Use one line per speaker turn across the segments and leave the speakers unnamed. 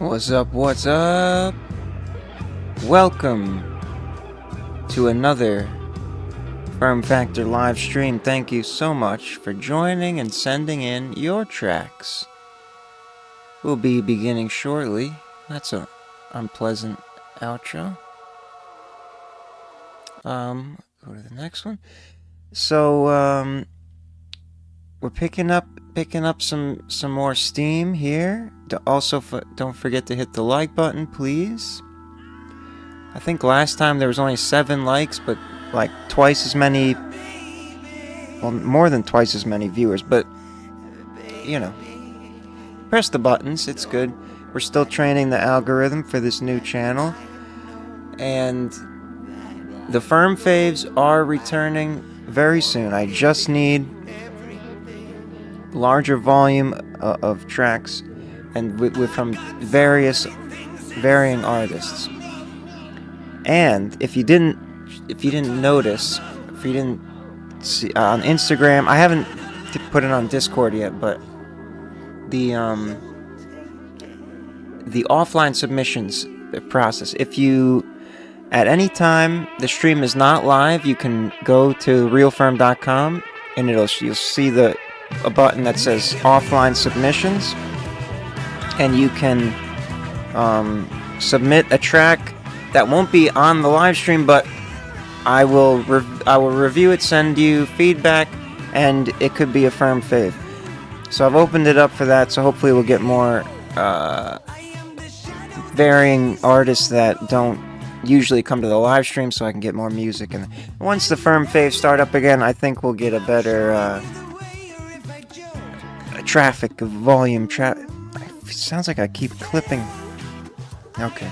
What's up? What's up? Welcome to another FERM Factor live stream. Thank you so much for joining and sending in your tracks. We'll be beginning shortly. That's an unpleasant outro. Go to the next one. So, we're picking up some more steam here. Also, don't forget to hit the like button, please. I think last time there was only 7 likes, but like twice as many, well, more than twice as many viewers. But you know, press the buttons. It's good. We're still training the algorithm for this new channel, and the FERM faves are returning very soon. I just need larger volume of tracks, and from varying artists. And if you didn't notice, if you didn't see on Instagram, I haven't put it on Discord yet, but the offline submissions process. If you at any time the stream is not live, you can go to realferm.com and you'll see a button that says offline submissions, and you can submit a track that won't be on the live stream, but I will review it, send you feedback, and it could be a FERM fave. So I've opened it up for that, so hopefully we'll get more varying artists that don't usually come to the live stream, so I can get more music. And once the FERM faves start up again, I think we'll get a better traffic volume. It sounds like I keep clipping. Okay.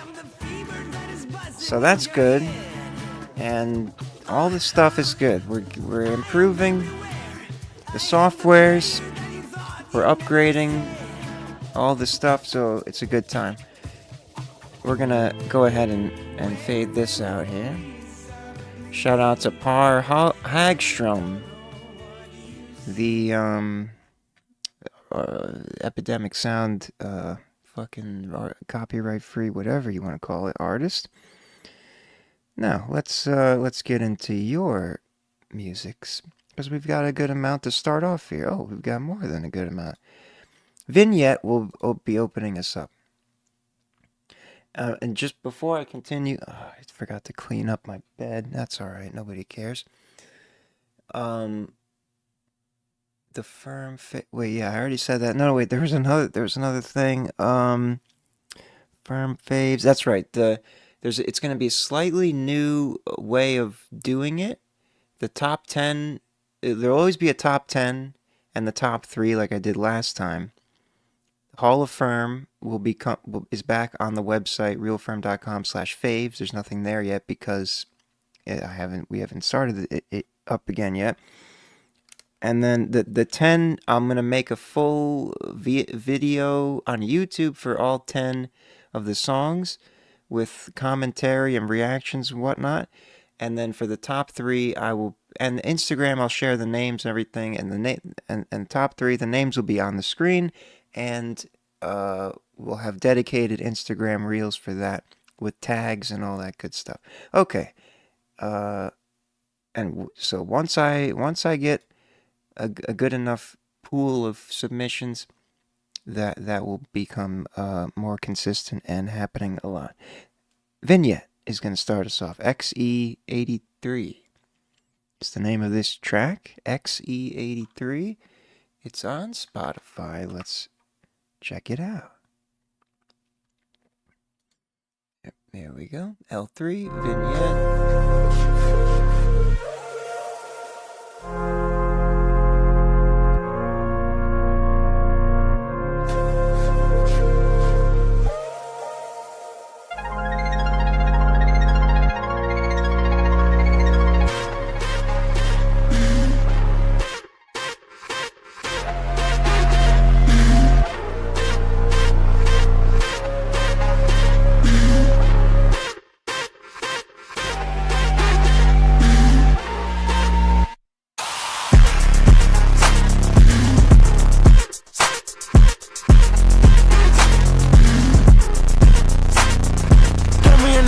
So that's good, and all this stuff is good. We're improving the softwares, we're upgrading all this stuff, so it's a good time. We're gonna go ahead and fade this out here. Shout out to Par Hagstrom, the Epidemic Sound, fucking copyright free, whatever you want to call it, artist. Now let's get into your musics, because we've got a good amount to start off here. Oh, we've got more than a good amount. Vignette will be opening us up. And just before I continue, I forgot to clean up my bed. That's all right. Nobody cares. The FERM wait, yeah, I already said that. No, wait, there was another thing. FERM faves. That's right. It's going to be a slightly new way of doing it. The top 10, there'll always be a top 10 and the top 3 like I did last time. Hall of FERM is back on the website realferm.com/faves. There's nothing there yet because we haven't started it up again yet. And then the 10, I'm going to make a full video on YouTube for all 10 of the songs, with commentary and reactions and whatnot. And then for the top 3, and Instagram, I'll share the names and everything, and top 3, the names will be on the screen, and we'll have dedicated Instagram reels for that with tags and all that good stuff. Okay. And so once I get a good enough pool of submissions, that will become more consistent and happening a lot. Vignette is going to start us off. XE83 is the name of this track. XE83. It's on Spotify. Let's check it out. Yep, there we go. L3, Vignette.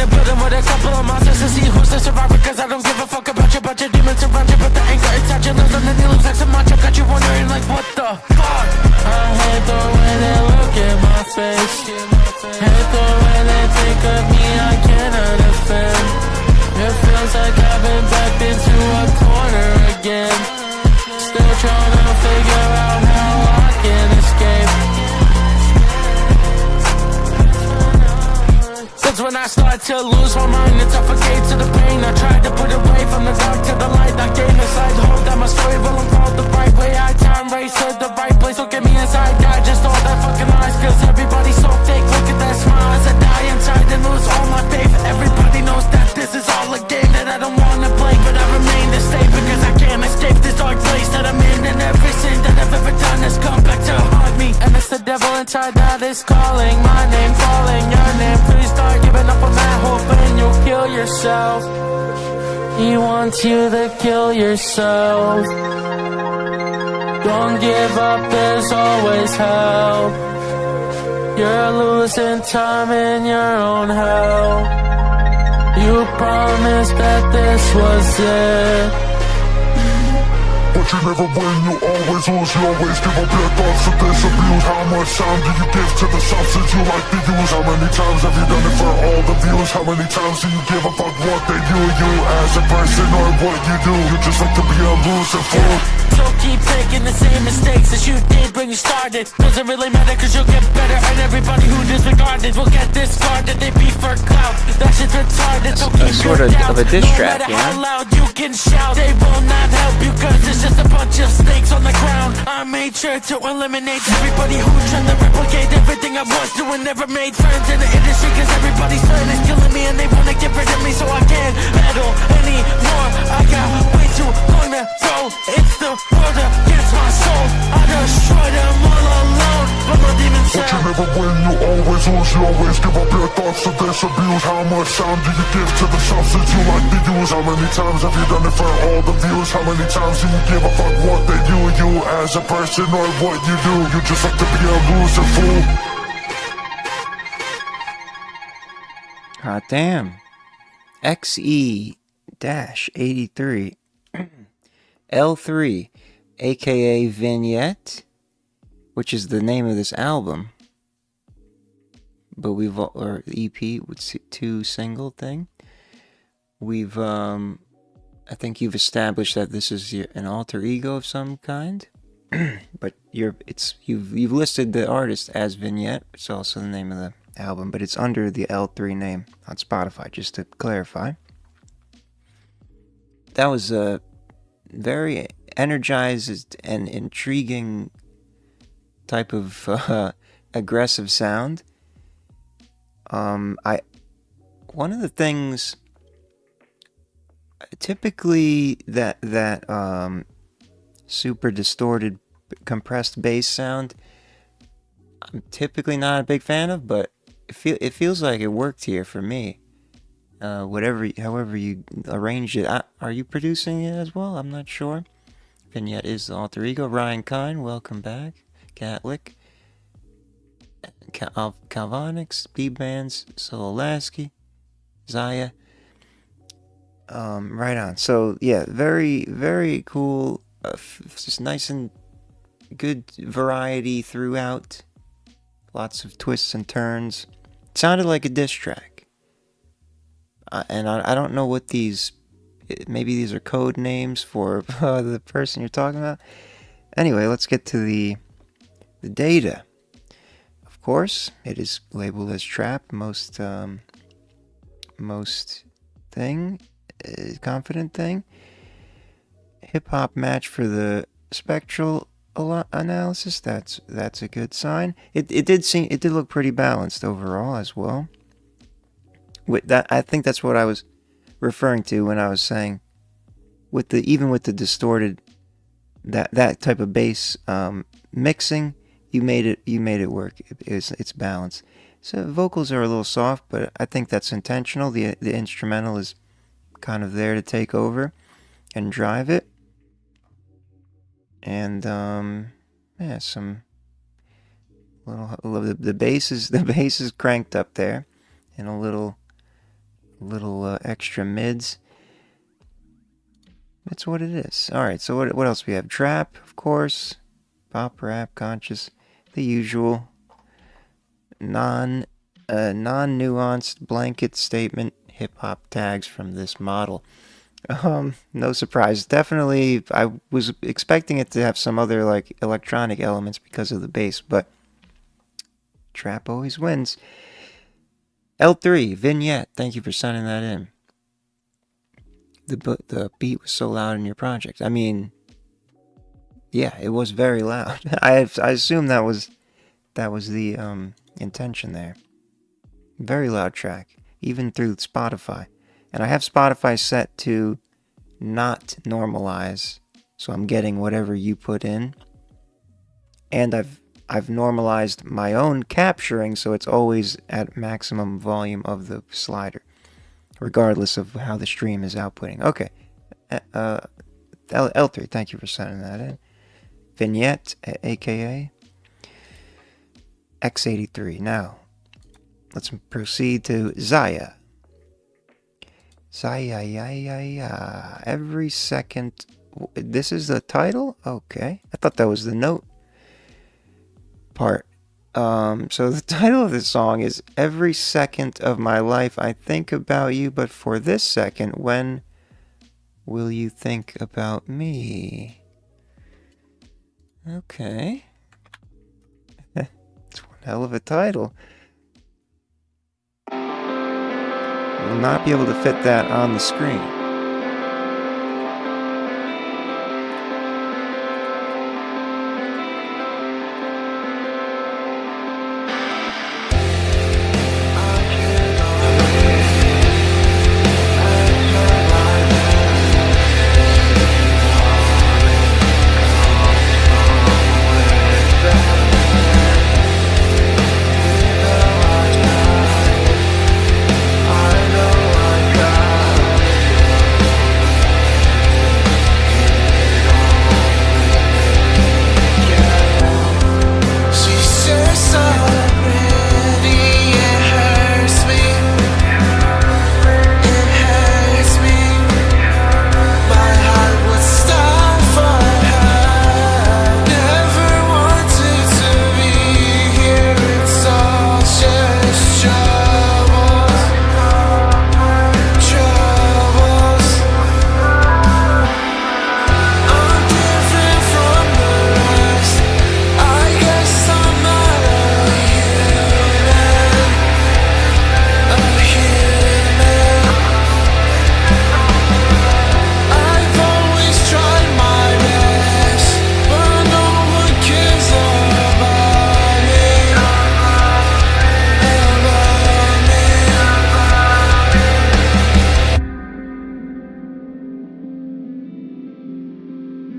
in a building with a couple of monsters to see who's the survivor. Cause I don't give a fuck about your bunch of demons around you. But the anger inside you lives underneath, looks like some macho. Got you wondering like, what the fuck? I hate the way they look in my face. Hate the way they think of me, I cannot defend. It feels like I've been backed into a corner again. Still trying to figure out how I can escape. That's when I start to lose my mind and suffocate to the pain. I tried to put away from the dark to the light. I gained a side hope that my story will unfold the right way. I time race to the right place, look at me as I die. Just all that fucking lies, cause everybody's so fake. Look at that smile as I die inside and lose all my faith. Everybody knows that this is all a game that I don't wanna play, but I remain to stay because I can't escape this dark place that I'm in. And every sin that I've ever done has come back to haunt me. And it's the devil inside that is calling my name, calling your name. Please start giving up on that hope and you'll kill yourself. He wants you to kill yourself. Don't give up, there's always help. You're losing time in your own hell. You promised that this was it,
but you never win, you always lose. You always give up your thoughts to this abuse. How much sound do you give to the substance you like to use? How many times have you done it for all the views? How many times do you give a fuck what they do? You as a person or what you do, you just like to be a loser fool.
So keep making the same mistakes that you did when you started. Doesn't really matter cause you'll get better. And everybody who disregarded will get discarded. They be for clout, that shit's retarded. So keep
Sort
your doubt.
of a diss track,
no matter
yeah?
how loud you can shout, they will not help you cause it's just a bunch of snakes on the ground. I made sure to eliminate everybody who tried to replicate everything I was doing. Never made friends in the industry cause everybody's friend is killing me and they wanna get rid of me, so I can't battle anymore. I got way too long to go. It's the world against my soul. I destroyed them all alone, but my demons
but you never win, you always lose. You always give up your thoughts to this abuse. How much sound do you give to the substance you like to use? How many times have you done it for all the views? How many times do you give a fuck what they do? You as a person or what you do, you just like to be a loser fool.
Hot damn. XE-83 L3, aka Vignette, which is the name of this album, but or EP with 2 single thing. We've I think you've established that this is an alter ego of some kind, but you've listed the artist as Vignette. It's also the name of the album, but it's under the L3 name on Spotify, just to clarify. That was a very energized and intriguing type of aggressive sound. One of the things typically that super distorted compressed bass sound I'm typically not a big fan of, but it feels like it worked here for me. However you arranged it. Are you producing it as well? I'm not sure. Vignette is the alter ego. Ryan Kine, welcome back. Catlick. Calvonics, B-Bands, Sololasky, Zaya. Right on. So, yeah, very, very cool. Just nice and good variety throughout. Lots of twists and turns. It sounded like a diss track. And I don't know what these... Maybe these are code names for the person you're talking about. Anyway, let's get to the data. Of course, it is labeled as trap. Most confident thing. Hip hop match for the spectral analysis. That's a good sign. It did look pretty balanced overall as well. With that, I think that's what I was referring to when I was saying even with the distorted that type of bass mixing, you made it work. It's balanced. So vocals are a little soft, but I think that's intentional. The instrumental is kind of there to take over and drive it. And some little the bass is cranked up there, and a little little extra mids. That's what it is. All right, so what else we have? Trap, of course. Pop, rap, conscious, the usual. Non-nuanced blanket statement hip hop tags from this model. No surprise. Definitely, I was expecting it to have some other like electronic elements because of the bass, but trap always wins. L3 vignette. Thank you for sending that in. The beat was so loud in your project. I mean, yeah, it was very loud. I assume that was the intention there. Very loud track, even through Spotify. And I have Spotify set to not normalize, so I'm getting whatever you put in. And I've normalized my own capturing, so it's always at maximum volume of the slider, regardless of how the stream is outputting. Okay. L3, thank you for sending that in. Vignette, aka X83. Now, let's proceed to Zaya. Zaya. Every second. This is the title? Okay. I thought that was the note part. So the title of the song is Every Second of My Life I Think About You, but for this second, when will you think about me? Okay. It's one hell of a title. Will not be able to fit that on the screen.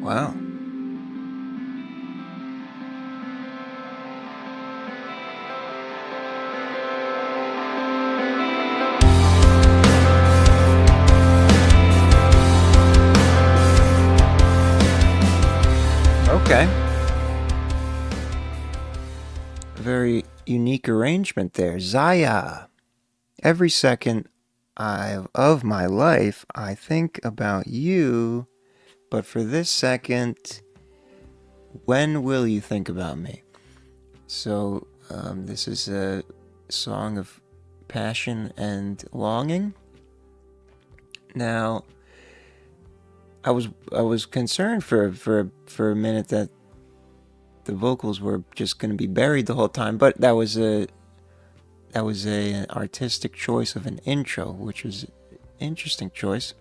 Wow. Okay. Very unique arrangement there. Zaya. Every second of my life, I think about you. But for this second, when will you think about me? So, this is a song of passion and longing. Now, I was concerned for a minute that the vocals were just going to be buried the whole time, but that was an artistic choice of an intro, which was an interesting choice.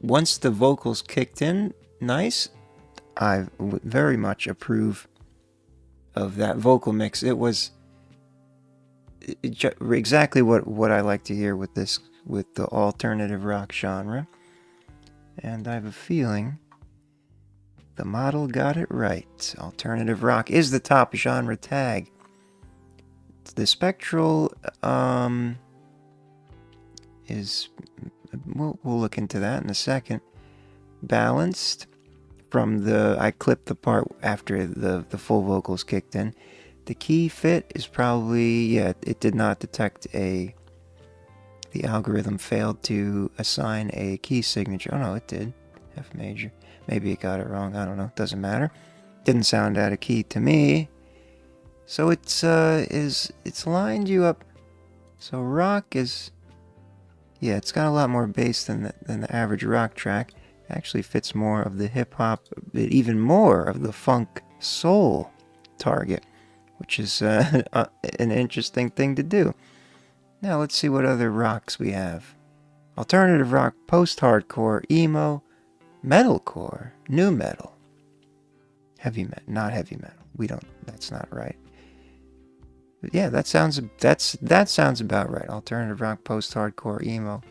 Once the vocals kicked in, nice. I would very much approve of that vocal mix. It was exactly what I like to hear with the alternative rock genre. And I have a feeling the model got it right. Alternative rock is the top genre tag. The spectral is... We'll look into that in a second. Balanced from I clipped the part after the full vocals kicked in. The key fit is probably, it did not detect a the algorithm failed to assign a key signature. Oh no, it did. F major. Maybe it got it wrong. I don't know. Doesn't matter. Didn't sound out of key to me. So it's lined you up. So rock is, yeah, it's got a lot more bass than the average rock track. It actually fits more of the hip hop, but even more of the funk soul target, which is an interesting thing to do. Now let's see what other rocks we have. Alternative rock, post-hardcore, emo, metalcore, new metal, heavy metal, not heavy metal. That's not right. But yeah, that sounds about right. Alternative rock, post-hardcore, emo.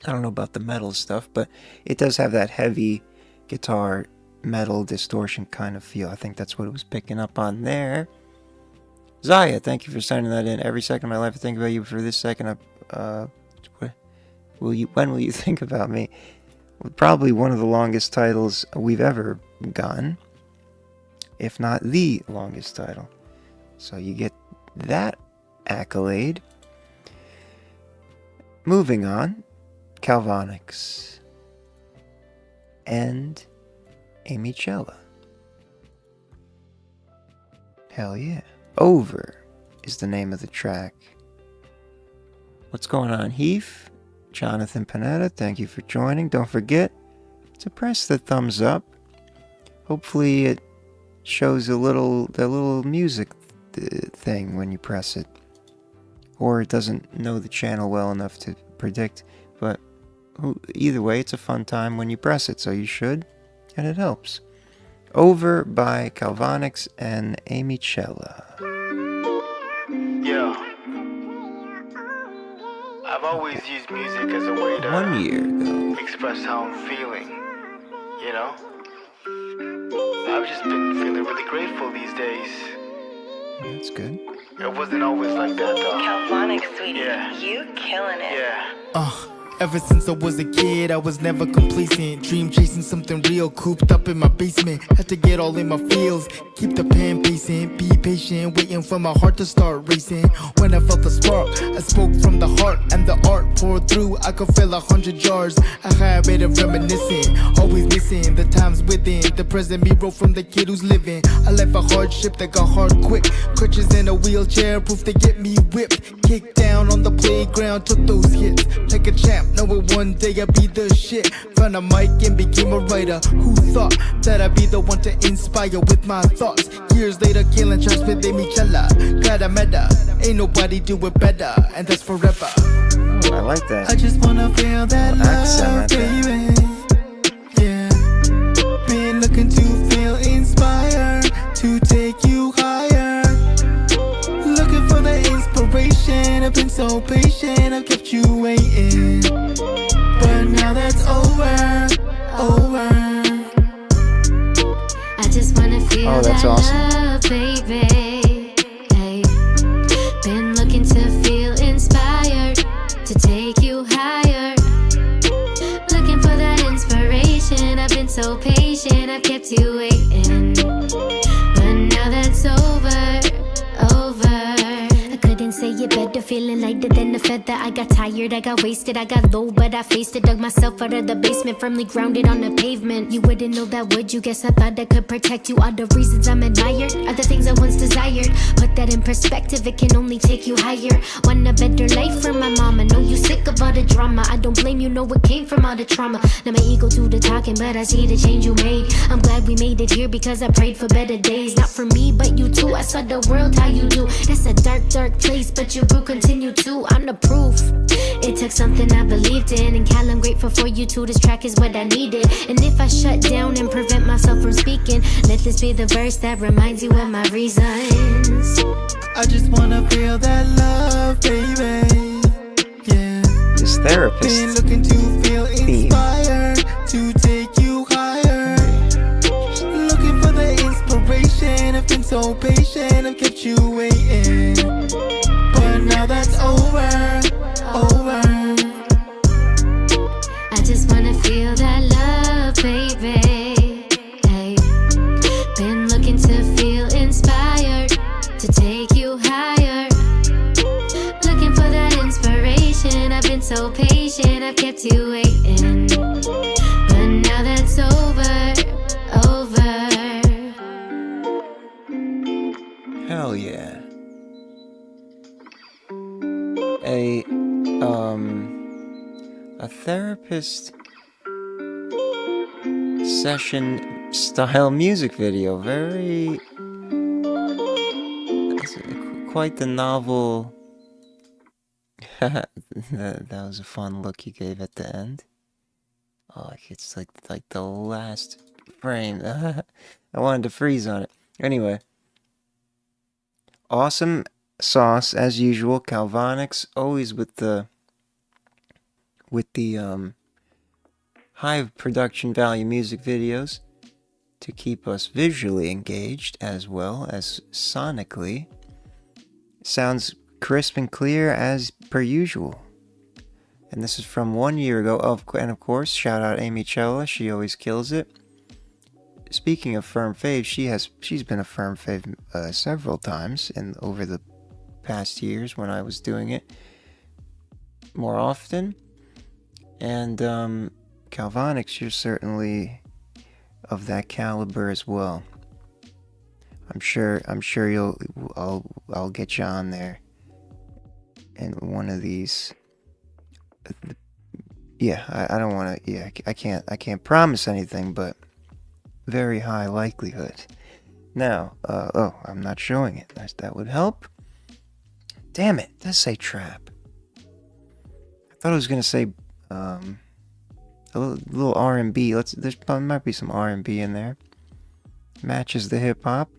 I don't know about the metal stuff, but it does have that heavy guitar, metal distortion kind of feel. I think that's what it was picking up on there. Zaya, thank you for sending that in. Every second of my life I think about you. For this second, when will you think about me? Probably one of the longest titles we've ever gotten, if not the longest title. So you get that accolade. Moving on, Calvonics and Amy Chella. Hell yeah. Over is the name of the track. What's going on, Heath? Jonathan Panetta, thank you for joining. Don't forget to press the thumbs up. Hopefully it shows the little music thing when you press it. Or it doesn't know the channel well enough to predict. But either way, it's a fun time when you press it, so you should, and it helps. Over by Calvonics and Amy Chella.
Yeah. I've always used music as a way to
1 year ago.
express how I'm feeling, you know? I've just been feeling really grateful these days.
That's good.
It wasn't always like that though.
Calvonics, sweetie,
Yeah.
you killing it.
Yeah.
Ever since I was a kid, I was never complacent. Dream chasing something real, cooped up in my basement. Had to get all in my feels, keep the pen pacing. Be patient, waiting for my heart to start racing. When I felt the spark, I spoke from the heart, and the art poured through. I could fill 100 jars. A habit of reminiscing, always missing the times within. The present me wrote from the kid who's living. I left a hardship that got hard quick. Crutches in a wheelchair, proof to get me whipped. Kicked down on the playground, took those hits like a champ. Knowing one day I'd be the shit. Found a mic and became a writer. Who thought that I'd be the one to inspire with my thoughts? Years later, killing tracks with Amy Chella. Glad I met her. Ain't nobody do it better, and that's forever.
Oh, I like that.
I just wanna feel that love, baby. Yeah. Been looking to feel inspired, to take you higher. Looking for the inspiration. I've been so patient, I've kept you waiting. But now that's over.
I just wanna feel
Oh, that's
that
awesome.
love, baby. Hey. Been looking to feel inspired, to take you higher. Looking for that inspiration. I've been so patient, I've kept you waiting. But now that's over. I couldn't say it better, feeling lighter than a feather. I got tired, I got wasted, I got low, but I faced it. Dug myself out of the basement, firmly grounded on the pavement. You wouldn't know that, would you? Guess I thought I could protect you. All the reasons I'm admired are the things I once desired. Put that in perspective, it can only take you higher. Want a better life for my mama. Know you sick of all the drama. I don't blame you, know it came from all the trauma. Now my ego do the talking, but I see the change you made. I'm glad we made it here because I prayed for better days. Not for me, but you too. I saw the world how you do. That's a dark, dark place, but you will continue to. I'm the proof. It took something I believed in, and Cal, I'm grateful for you too. This track is what I needed. And if I shut down and prevent myself from speaking, let this be the verse that reminds you of my reasons.
I just wanna feel that love, baby. Yeah.
This
Been
therapist
looking to feel
theme.
inspired, to take you higher. Looking for the inspiration. I've been so patient, I've kept you waiting. But now that's over.
I just wanna feel that love, baby. Hey. Been looking to feel inspired, to take you higher. Looking for that inspiration. I've been been so patient, I've kept you waiting. But now that's over.
Hell yeah. A therapist session style music video. Very, quite the novel. that was a fun look you gave at the end. Oh, it's like the last frame. I wanted to freeze on it. Anyway, awesome sauce as usual. Calvonics, always with the high production value music videos to keep us visually engaged as well as sonically. Sounds crisp and clear as per usual. And this is from 1 year ago. And of course, shout out Amy Chella. She always kills it. Speaking of firm faves, she's been a firm fave several times over the past years when I was doing it more often. And Calvonics, you're certainly of that caliber as well. I'm sure I'll get you on there in one of these. Yeah, I don't want to. Yeah, I can't promise anything, but very high likelihood. Now, I'm not showing it. That would help. Damn it! It does say trap. I thought it was gonna say a little R&B. There might be some R&B in there. Matches the hip hop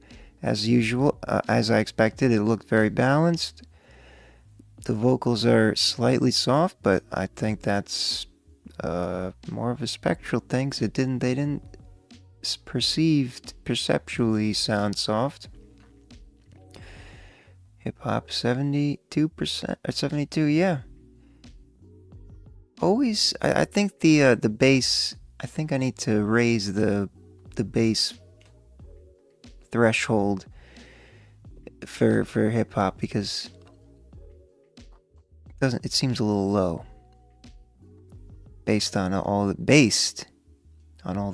as usual. As I expected, it looked very balanced. The vocals are slightly soft, but I think that's more of a spectral thing. They didn't perceptually sound soft. Hip hop 72% or 72, yeah. Always, I think the bass. I think I need to raise the bass threshold for hip hop because it seems a little low based on all the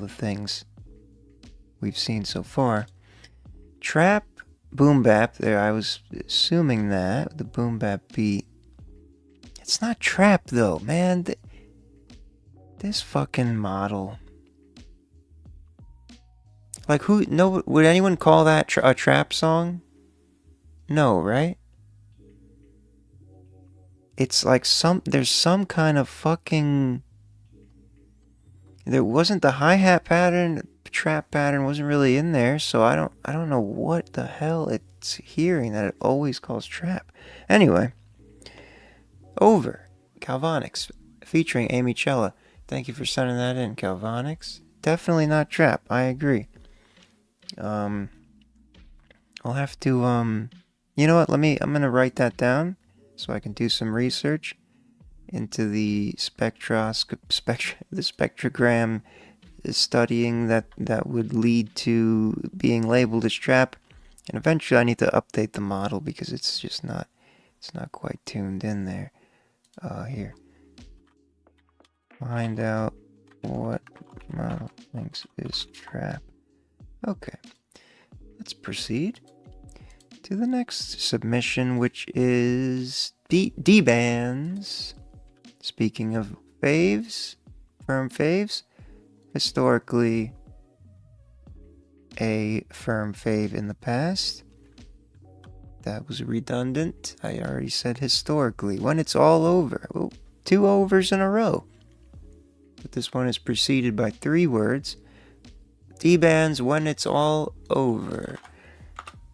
things we've seen so far. Trap, boom bap. There, I was assuming that the boom bap beat. It's not trap though, man. This fucking model. Like who? No, would anyone call that a trap song? No, right? It's like there's some kind of fucking. There wasn't the hi-hat pattern, trap pattern wasn't really in there, so I don't know what the hell it's hearing that it always calls trap. Anyway, over Calvonics featuring Amy Chella. Thank you for sending that in, Calvonics. Definitely not trap. I agree. I'll have to you know what? I'm gonna write that down so I can do some research into the spectrogram studying that would lead to being labeled as trap. And eventually I need to update the model because it's not quite tuned in there. Here. Find out what model thinks is trap. Okay. Let's proceed to the next submission, which is D-bands. Speaking of faves, firm faves, historically a firm fave in the past. That was redundant. I already said historically. When it's all over. Oh, 2 overs in a row. But this one is preceded by 3 words. D-bands when it's all over.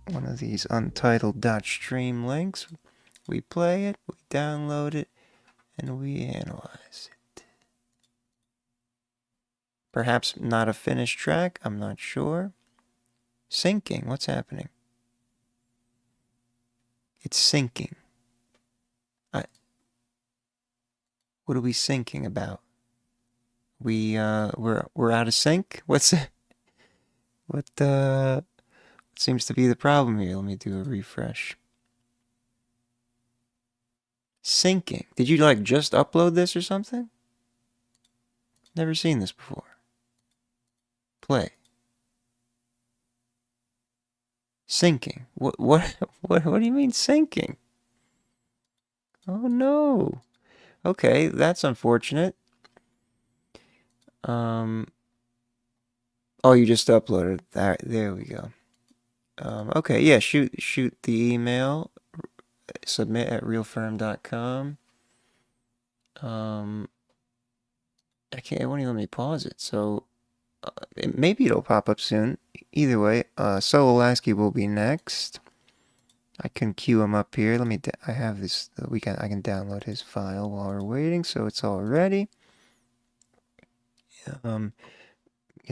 One of these untitled .stream links. We play it, we download it, and we analyze it. Perhaps not a finished track, I'm not sure. Syncing, what's happening? It's syncing. What are we syncing about? We're out of sync? What seems to be the problem here? Let me do a refresh. Syncing. Did you like just upload this or something? Never seen this before. Play. Syncing. What do you mean syncing? Oh no. Okay, that's unfortunate. Oh, you just uploaded that. There we go. Okay, yeah, shoot the email. Submit at realferm.com. It won't even let me pause it, so maybe it'll pop up soon. Either way, Solo Lasky will be next. I can queue him up here. I have this. I can download his file while we're waiting, so it's all ready. You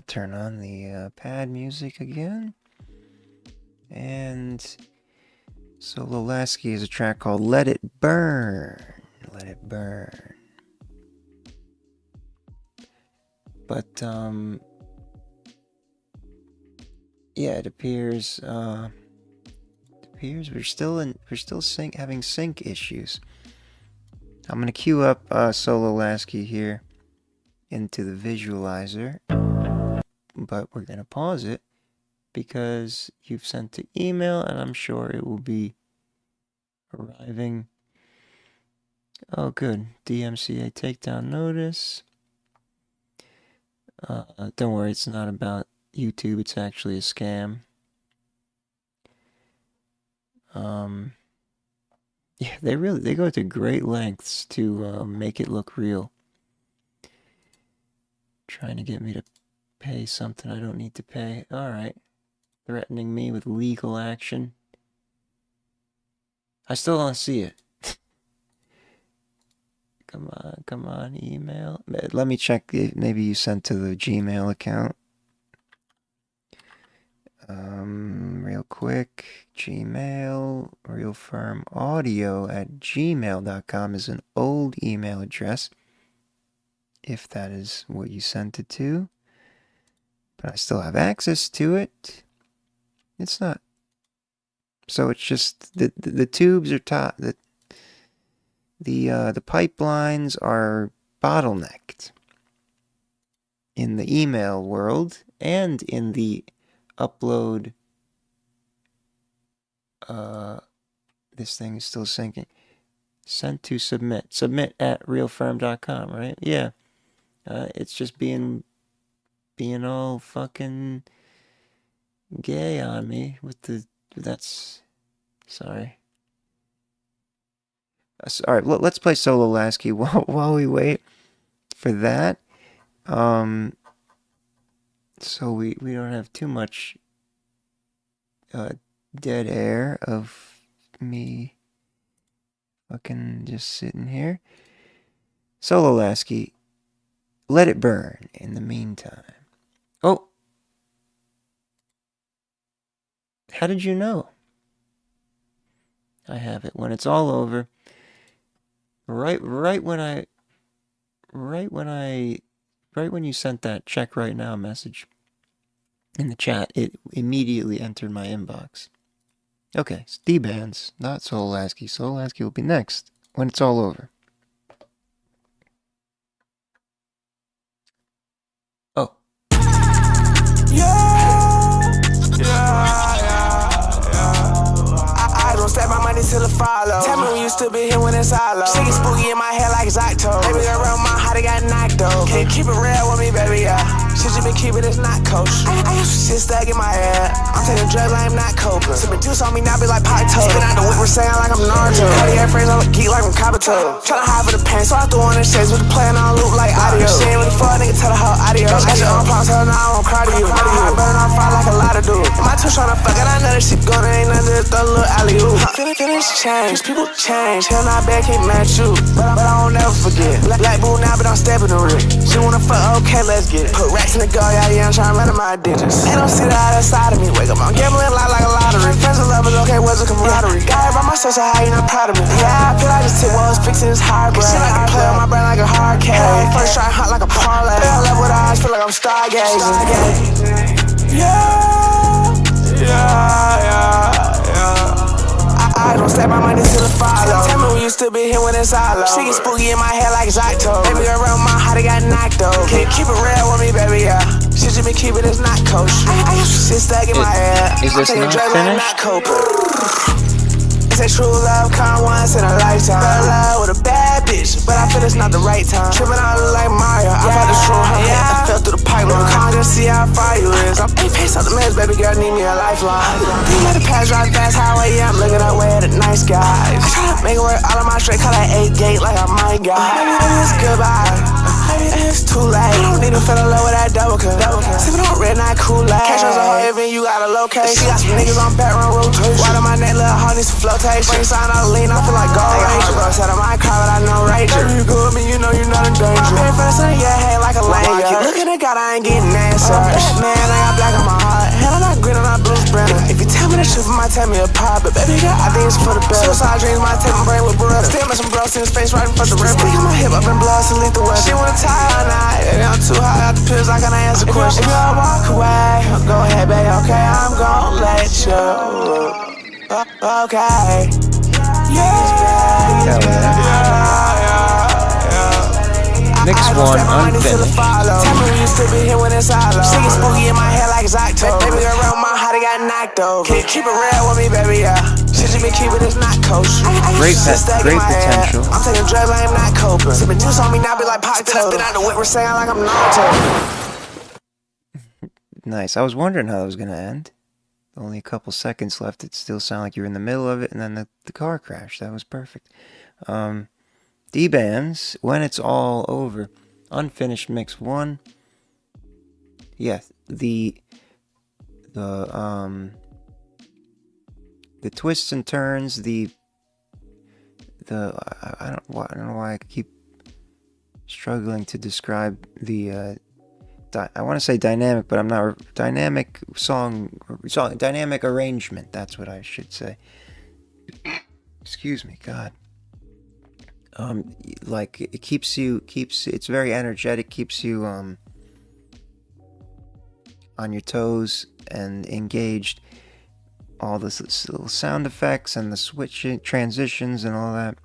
turn on the pad music again, and Solo Lasky is a track called "Let It Burn." Let it burn. But yeah, it appears we're still having sync issues. I'm gonna queue up Solo Lasky here into the visualizer, but we're gonna pause it because you've sent the email, and I'm sure it will be arriving. Oh, good. DMCA takedown notice. Don't worry, it's not about YouTube. It's actually a scam. Yeah, they go to great lengths to make it look real. Trying to get me to pay something I don't need to pay. All right, threatening me with legal action. I still don't see it. Come on, email. Let me check. Maybe you sent to the Gmail account. Real quick. Gmail, realfirmaudio@gmail.com is an old email address, if that is what you sent it to. But I still have access to it. It's not. So it's just the tubes are the pipelines are bottlenecked in the email world and in the upload. This thing is still syncing. Sent to submit. Submit at realfirm.com, right? Yeah. It's just being all fucking gay on me with that's sorry. All right, let's play Solo Lasky while we wait for that. So we don't have too much dead air of me fucking just sitting here. Solo Lasky, let it burn in the meantime. Oh, how did you know? I have it. When it's all over, right when you sent that check right now message in the chat, it immediately entered my inbox. Okay, it's D-Bands, not Solo Lasky. Solo Lasky will be next when it's all over. Oh.
I don't stack my money till it follow. Tell me when you still be here when it's hollow. Shit get spooky in my head like Zacto. Baby girl around my heart, I got knocked though. Can't keep it real with me, baby, yeah. Shit you been keeping is not coach. I have shit stuck in my head. I'm taking drugs, I am not coping. Sipping juice on me now be like pie toast. Spin out the whip, we're saying like I'm Naruto. Cardiac friends, I'm a geek like I'm Kabuto. Tryna hide for the pain, so I threw on the shades with the plan on loop like audio. She ain't really fuck, nigga, tell her how audio. Got your own problems, tell her now I won't cry to you. I burn off fire like a lot of dudes. My two tryna fuck, and I know that shit gonna ain't nothing, just a little alley-oop. Finish change, people change. Hell, not bad, can't match you. But I won't never forget. Black boo now, but I'm stepping the rig. She wanna fuck, okay, let's get it. Put racks in the go, yeah, I'm tryna run in my digits. They don't see the other side of me. Wake up, I'm gambling like a lottery. Friends and lovers, okay, what's a camaraderie? Got it by myself, so how you not proud of me? Yeah, I feel like this tip was fixing this hybrid. She like to play on my brain like a hard cat. First try hot like a parlay. Fell up with eyes, feel like I'm stargazing. Yeah. I don't stack my money till it follow. Tell me when you still be here when it's all over. She get spooky in my head like it's October. Baby girl around my heart, it got knocked over. Keep it real with me, baby, yeah. Shit you been keeping is not kosher. I got some shit stuck in my head.
Is this not finished?
Not coping. Say true love come once in a lifetime. Fell in love with a bad bitch, but I feel it's not the right time. Tripping out like Mario, I felt the shroom, her head, I fell through the pipeline. Come on, just see how far you is. I'm 8 pace out the mess, baby girl, need me a lifeline. You let the past drive fast highway, yeah, I'm looking up way at the nice guys. I try to make it work all of my straight, call that 8 gate like I'm my guy. Maybe it's goodbye, maybe it's too late. I don't need to fell in love with that double cup. Sipping on red, not Kool-Aid. Cash on a whole event, you got a location. She got some niggas on back run rotation. Water my neck, little heart needs some flotation. Bring sign out lean, I feel like gold ranger. Bro, said I might cry, but I know ranger. Baby, you good with me, you know you're not in danger. My bed first in your head like a lanyard. Keep looking at God, I ain't getting answers. Man, I got black on my heart. Hell, I'm not green, I'm not blue sprinter. If you tell me the truth, it might tear me apart. But baby, girl, I think it's for the best. Suicide dreams might take my brain with blood. Still mess some bros in his face right in front of the rip. Sticking my hip up in blood, so lethal weapon. She wanna tie all night. Baby, I'm too high out the pills, I can't answer questions. If you walk away, go ahead, baby, okay, I'm gon' let you. Okay.
Mix 1 unfinished.
Tell me when you still be here when it's all over. She get spooky in my head like it's October. Baby girl around my heart, it got knocked over. Keep it real with me, baby, yeah. Shit you been keeping is not kosher.
Great potential.
I'm taking drugs, I am not coping. Sipping juice on me now, be like pop toad. Spit out the whip, we're saying like I'm Naruto.
Nice. I was wondering how that was gonna end. Only a couple seconds left. It still sounded like you were in the middle of it, and then the car crashed. That was perfect. D-Bands, When It's All Over. Unfinished mix 1. Yeah, the twists and turns, I don't know why I keep struggling to describe the I want to say dynamic, but I'm not. Dynamic dynamic arrangement. That's what I should say. Excuse me, God. Like it it's very energetic, keeps you on your toes and engaged. All the little sound effects and the switching transitions and all that.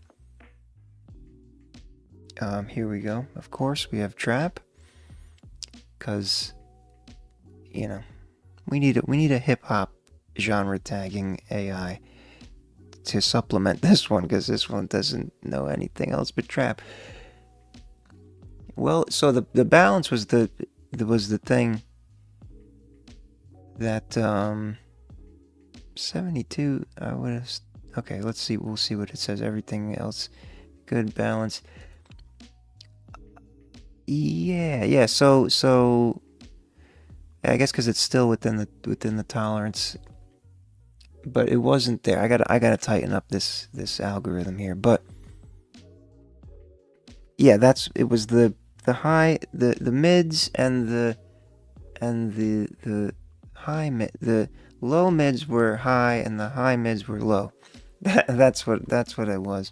Here we go. Of course, we have trap. Because, you know, we need a hip hop genre tagging AI to supplement this one, because this one doesn't know anything else but trap. Well, so the balance was the thing that 72. I would have. Okay, let's see. We'll see what it says. Everything else, good balance. Yeah. So I guess because it's still within the tolerance, but it wasn't there. I gotta tighten up this algorithm here. But yeah, it was the high, the mids and the high mid, the low mids were high and the high mids were low. That's what it was.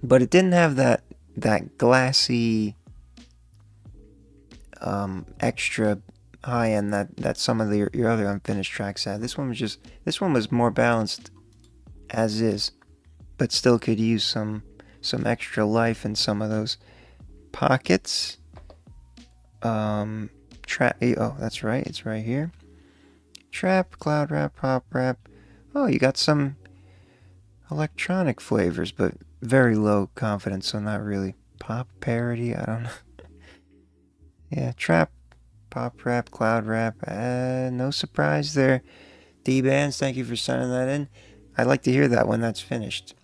But it didn't have that glassy extra high end that some of your other unfinished tracks had. This one was more balanced as is, but still could use some extra life in some of those pockets. Oh, that's right, it's right here. Trap, cloud rap, pop rap. Oh, you got some electronic flavors, but very low confidence, so not really. Pop parody, I don't know. Yeah, trap, pop rap, cloud rap. No surprise there. D-Bands, thank you for sending that in. I'd like to hear that when that's finished.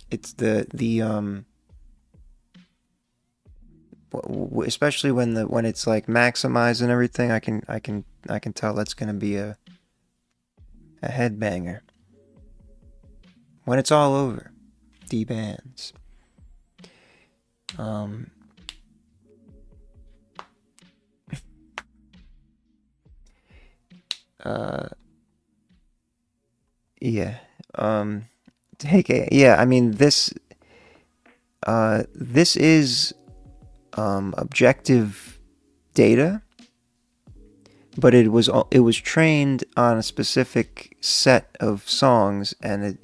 It's especially when it's like maximized and everything. I can tell that's gonna be a headbanger. When it's all over, D-Bands. Yeah. Yeah, I mean this is objective data, but it was trained on a specific set of songs, and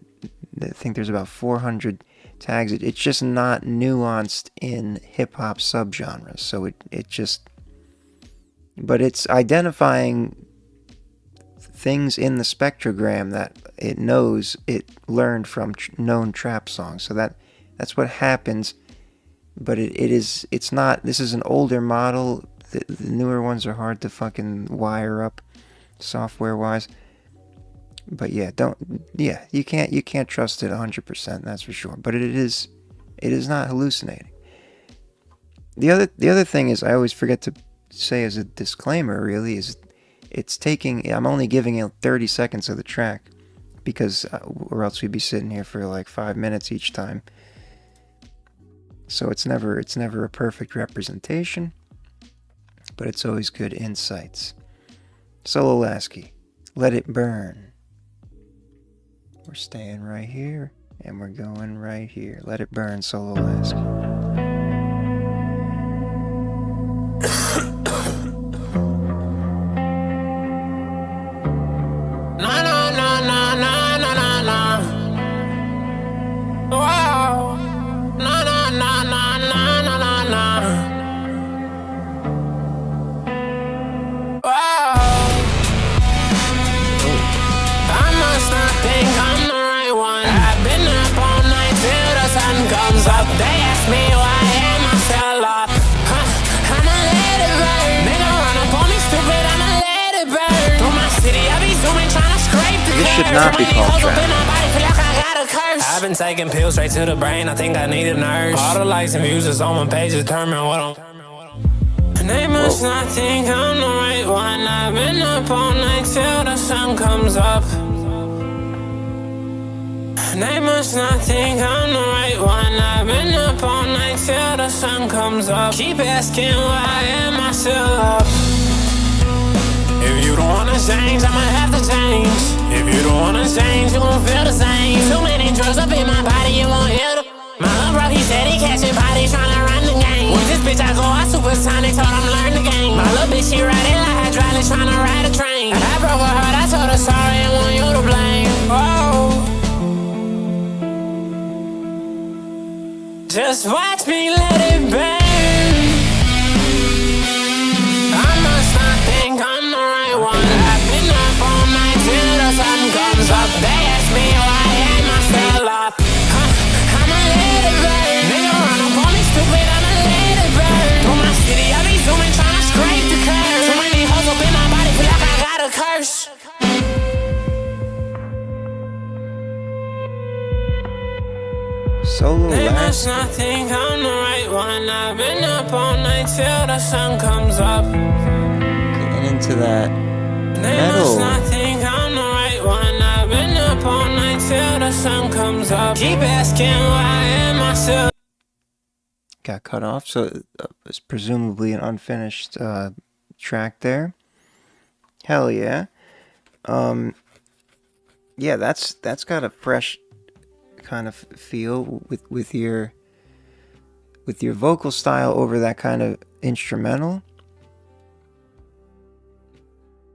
I think there's about 400 tags. It's just not nuanced in hip hop subgenres. So it just, but it's identifying things in the spectrogram that it knows it learned from known trap songs. So that's what happens. But it's not, this is an older model. The newer ones are hard to fucking wire up software wise. But yeah, you can't trust it 100%, that's for sure. But it is not hallucinating. The other thing is, I always forget to say as a disclaimer, really, is I'm only giving it 30 seconds of the track, because or else we'd be sitting here for like 5 minutes each time. So it's never a perfect representation, but it's always good insights. Solo Lasky, Let It Burn. We're staying right here, and we're going right here. Let It Burn, Solo Lasky. This should not be called trap.
I've been taking pills straight to the brain, I think I need a nurse. All the likes and views is on my page determine what I'm. And they must not think I'm the right one. I've been up all night till the sun comes up. And they must not think I'm the right one. I've been up all night till the sun comes up. Keep asking why am I still up? If you don't wanna change, I'ma have to change. If you don't wanna change, you won't feel the same. Too many drugs up in my body, you won't hear them. My little bro, he said he catching bodies tryna run the game. With this bitch I go out supersonic, told him learn the game. My little bitch, she riding like hydraulics tryna ride a train. And I broke her heart, I told her sorry and want you to blame. Oh, just watch me let it burn. I must not think I'm the right one. I've been up all night till the sun comes up. They ask me why am I still up? I'ma let it burn. Nigga run up on me stupid, I'ma let it burn. Through my city, I be zooming, tryna scrape the curve. Too many hoes up in my body, feel like I got a curse.
Solo
They must
Lasky.
not think I'm the right one. I've been up all night till the sun comes up.
Getting into that
They must not think I'm the right one. I've been up all night till the sun comes up. Keep asking why am I still.
Got cut off, so it's presumably an unfinished track there. Hell yeah. Yeah, that's got a fresh kind of feel with your vocal style over that kind of instrumental.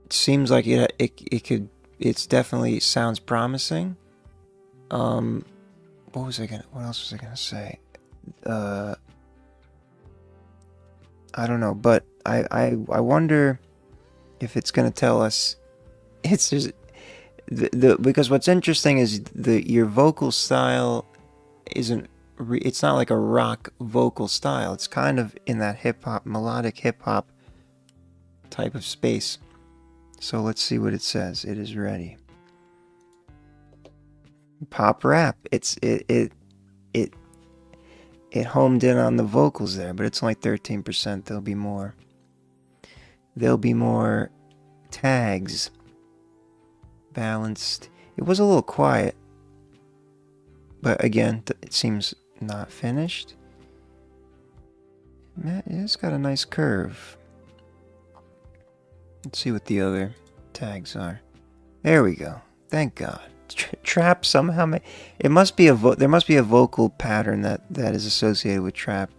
It seems like it's definitely sounds promising. What else was I gonna say? I don't know, but I wonder if it's gonna tell us. It's just because what's interesting is your vocal style it's not like a rock vocal style. It's kind of in that melodic hip hop type of space. So let's see what it says. It is ready. Pop rap. It homed in on the vocals there, but it's only 13%. There'll be more. There'll be more tags. Balanced. It was a little quiet, but again, it seems not finished. It's got a nice curve. Let's see what the other tags are. There we go. Thank God. Trap somehow it must be there must be a vocal pattern that is associated with trap.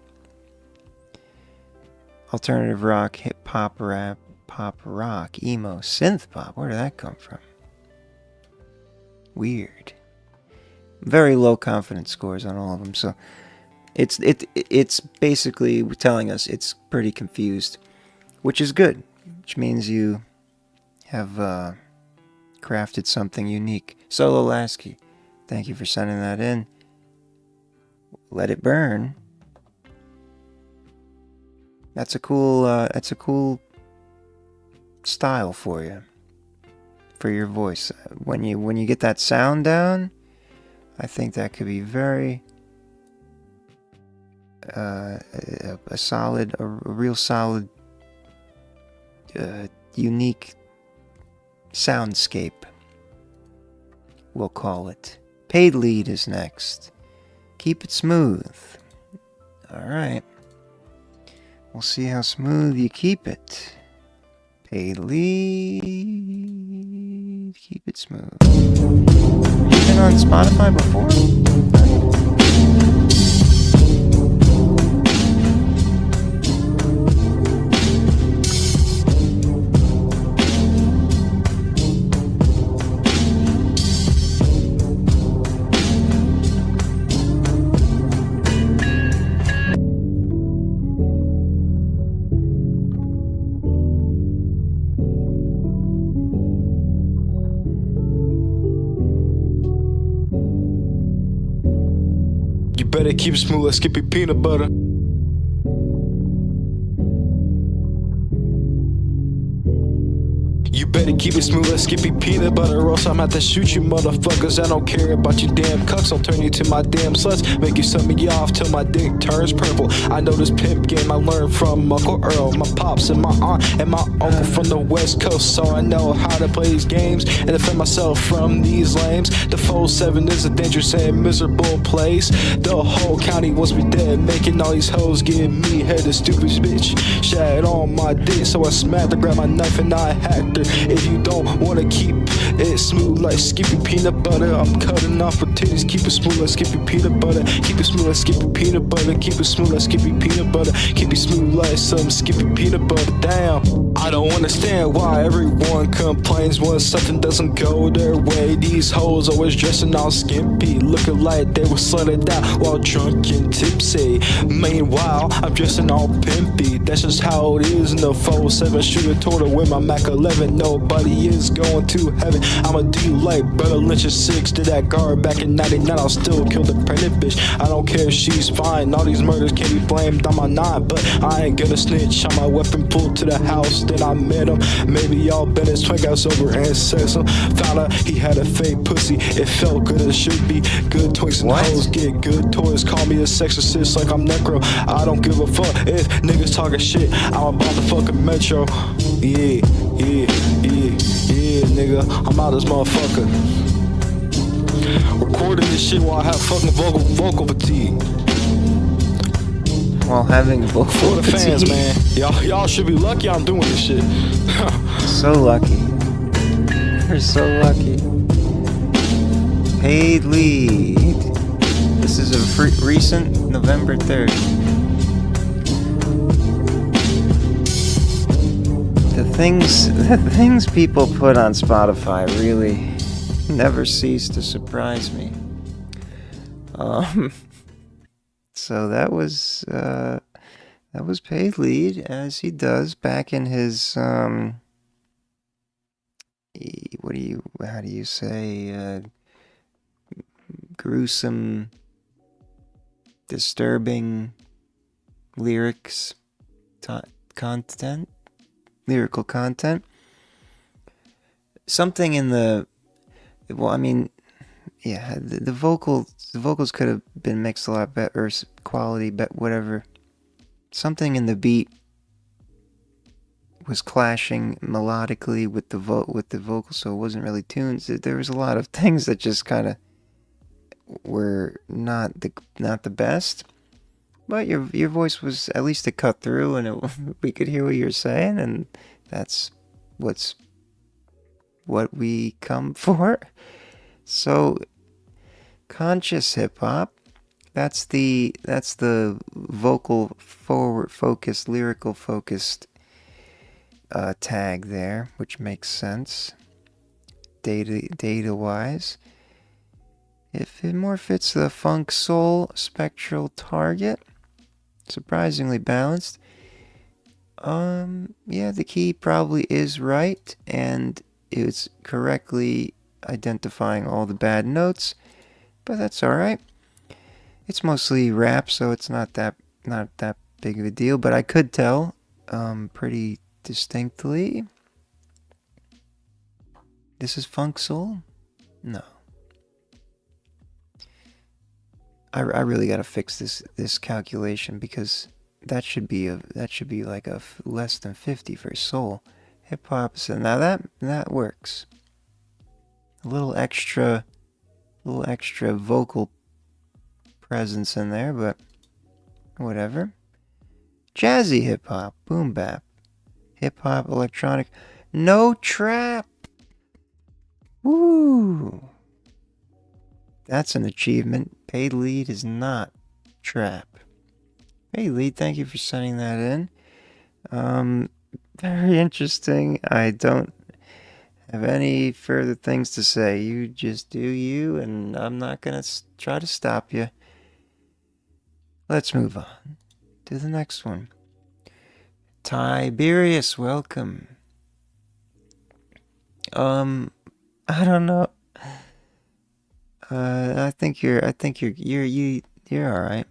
Alternative rock, hip hop, rap, pop rock, emo, synth pop. Where did that come from? Weird. very low confidence scores on all of them. So it's basically telling us it's pretty confused, which is good, which means you have crafted something unique. Solo Lasky, thank you for sending that in. Let It Burn. That's a cool style for you, for your voice. When you get that sound down, I think that could be very a real solid, unique soundscape, we'll call it. Paid Lead is next. Keep it smooth. Alright. We'll see how smooth you keep it. Paid Lead. Keep it smooth. You've been on Spotify before?
Better keep it smooth like Skippy peanut butter. You better keep it smooth like Skippy peanut butter, or else I'm about to shoot you motherfuckers. I don't care about you damn cucks, I'll turn you to my damn sluts. Make you suck me off till my dick turns purple. I know this pimp game I learned from Uncle Earl, my pops and my aunt and my uncle from the west coast. So I know how to play these games and defend myself from these lames. The 4-7 is a dangerous and miserable place. The whole county wants me dead, making all these hoes give me head. The stupid bitch shat on my dick, so I smacked her, grabbed my knife and I hacked her. If you don't wanna keep it smooth like Skippy peanut butter, I'm cutting off her titties. Keep it smooth like Skippy peanut butter. Keep it smooth like Skippy peanut butter. Keep it smooth like Skippy peanut butter. Keep it smooth like some Skippy peanut butter. Damn, I don't understand why everyone complains when something doesn't go their way. These hoes always dressing all skimpy, looking like they were slutted out while drunk and tipsy. Meanwhile, I'm dressing all pimpy. That's just how it is in the 4-7 shooter total with my Mac 11. Nobody is going to heaven. I'ma do you like Brother Lynch's 6 to that guard back in 99. I'll still kill the pregnant bitch. I don't care if she's fine. All these murders can be blamed on my 9, but I ain't gonna snitch on my weapon pulled to the house. Then I met him. Maybe y'all been his twin guys over and sex him. Found out he had a fake pussy. It felt good as it should be. Good twinks and hoes get good toys. Call me a sexorcist like I'm necro. I don't give a fuck if niggas talking shit. I'm about the fucking metro. Yeah, nigga, I'm out this motherfucker. Recording this shit while I have fucking vocal fatigue.
While having vocal
For the fans,
fatigue.
man. Y'all should be lucky I'm doing this shit.
So lucky. You're so lucky. Paid Lead. This is a recent November 3rd. The things people put on Spotify really never cease to surprise me. So that was Paid Lead, as he does back in his how do you say, gruesome, disturbing lyrics content. Lyrical content. Something in the, well, I mean, yeah, the vocals could have been mixed a lot better, or quality, but whatever. Something in the beat was clashing melodically with the vocals, so it wasn't really tuned. There was a lot of things that just kind of were not the best. But your voice was at least to cut through, and we could hear what you're saying, and that's what we come for. So, conscious hip hop. That's the vocal forward focused, lyrical focused tag there, which makes sense data wise. If it more fits the funk soul spectral target, surprisingly balanced. Yeah, the key probably is right, and it's correctly identifying all the bad notes, but that's all right. It's mostly rap, so it's not that big of a deal. But I could tell, pretty distinctly. This is funk soul? No. I really gotta fix this calculation because that should be like less than 50 for soul. Hip hop. So now that works. A little extra vocal presence in there, but whatever. Jazzy hip hop, boom bap, hip hop, electronic, no trap. Woo! That's an achievement. Paid lead is not trap. Hey lead, thank you for sending that in. Very interesting. I don't have any further things to say. You just do you, and I'm not gonna try to stop you. Let's move on to the next one. Tiberius, welcome. I don't know. I think you're all right.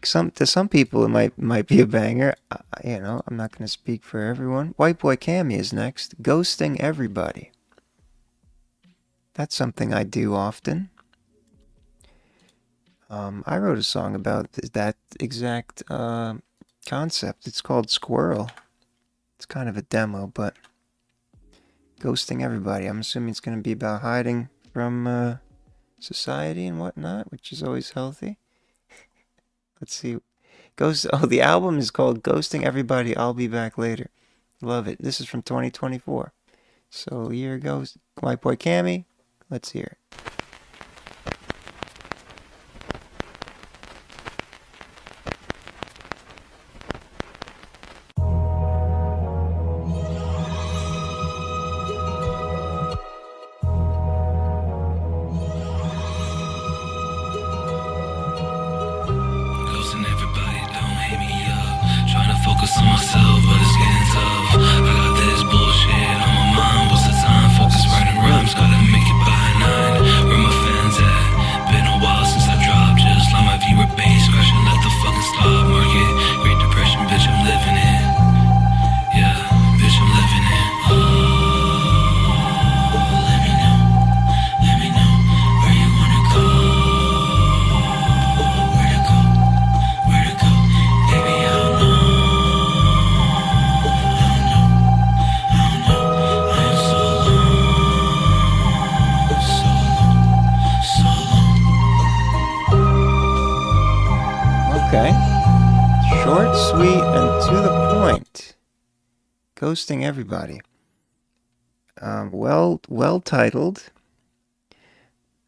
To some people it might be a banger. I'm not gonna speak for everyone. White Boy Cammy is next. Ghosting everybody. That's something I do often. I wrote a song about that exact concept. It's called Squirrel. It's kind of a demo, but ghosting everybody. I'm assuming it's going to be about hiding from society and whatnot, which is always healthy. Let's see. The album is called Ghosting Everybody, I'll Be Back Later. Love it. This is from 2024. So here goes White Boy Cammy. Let's hear it.
Focus on myself, but it's getting tough. I got this bullshit on my mind. What's the time? Focus writing rhymes, gotta make it by 9. Where my fans at? Been a while since I dropped. Just like my viewer base, crashing, let the fucking stop market. Great depression, bitch, I'm living it. Yeah, bitch, I'm living it. Let me know where you wanna go. Where to go, baby, I don't know.
Okay. Short, sweet, and to the point. Ghosting everybody. Well titled.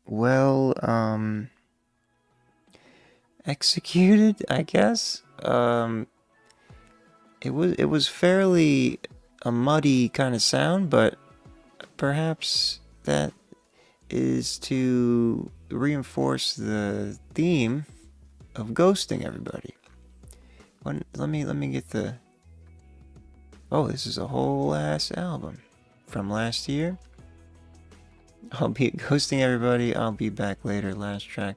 Well, executed, I guess. It was fairly a muddy kind of sound, but perhaps that is to reinforce the theme of ghosting everybody. Let me get the. Oh, this is a whole ass album from last year. I'll be ghosting everybody. I'll be back later. Last track.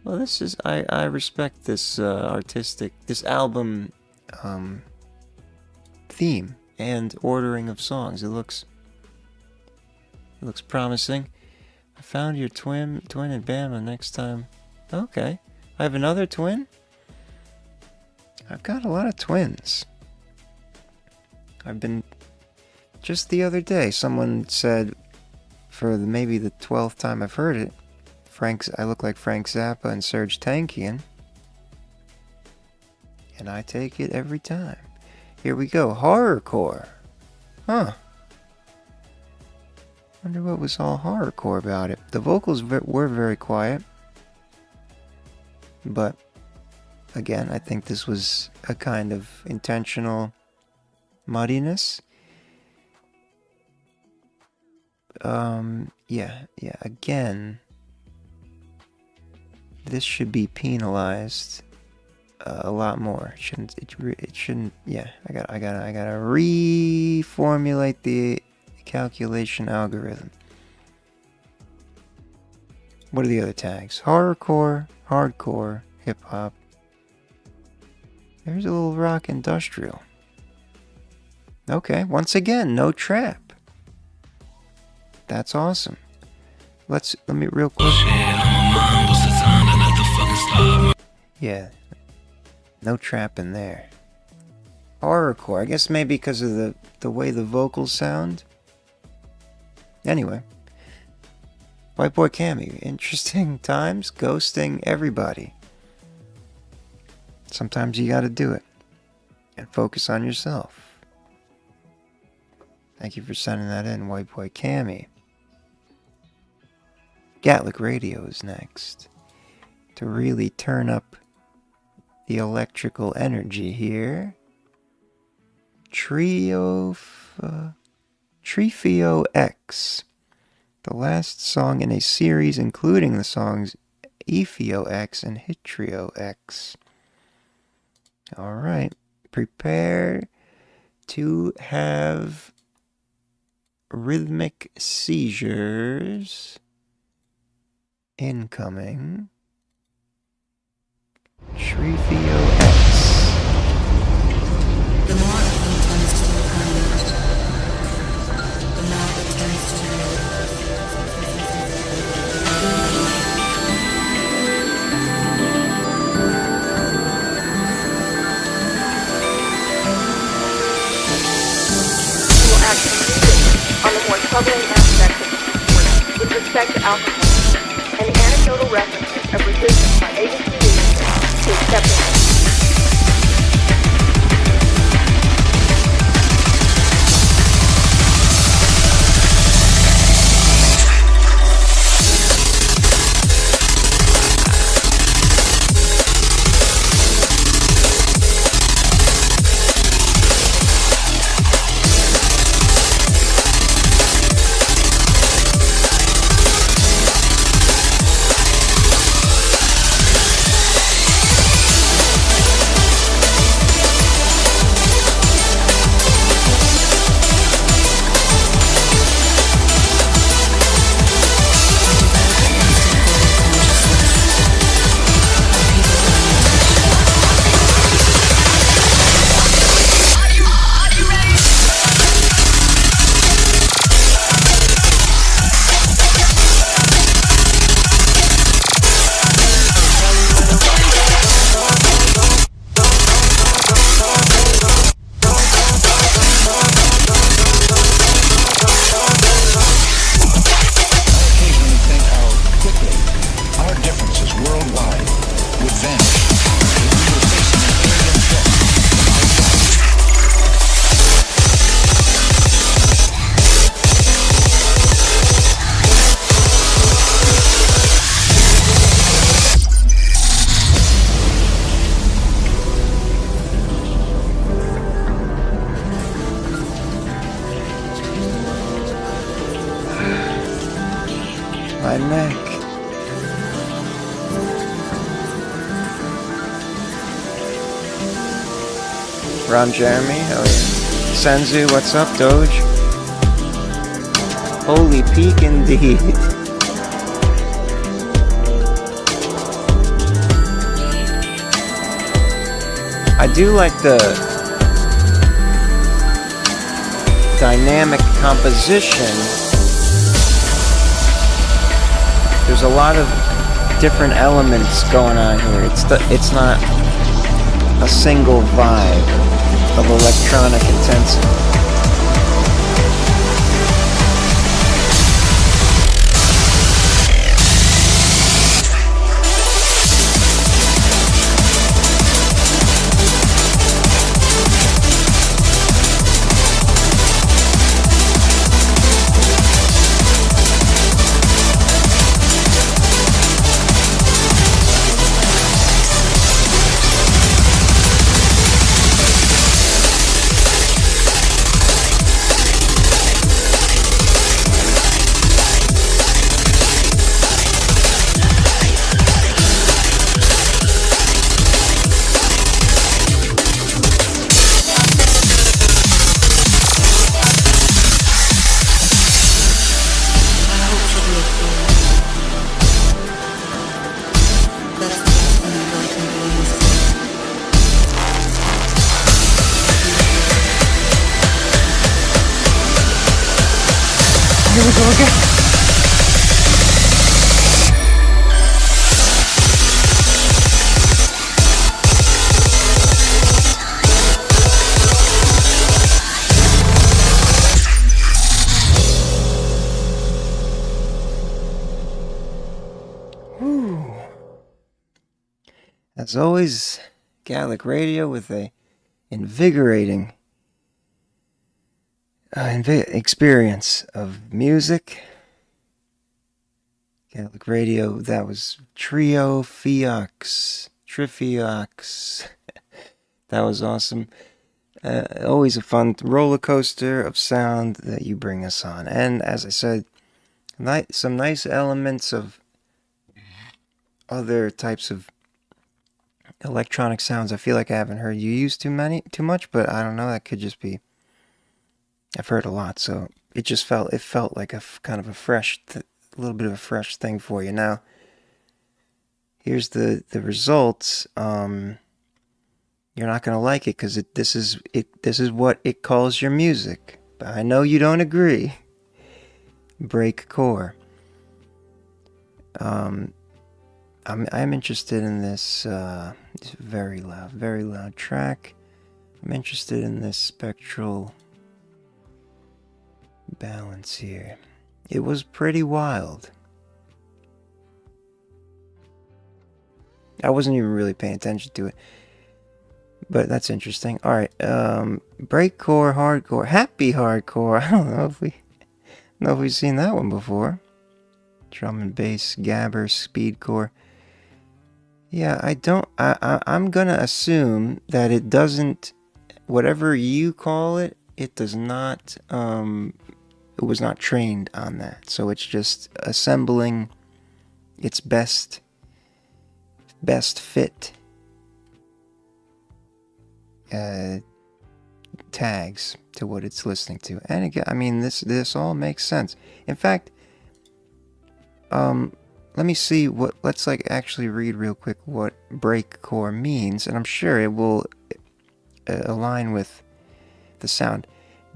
Well, this is I respect this this album theme and ordering of songs. It looks promising. I found your twin in Bama. Next time. Okay. I have another twin? I've got a lot of twins. Just the other day, someone said, for maybe the 12th time I've heard it, I look like Frank Zappa and Serge Tankian. And I take it every time. Here we go. Horrorcore. Huh. Wonder what was all horrorcore about it. The vocals were very quiet. But again, I think this was a kind of intentional muddiness. Yeah, again, this should be penalized a lot more. It shouldn't, yeah, I gotta reformulate the calculation algorithm. What are the other tags? Horrorcore, hardcore, hip-hop. There's a little rock industrial. Okay, once again, no trap. That's awesome. Let me real quick. Yeah, no trap in there. Horrorcore, I guess maybe because of the way the vocals sound. Anyway. White Boy Cammy, interesting times, ghosting everybody. Sometimes you gotta do it. And focus on yourself. Thank you for sending that in, White Boy Cammy. Gatlic Radio is next. To really turn up the electrical energy here. Trifio X. The last song in a series including the songs Ephio X and Hitrio X. Alright. Prepare to have rhythmic seizures incoming. Trifio X.
The more it tends to become, the more it tends to
on the more troubling aspects of discourse with respect to alcohol and the anecdotal references of resistance by agency leaders to acceptance.
My neck. Ron Jeremy, hell yeah. Senzu, what's up, Doge? Holy peak indeed. I do like the dynamic composition. There's a lot of different elements going on here. It's not a single vibe of electronic intensity. here we go again. Whew. As always, Gallic Radio with a invigorating experience of music. Gallic Radio, that was Trio Fiox, Trifiox. That was awesome. Always a fun roller coaster of sound that you bring us on. And as I said, some nice elements of other types of electronic sounds. I feel like I haven't heard you use too much, but I don't know. That could just be. I've heard a lot, so it felt like a kind of a little bit of a fresh thing for you. Now, here's the results. You're not gonna like it because this is what it calls your music. But I know you don't agree. Breakcore. I'm interested in this very loud track. I'm interested in this spectral balance here. It was pretty wild. I wasn't even really paying attention to it, but that's interesting. All right, breakcore, hardcore, happy hardcore. I don't know if we've seen that one before. Drum and bass, gabber, speedcore. Yeah, I'm gonna assume that it doesn't. Whatever you call it, it does not. It was not trained on that, so it's just assembling its best fit tags to what it's listening to. And again, I mean, this all makes sense. In fact, let me see let's actually read real quick what breakcore means, and I'm sure it will align with the sound.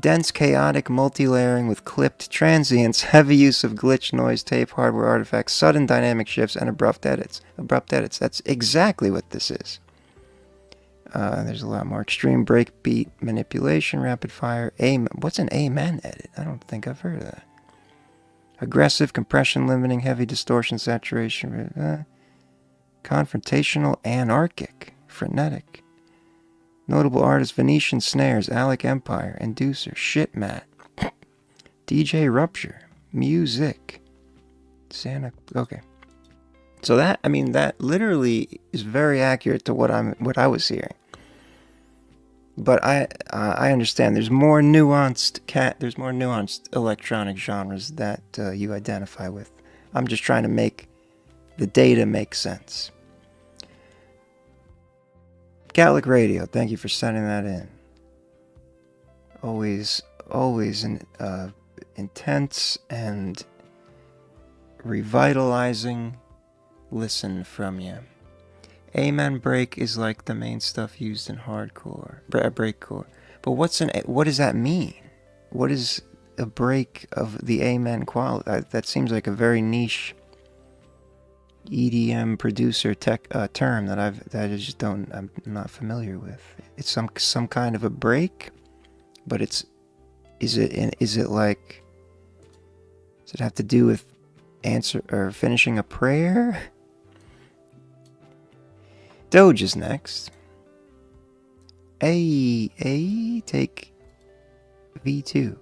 Dense, chaotic, multi-layering with clipped transients, heavy use of glitch, noise, tape, hardware artifacts, sudden dynamic shifts, and abrupt edits. That's exactly what this is. There's a lot more. Extreme breakbeat manipulation, rapid fire, what's an amen edit? I don't think I've heard of that. Aggressive, compression limiting, heavy distortion, saturation, confrontational, anarchic, frenetic. Notable artists: Venetian Snares, Alec Empire, Inducer, Shitmat, DJ Rupture, Music, Santa. Okay, so that literally is very accurate to what I was hearing. But I understand there's more nuanced electronic genres that you identify with. I'm just trying to make the data make sense. Gallic Radio, thank you for sending that in. Always an intense and revitalizing listen from you. Amen break is like the main stuff used in hardcore, breakcore. But what does that mean? What is a break of the amen quality? That seems like a very niche EDM producer term that I'm not familiar with. It's some kind of a break, but is it like, does it have to do with answer or finishing a prayer? Doge is next. Take V2.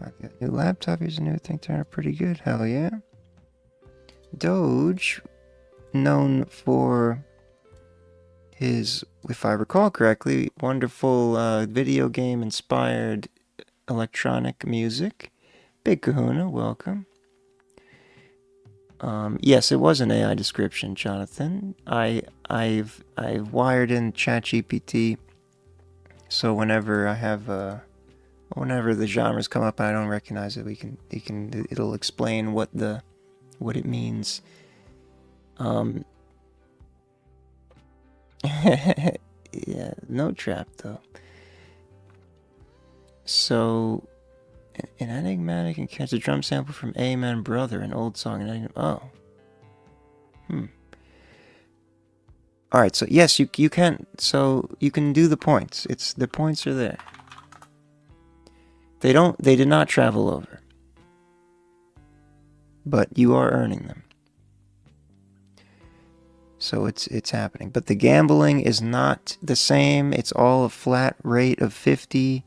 I got a new laptop. Here's a new thing. Turned out pretty good. Hell yeah. Doge, known for his, if I recall correctly, wonderful video game inspired electronic music. Big Kahuna, welcome. Yes, it was an AI description, Jonathan. I've wired in ChatGPT, so whenever the genres come up and I don't recognize it, it'll explain what it means. Yeah, no trap though. So An enigmatic and catch a drum sample from Amen Brother, an old song. Oh. Alright, so yes, you can, so you can do the points. The points are there. They did not travel over. But you are earning them. So it's happening. But the gambling is not the same. It's all a flat rate of 50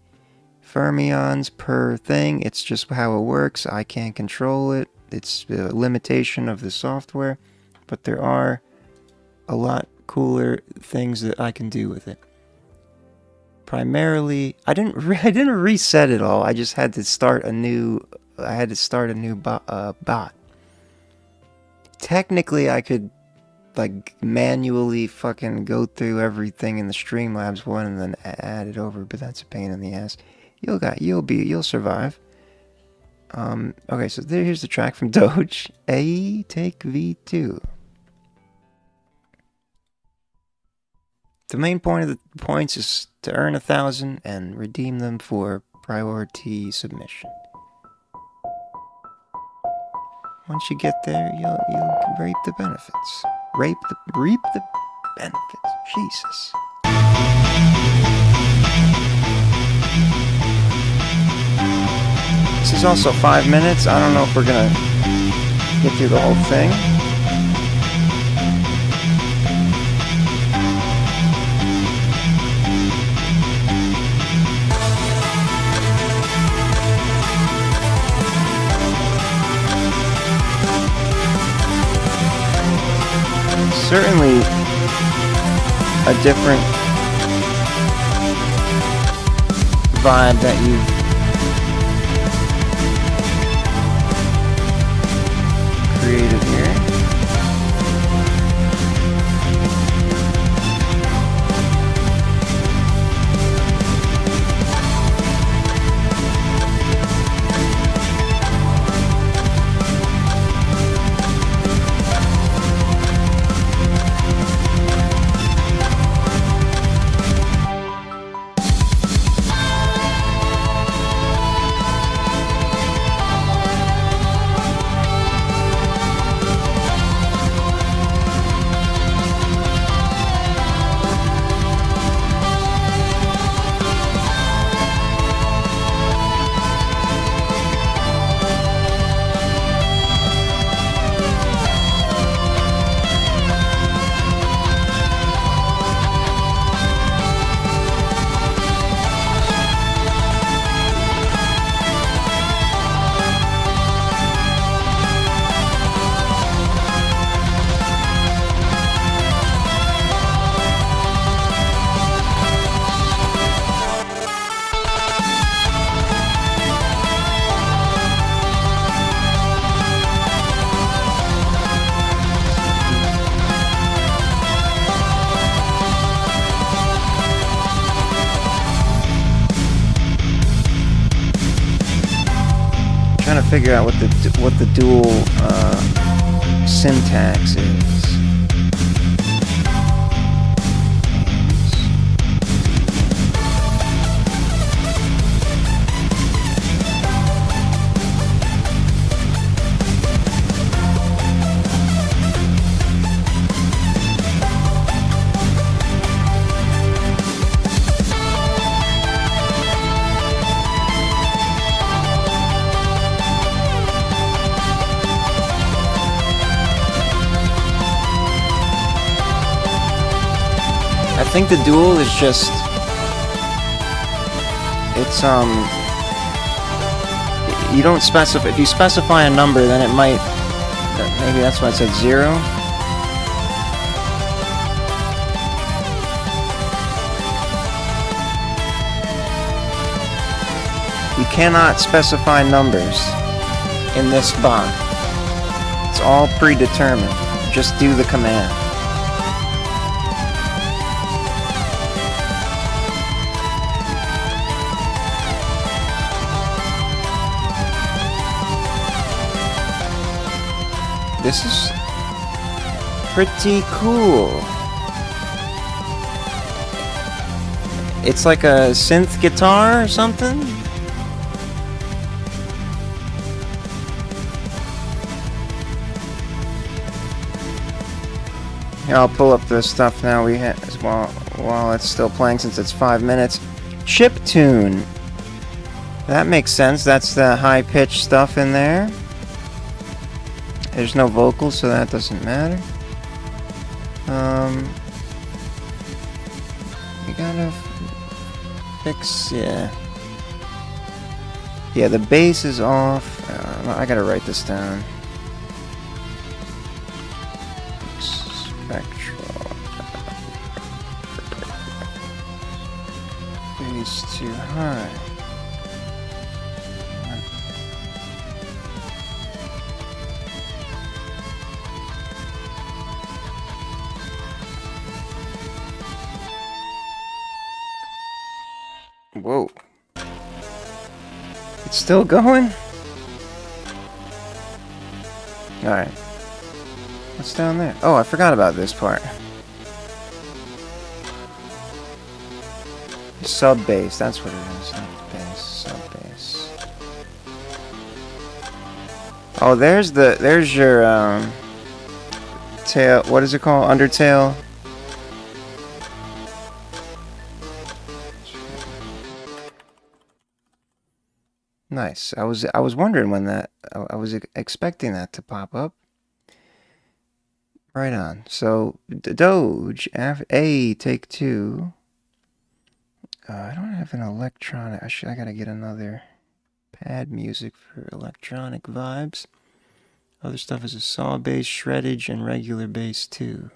fermions per thing. It's just how it works. I can't control it. It's a limitation of the software. But there are a lot cooler things that I can do with it. Primarily, I didn't reset it all. I just had to start a new. I had to start a new bot. Technically, I could like manually fucking go through everything in the Streamlabs one and then add it over, but that's a pain in the ass. You'll survive. Okay, so here's the track from Doge. A take V2. The main point of the points is to earn 1,000 and redeem them for priority submission. Once you get there, you'll reap the benefits. Reap the benefits. Jesus. This is also 5 minutes. I don't know if we're gonna get through the whole thing. Certainly a different vibe that you've created here. Trying to figure out what the dual syntax is. I think the dual is just, it's, you don't specify, if you specify a number, then it might, maybe that's why it said 0. You cannot specify numbers in this bot. It's all predetermined. Just do the command. This is pretty cool. It's like a synth guitar or something. Here, I'll pull up the stuff now we had as well while it's still playing since it's 5 minutes. Chip tune. That makes sense. That's the high-pitched stuff in there. There's no vocals, so that doesn't matter. You gotta fix, yeah. Yeah, the bass is off. I gotta write this down. Spectral. Bass too high. Whoa. It's still going? Alright. What's down there? Oh, I forgot about this part. Sub bass, that's what it is. Not bass, sub bass. Oh, there's your tail, what is it called? Undertale. Nice. I was wondering when that I was expecting that to pop up. Right on. So Doge A take 2. I don't have an electronic. I gotta get another pad music for electronic vibes. Other stuff is a saw bass, shreddage, and regular bass too.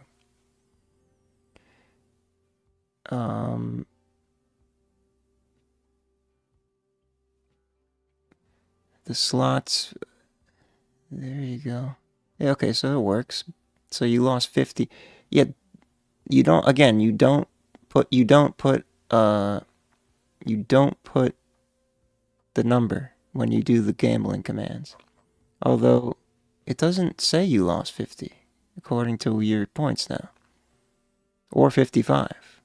The slots. There you go. Yeah, okay, so it works. So you lost 50. Yeah, you don't. Again, you don't put the number when you do the gambling commands. Although it doesn't say you lost 50 according to your points now, or 55.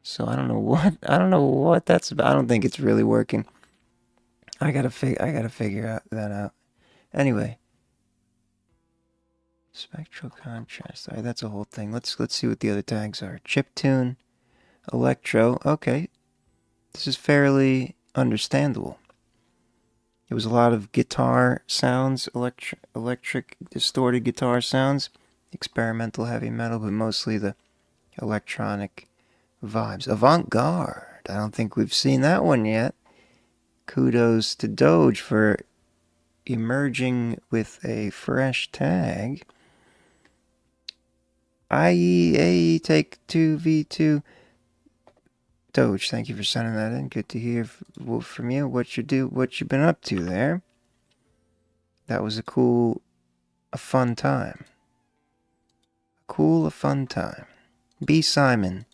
So I don't know what that's about. I don't think it's really working. I gotta figure that out. Anyway, spectral contrast. All right, that's a whole thing. Let's see what the other tags are. Chiptune, electro. Okay, this is fairly understandable. It was a lot of guitar sounds, electric distorted guitar sounds, experimental heavy metal, but mostly the electronic vibes. Avant-garde. I don't think we've seen that one yet. Kudos to Doge for emerging with a fresh tag. IEA take 2 V2. Doge, thank you for sending that in. Good to hear from you. What you've been up to there. That was a fun time. A fun time. B. Simon,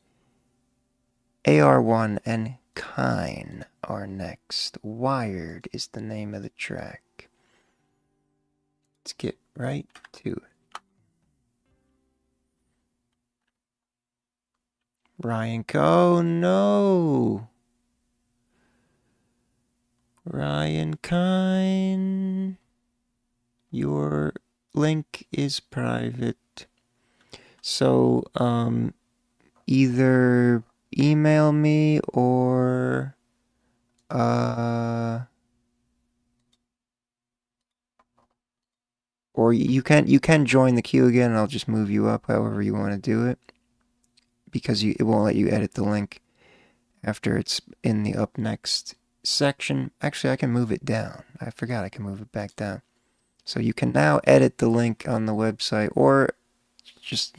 AR1, and Kine are next. Wired is the name of the track. Let's get right to it. Ryan, oh no! Ryan Kine, your link is private. So, either email me or you can join the queue again, and I'll just move you up however you want to do it, because it won't let you edit the link after it's in the up next section. Actually, I can move it down. I forgot I can move it back down. So you can now edit the link on the website, or just,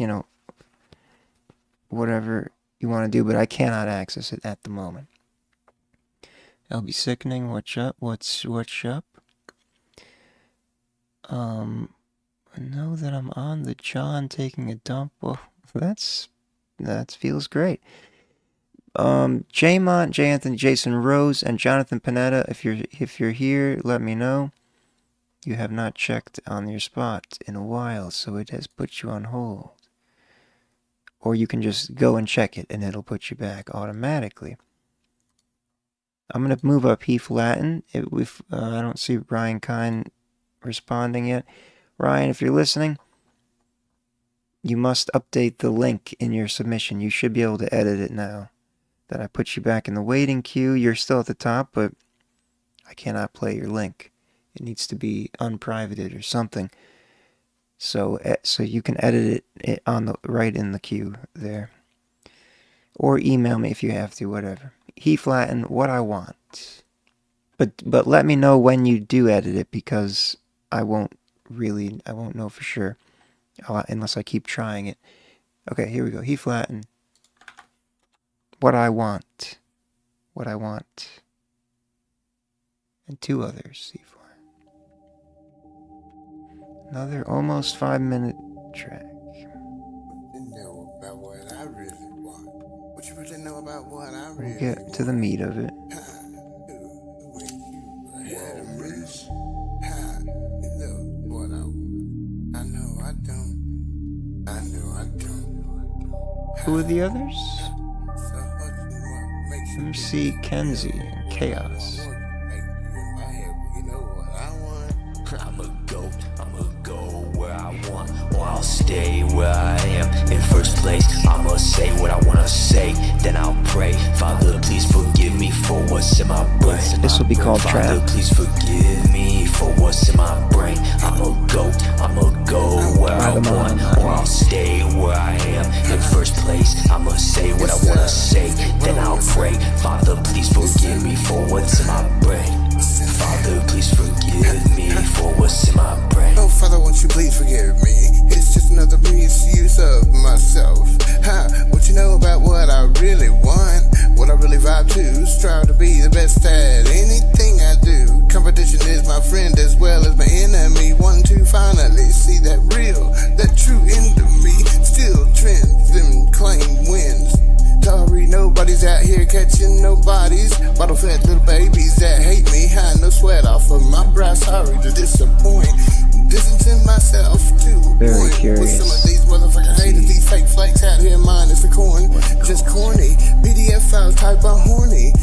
whatever you want to do, but I cannot access it at the moment. I'll be sickening. What's up? What's up? I know that I'm on the John taking a dump. Well, that feels great. Jaymont, J. Anthony, Jason Rose, and Jonathan Panetta, if you're here, let me know. You have not checked on your spot in a while, so it has put you on hold. Or you can just go and check it, and it'll put you back automatically. I'm going to move up Heath Latin. If I don't see Ryan Kine responding yet. Ryan, if you're listening, you must update the link in your submission. You should be able to edit it now that I put you back in the waiting queue. You're still at the top, but I cannot play your link. It needs to be unprivated or something. So you can edit it on the right in the queue there. Or email me if you have to, whatever. He flatten what I want. But let me know when you do edit it, because I won't know for sure unless I keep trying it. Okay, here we go. He flatten what I want. What I want. And two others. C flat. Another almost 5-minute track. We'll get to the meat of it. Who are the others? MC Kenzie and Chaos.
I'll stay where I am in first place. I'ma say what I wanna say, then I'll pray. Father, please forgive me for what's in my brain.
This will be called Trap.
Father, please forgive me for what's in my brain. I'ma go where I want, or I'll stay where I am in first place. I'ma say what I wanna say, then I'll pray. Father, please forgive me for what's in my brain. Father, please forgive me for what's in my brain.
Oh, Father, won't you please forgive me? It's just another misuse of myself. What you know about what I really want? What I really vibe to? Strive to be the best at anything I do. Competition is my friend as well as my enemy. Want to finally see that real, that true into me. Still trends and claim wins. Sorry, nobody's out here catching nobodies. Bottle-fed little babies that hate me. No sweat off of my brow. Sorry to disappoint. Distancing myself to a
Very
point
curious.
with some of these motherfucking haters. These fake flakes out here, mine is the corn. Just corny. PDF files type of horny.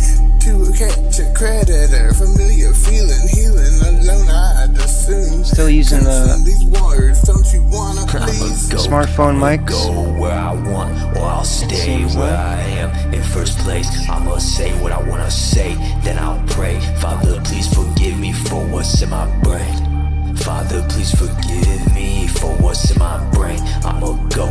To catch a creditor. Familiar feeling, healing alone. I'd assume.
Still using
these words. Don't you wanna please?
Smartphone mics.
Go where I want, or I'll stay where I am in first place. I'ma say what I wanna say, then I'll pray. Father, please forgive me for what's in my brain. Father, please forgive me for what's in my brain. I'ma go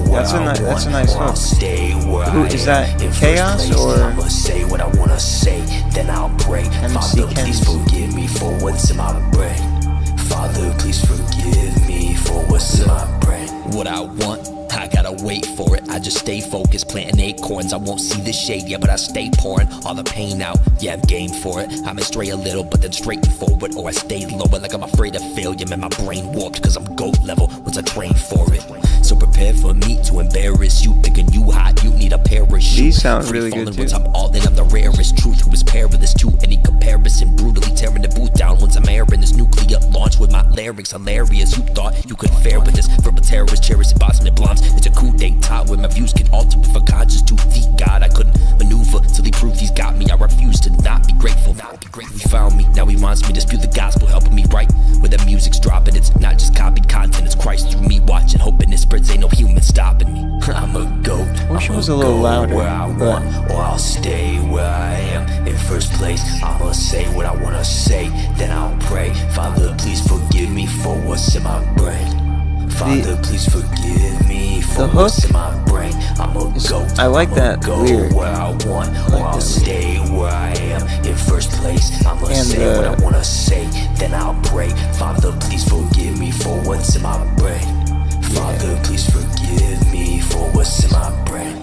where
That's a nice
or I'll
hook.
stay where
Who
I
is
am
that?
in first
Chaos
place.
or
I'ma say what I wanna say, then I'll pray. Father, please
Kenzie.
forgive me for what's in my brain. Father, please forgive me for what's in my brain.
What I want, I gotta wait for it. I just stay focused, planting acorns. I won't see the shade yet, but I stay pouring all the pain out. Yeah, I'm game for it. I may stray a little, but then straight forward. Or I stay lower like I'm afraid of failure. Man, my brain warped cause I'm GOAT level once I train for it. So prepare for me to embarrass you. Thinking you hot, you need a parachute.
These sound
Free
really good
falling
too.
once I'm all in, I'm the rarest truth. Who is perilous to any comparison. Brutally tearing the booth down once I'm airing this nuclear launch with my lyrics. Hilarious, you thought you could fare with this verbal terrorist, cherished and bossing and blondes. It's a coup d'etat where my views can alter with a conscious to the God. I couldn't maneuver till he proved he's got me. I refuse to not be grateful. He found me, now he wants me to spew the gospel, helping me write. Where the music's dropping, it's not just copied content, it's Christ through me watching, hoping it spreads. Ain't no human stopping me.
I'ma go.
Wish it was a little louder,
Where I
but
want, or I'll stay where I am in first place. I'ma say what I wanna say, then I'll pray. Father, please forgive me for what's in my brain. Father, please forgive me for
the
what's
hook
in my brain. I'ma go.
I like that
go
lyric.
where I want, or I'll stay where I am in first place. I'ma
And
say what I wanna say, then I'll pray. Father, please forgive me for what's in my brain. Father, please forgive me for what's in my brain.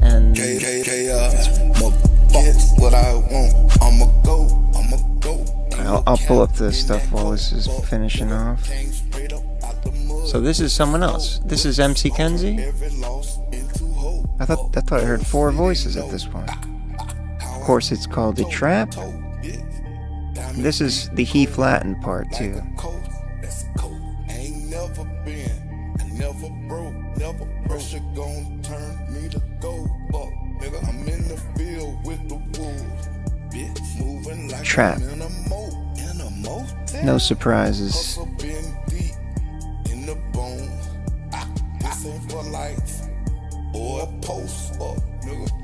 And
What I want, I'ma go.
I'll pull up the stuff while this is finishing off. So this is someone else. This is MC Kenzie. I thought I heard 4 voices at this point. Of course, it's called a trap. This is the he flattened part too. Trap. No surprises.
the boom. This ain't for lights or a post up.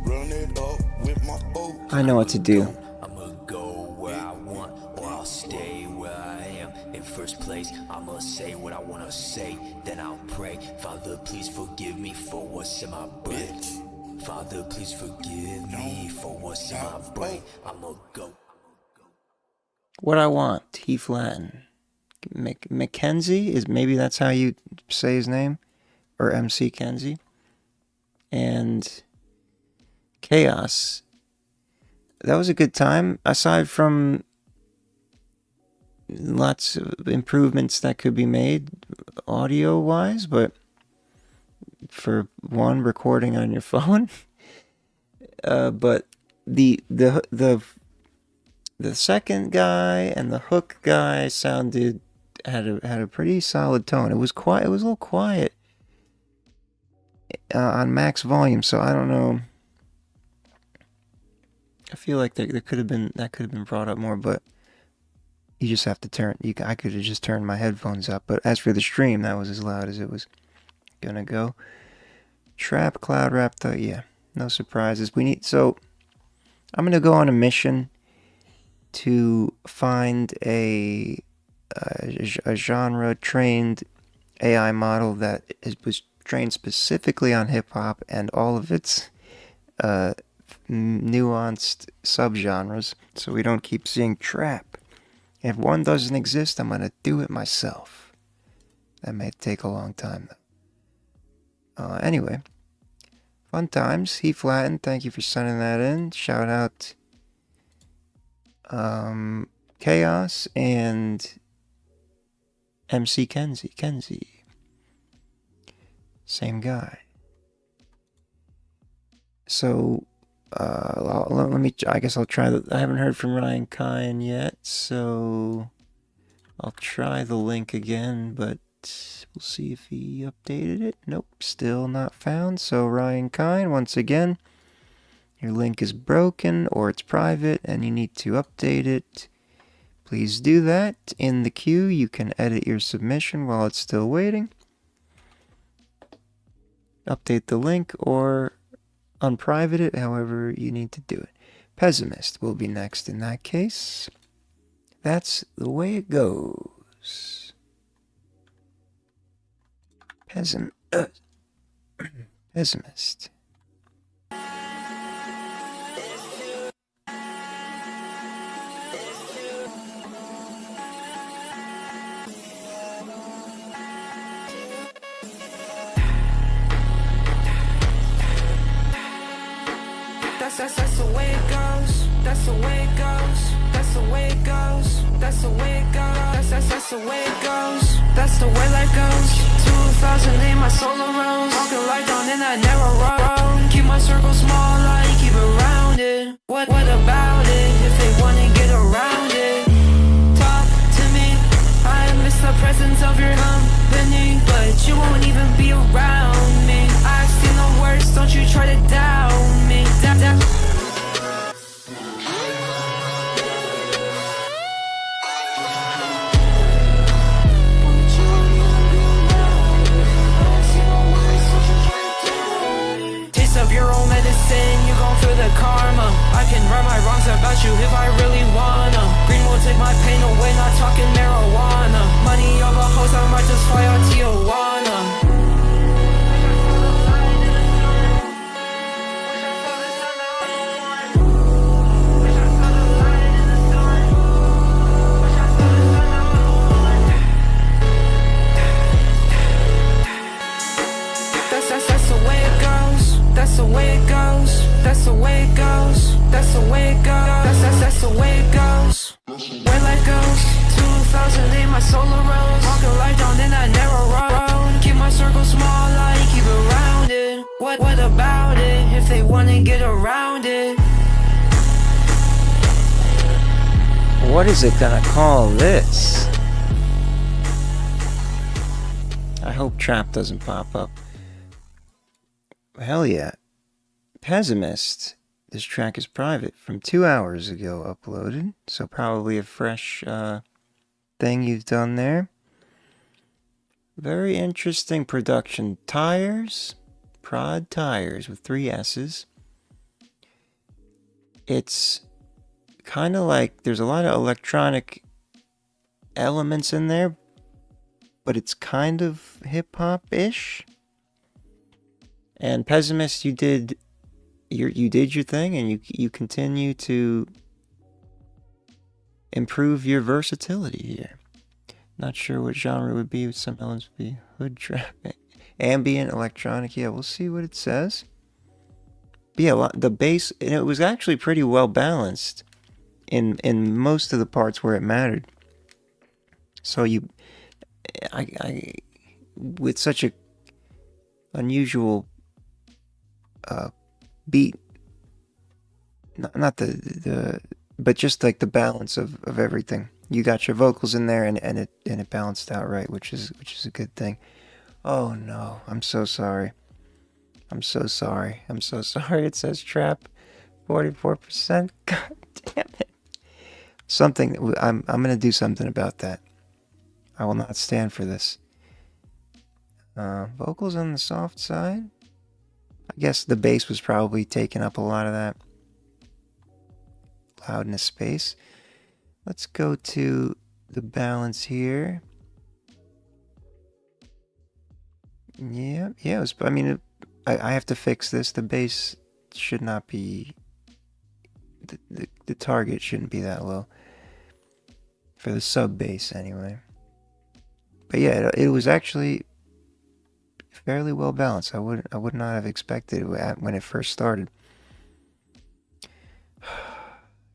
Run it up with my boat.
I know what to do.
I'ma go where I want, or I'll stay where I am. In first place, I'ma say what I wanna say, then I'll pray. Father, please forgive me for what's in my brain. Father, please forgive me for what's in my brain. I'ma go.
What I want, Heath Latin. Mackenzie, is maybe that's how you say his name, or MC Kenzie. And Chaos. That was a good time, aside from lots of improvements that could be made audio-wise, but for one, recording on your phone. But the second guy and the hook guy had a pretty solid tone. It was quiet. It was a little quiet on max volume, so I don't know. I feel like that could have been brought up more, but you just have to turn. I could have just turned my headphones up. But as for the stream, that was as loud as it was gonna go. Trap, Cloud Rap, though, yeah, no surprises. So I'm gonna go on a mission to find a genre-trained AI model that was trained specifically on hip-hop and all of its nuanced subgenres, so we don't keep seeing trap. If one doesn't exist, I'm going to do it myself. That may take a long time, though. Anyway, fun times. Heath Latin, thank you for sending that in. Shout out Chaos and MC Kenzie. Same guy. So, I guess I'll try I haven't heard from Ryan Kine yet, so I'll try the link again, but we'll see if he updated it. Nope, still not found. So Ryan Kine, once again, your link is broken or it's private and you need to update it. Please do that. In the queue, you can edit your submission while it's still waiting. Update the link or unprivate it, however you need to do it. Pessimist will be next in that case. That's the way it goes. Pessimist.
That's the way it goes. That's the way it goes. That's the way it goes. That's the way it goes. That's the way it goes. That's the way life goes. 2008, my solo rose. Walking light down in that narrow road. Keep my circle small, I keep it rounded. What about it? If they wanna get around it, talk to me. I miss the presence of your company, but you won't even be around me. I've seen the worst, don't you try to doubt me. Taste of your own medicine, you gon' feel the karma. I can right my wrongs about you if I really wanna. Green will take my pain away, not talking marijuana. Money over hoes, I might just fly out Tijuana. That's the way it goes. That's the way it goes. That's the way it goes. That's the way it goes. Where life goes. 2008, my solo rose. Walking light down in that narrow road. Keep my circle small, I keep it rounded. What about it? If they wanna get around it.
What is it gonna call this? I hope trap doesn't pop up. Hell yeah. Pessimist. This track is private from 2 hours ago uploaded. So probably a fresh thing you've done there. Very interesting production. Tires, Prod Tires with 3 S's. It's kind of like there's a lot of electronic elements in there, but it's kind of hip-hop-ish. And Pessimist, you did your thing, and you continue to improve your versatility here. Not sure what genre it would be. Some elements would be hood trap, ambient, electronic. Yeah, we'll see what it says. But yeah, the bass, and it was actually pretty well balanced in most of the parts where it mattered. So I with such a unusual beat, not the but just like the balance of everything. You got your vocals in there, and it balanced out right, which is a good thing. Oh no, I'm so sorry. I'm so sorry. It says trap 44%. God damn it. I'm gonna do something about that. I will not stand for this. Vocals on the soft side. I guess the bass was probably taking up a lot of that loudness space. Let's go to the balance here. Yeah. I have to fix this. The bass should not be... The target shouldn't be that low. For the sub bass, anyway. But yeah, it was actually fairly well balanced. I would not have expected it when it first started.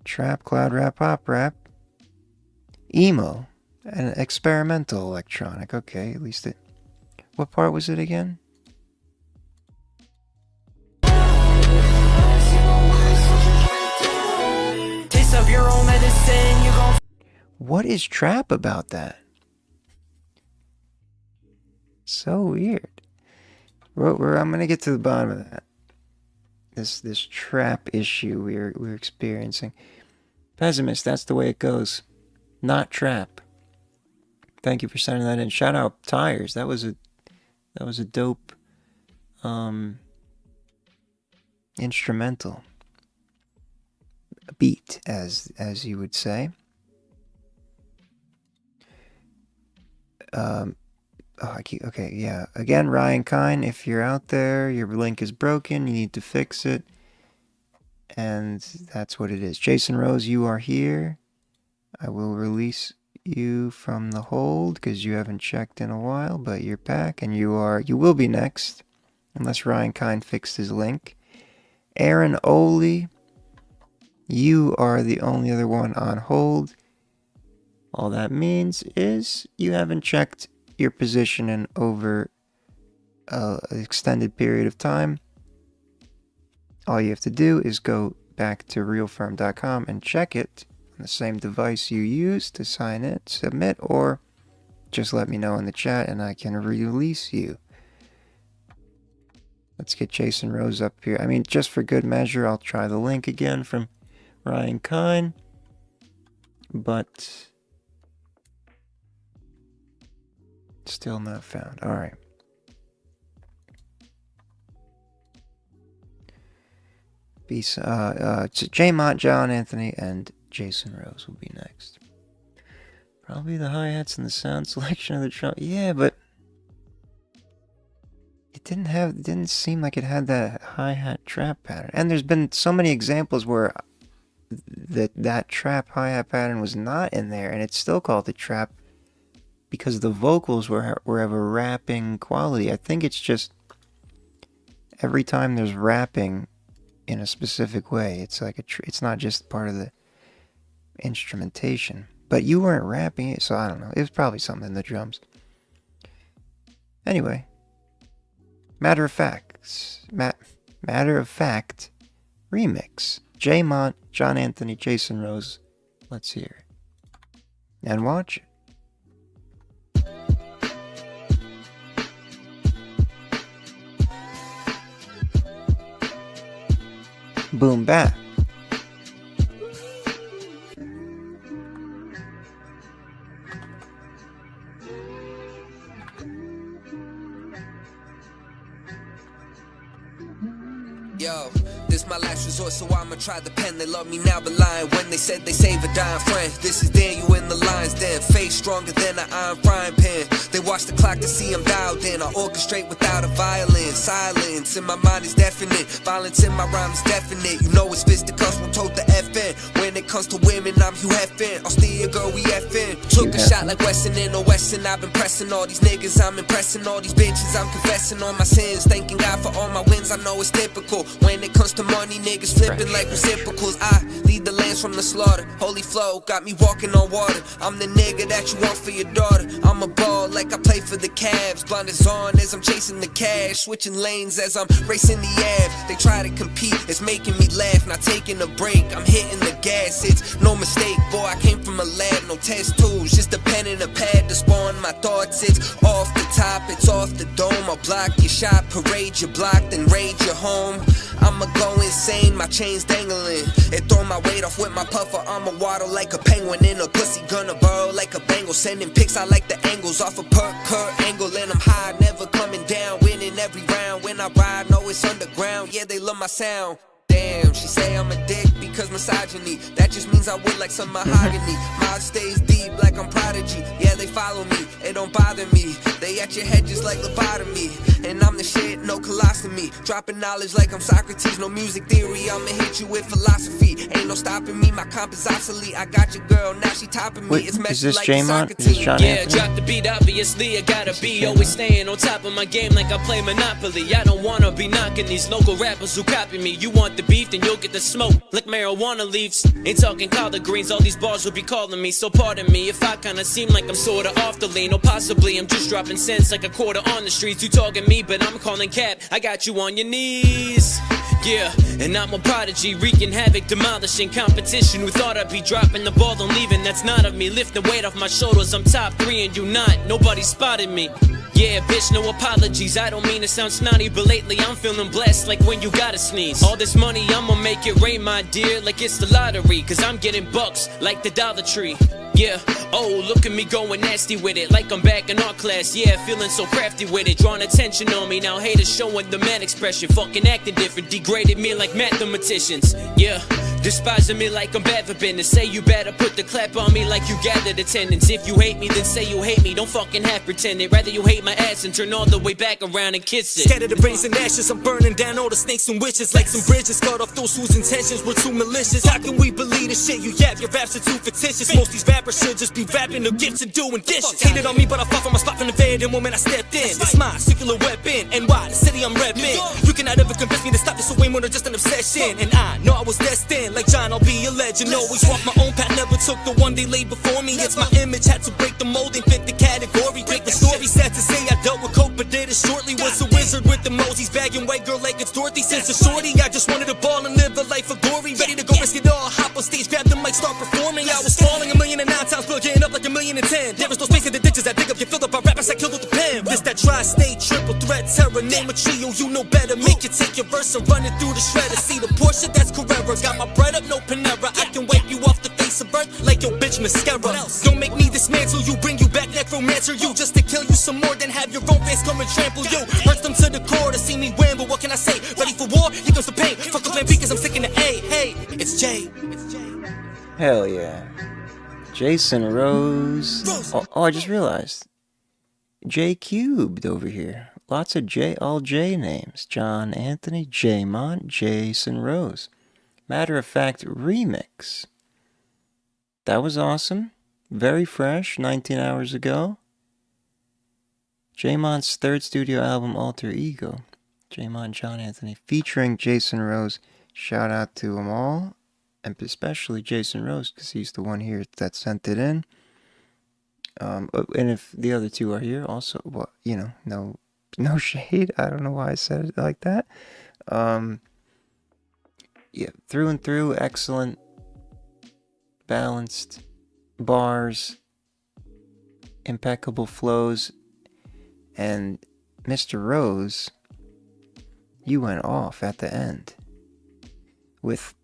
Trap, cloud rap, pop rap. Emo. And experimental electronic. Okay, at least it... What part was it again?
Taste of your own medicine, you gon'
What is trap about that? So weird. I'm gonna get to the bottom of that. This trap issue we're experiencing. Pessimist, that's the way it goes. Not trap. Thank you for sending that in. Shout out Tires. That was a dope instrumental beat, as you would say. Okay, yeah. Again, Ryan Kine, if you're out there, your link is broken, you need to fix it. And that's what it is. Jason Rose, you are here. I will release you from the hold because you haven't checked in a while, but you're back and you will be next, unless Ryan Kine fixed his link. Aaron Oley, you are the only other one on hold. All that means is you haven't checked your position in over an extended period of time. All you have to do is go back to realferm.com and check it on the same device you used to sign in, submit, or just let me know in the chat and I can release you. Let's get Jason Rose up here. I mean, just for good measure, I'll try the link again from Ryan Kine. But still not found. All right. J-Mont, John Anthony, and Jason Rose will be next. Probably the hi-hats and the sound selection of the drum. Yeah, but it didn't seem like it had that hi-hat trap pattern. And there's been so many examples where that trap hi-hat pattern was not in there, and it's still called the trap because the vocals were of a rapping quality. I think it's just every time there's rapping in a specific way, it's like it's not just part of the instrumentation. But you weren't rapping it, so I don't know. It was probably something in the drums. Anyway, matter of fact remix. J-Mont, John Anthony, Jason Rose. Let's hear it and watch it. Boom bap.
Yo, this my last resort, so I'ma try the pen. They love me now, but lying when they said they save a dying friend. This is Daniel in the lines, then face stronger than an iron frying pan. They watch the clock to see I'm dialed in. I orchestrate without a violin. Silence in my mind is definite. Violence in my rhyme is definite. You know it's fisticuffs when told to FN. When it comes to women, I'm Hugh Hefn. I'll steal your girl, we FN. Took a shot like Wesson in or Wesson. I've been pressing all these niggas, I'm impressing all these bitches. I'm confessing all my sins, thanking God for all my wins. I know it's typical. When it comes to money, niggas flipping like reciprocals. I lead the lands from the slaughter. Holy flow, got me walking on water. I'm the nigga that you want for your daughter. I'm a ball like I play for the Cavs. Blinders on as I'm chasing the cash. Switching lanes as I'm racing the Ave. They try to compete, it's making me laugh. Not taking a break, I'm hitting the gas. It's no mistake, boy, I came from a lab. No test tools, just a pen and a pad to spawn my thoughts. It's off the top, it's off the dome. I'll block your shot, parade your block, then raid your home. I'ma go insane, my chains dangling. And throw my weight off with my puffer. I'ma waddle like a penguin in a pussy, gonna burrow like a Bengal. Sending pics, I like the angles off a Kurt Angle. And I'm high, never coming down, winning every round. When I ride, know it's underground, yeah, they love my sound. Damn, she say I'm a dick because misogyny. That just means I would like some mahogany. My stays deep like I'm Prodigy. Yeah, they follow me, it don't bother me. They at your head just like lobotomy. And I'm the shit, no colostomy. Dropping knowledge like I'm Socrates. No music theory, I'ma hit you with philosophy. Ain't no stopping me, my comp is obsolete. I got your girl, now she topping me.
Wait,
it's
is this
like
J-Mon? Is this John
Yeah,
Anthony?
drop the beat, obviously I gotta be always staying on top of my game like I play Monopoly. I don't wanna be knocking these local rappers who copy me. You want the beef, then you'll get the smoke like marijuana leaves. Ain't talking collard greens, all these bars will be calling me. So pardon me if I kinda seem like I'm sorta off the lean. Or possibly I'm just dropping cents like a quarter on the streets. You talking me, but I'm calling cap. I got you on your knees. Yeah, and I'm a prodigy, wreaking havoc, demolishing competition. Who thought I'd be dropping the ball and leaving? That's not of me. Lift the weight off my shoulders, I'm top 3 and you not. Nobody spotted me. Yeah, bitch, no apologies. I don't mean to sound snotty, but lately I'm feeling blessed like when you gotta sneeze. All this money, I'ma make it rain, my dear, like it's the lottery. Cause I'm getting bucks like the Dollar Tree. Yeah, oh, look at me going nasty with it. Like I'm back in art class, yeah, feeling so crafty with it. Drawing attention on me, now haters showing the man expression. Fucking acting different, degraded me like mathematicians. Yeah, despising me like I'm bad for business. Say you better put the clap on me like you gathered attendance. If you hate me, then say you hate me, don't fucking have pretend it. Rather you hate my ass and turn all the way back around and kiss it.
Scatter the brains and ashes, I'm burning down all the snakes and witches. Like some bridges, cut off those whose intentions were too malicious. How can we believe the shit you yap? Your raps are too fictitious. Most these rappers should just be rapping or gifts and doing dishes. Hated on me, but I fought for my spot from the bed. And when I stepped in, it's my circular weapon. NY, the city I'm repping. You cannot ever convince me to stop this, so way more than just an obsession. And I know I was destined, like John, I'll be a legend. Always walked my own path, never took the one they laid before me. It's my image, had to break the mold and fit the category. Break the story, sad to say I dealt with coke, but did it shortly. Was a wizard with the Moses, bagging white girl like it's Dorothy. Since a shorty, I just wanted to ball and live a life of glory. Ready to go risk it all, hop on stage, grab the mic, start performing. I was falling 1,009 times, but getting up like 1,010. There was no space in the ditches that dig up, you filled up by rappers that killed with the pen. This that tri-state, triple threat, terror, name a trio, you know better. Make you take your verse and run it through the shredder. See the Porsche, that's Carrera. Got my bread up, no Panera. I can wipe you off the face of earth like your bitch mascara. Don't make me dismantle you, bring you back necromancer you. Just to kill you some more, then have your own fans come and trample you. Hurt them to the core to see me win, but what can I say? Ready for war? Here comes the pain. Fuck the plan B cause I'm sticking to A. Hey, it's J.
Hell yeah. Jason Rose. Oh, I just realized. J cubed over here. Lots of J, all J names. John Anthony, J-Mon, Jason Rose. Matter of fact, remix. That was awesome. Very fresh, 19 hours ago. J-Mon's third studio album, Alter Ego. J-Mon, John Anthony, featuring Jason Rose. Shout out to them all. And especially Jason Rose, because he's the one here that sent it in. And if the other two are here, also, well, you know, no shade. I don't know why I said it like that. Yeah, through and through, excellent, balanced bars, impeccable flows, and Mr. Rose, you went off at the end with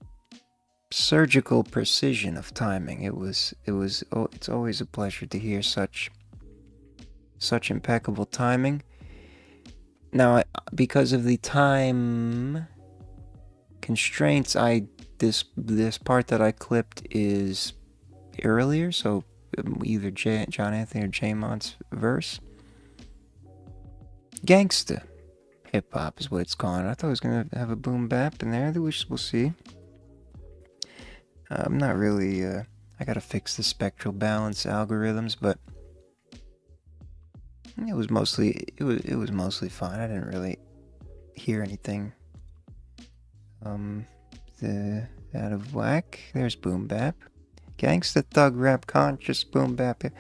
surgical precision of timing. It's always a pleasure to hear such impeccable timing. Now, because of the time constraints, this part that I clipped is earlier, so either John Anthony or J Mont's verse. Gangsta hip hop is what it's called. I thought it was gonna have a boom bap in there. We'll see. I'm not really. I gotta fix the spectral balance algorithms, but it was mostly fine. I didn't really hear anything out of whack. There's boom bap, gangsta thug rap, conscious boom bap. I'm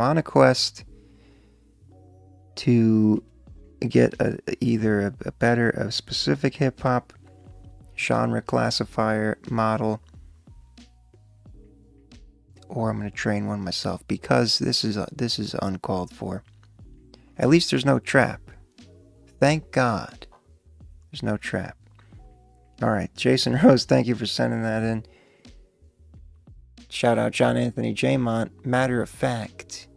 on a quest to get either a specific hip hop genre classifier model, or I'm going to train one myself, because this is uncalled for. At least there's no trap. Thank God there's no trap. Alright, Jason Rose, thank you for sending that in. Shout out John Anthony J Mont. Matter of fact,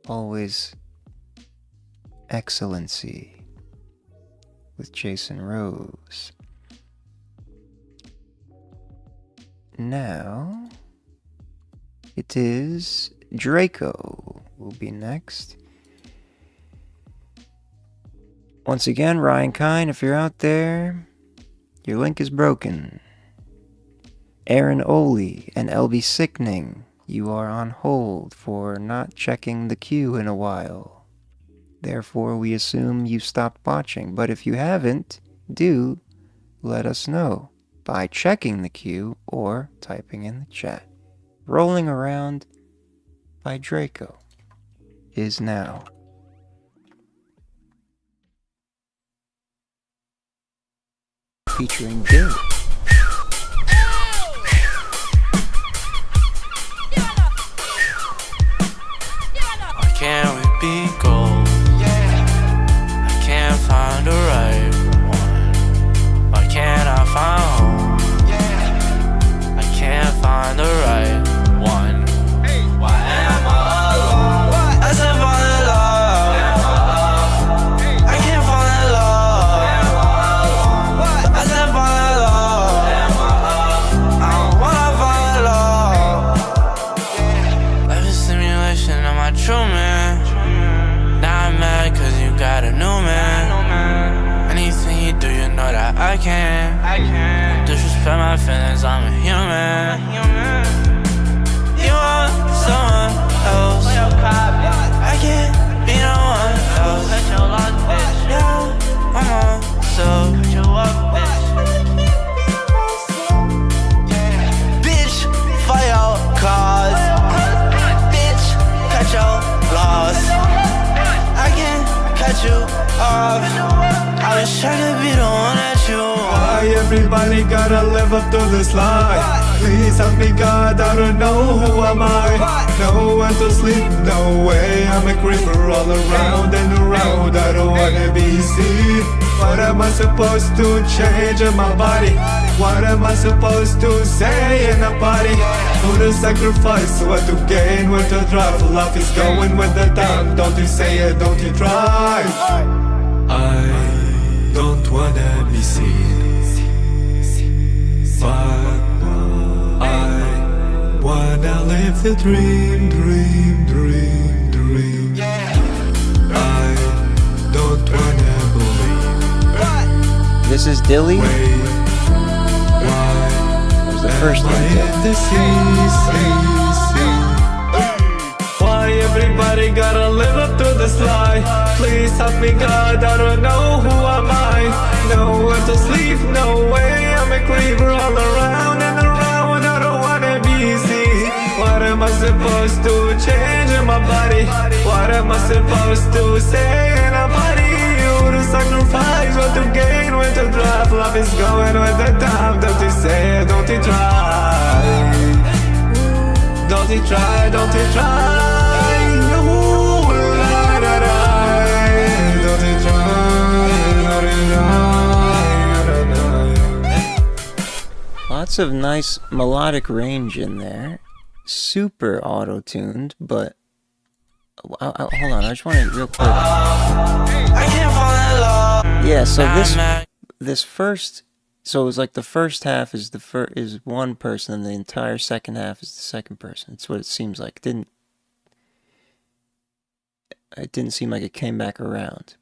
always excellency with Jason Rose. Now it is Draco will be next. Once again, Ryan Kine, if you're out there, your link is broken. Aaron Oley and LB Sickening, you are on hold for not checking the queue in a while. Therefore, we assume you stopped watching. But if you haven't, do let us know by checking the queue or typing in the chat. Rolling Around by Draco is now. Featuring Bill.
Why can't we be gold? I can't find the right one. Why can't I find home? I can't find the right one. Why am I alone? I said fall in love. I can't fall in love. I said fall in love. I don't wanna fall in love. Life is simulation, am I true, man? Now I'm mad cause you got a new man. Anything you do, you know that I can't. Disrespect my feelings, I'm a human. You want someone else, I can't be no one else. Yeah, I'm on so. Bitch, for your cause. Bitch, cut your loss. I can't cut you off. I was trying to be the one that you want.
Why everybody gotta live up to this lie? Please help me, God, I don't know who am I. No one to sleep, no way. I'm a creeper all around and around. I don't wanna be seen. What am I supposed to change in my body? What am I supposed to say in a party? Who to sacrifice, what to gain, where to drive? Life is going with the time. Don't you say it, don't you try? I don't wanna be seen, but I wanna live the dream, dream, dream, dream. I don't wanna believe.
This is Dilly. Where's the first one?
Why everybody gotta live up to this lie? Please help me, God, I don't know who am I. No one to sleep, no way. I'm a creeper all around and around. I don't wanna be seen. What am I supposed to change in my body? What am I supposed to say in a body? Who to sacrifice, what to gain, when to drive? Life is going with the time. Don't you say it, don't you try? Don't you try, don't you try? Ooh, la, da, da. Don't you try, don't you try?
Lots of nice melodic range in there. Super auto-tuned, but hold on, I just want to real quick.
I can't fall in love.
Yeah, so this first, so it was like the first half is is one person, and the entire second half is the second person. It's what it seems like. It didn't seem like it came back around.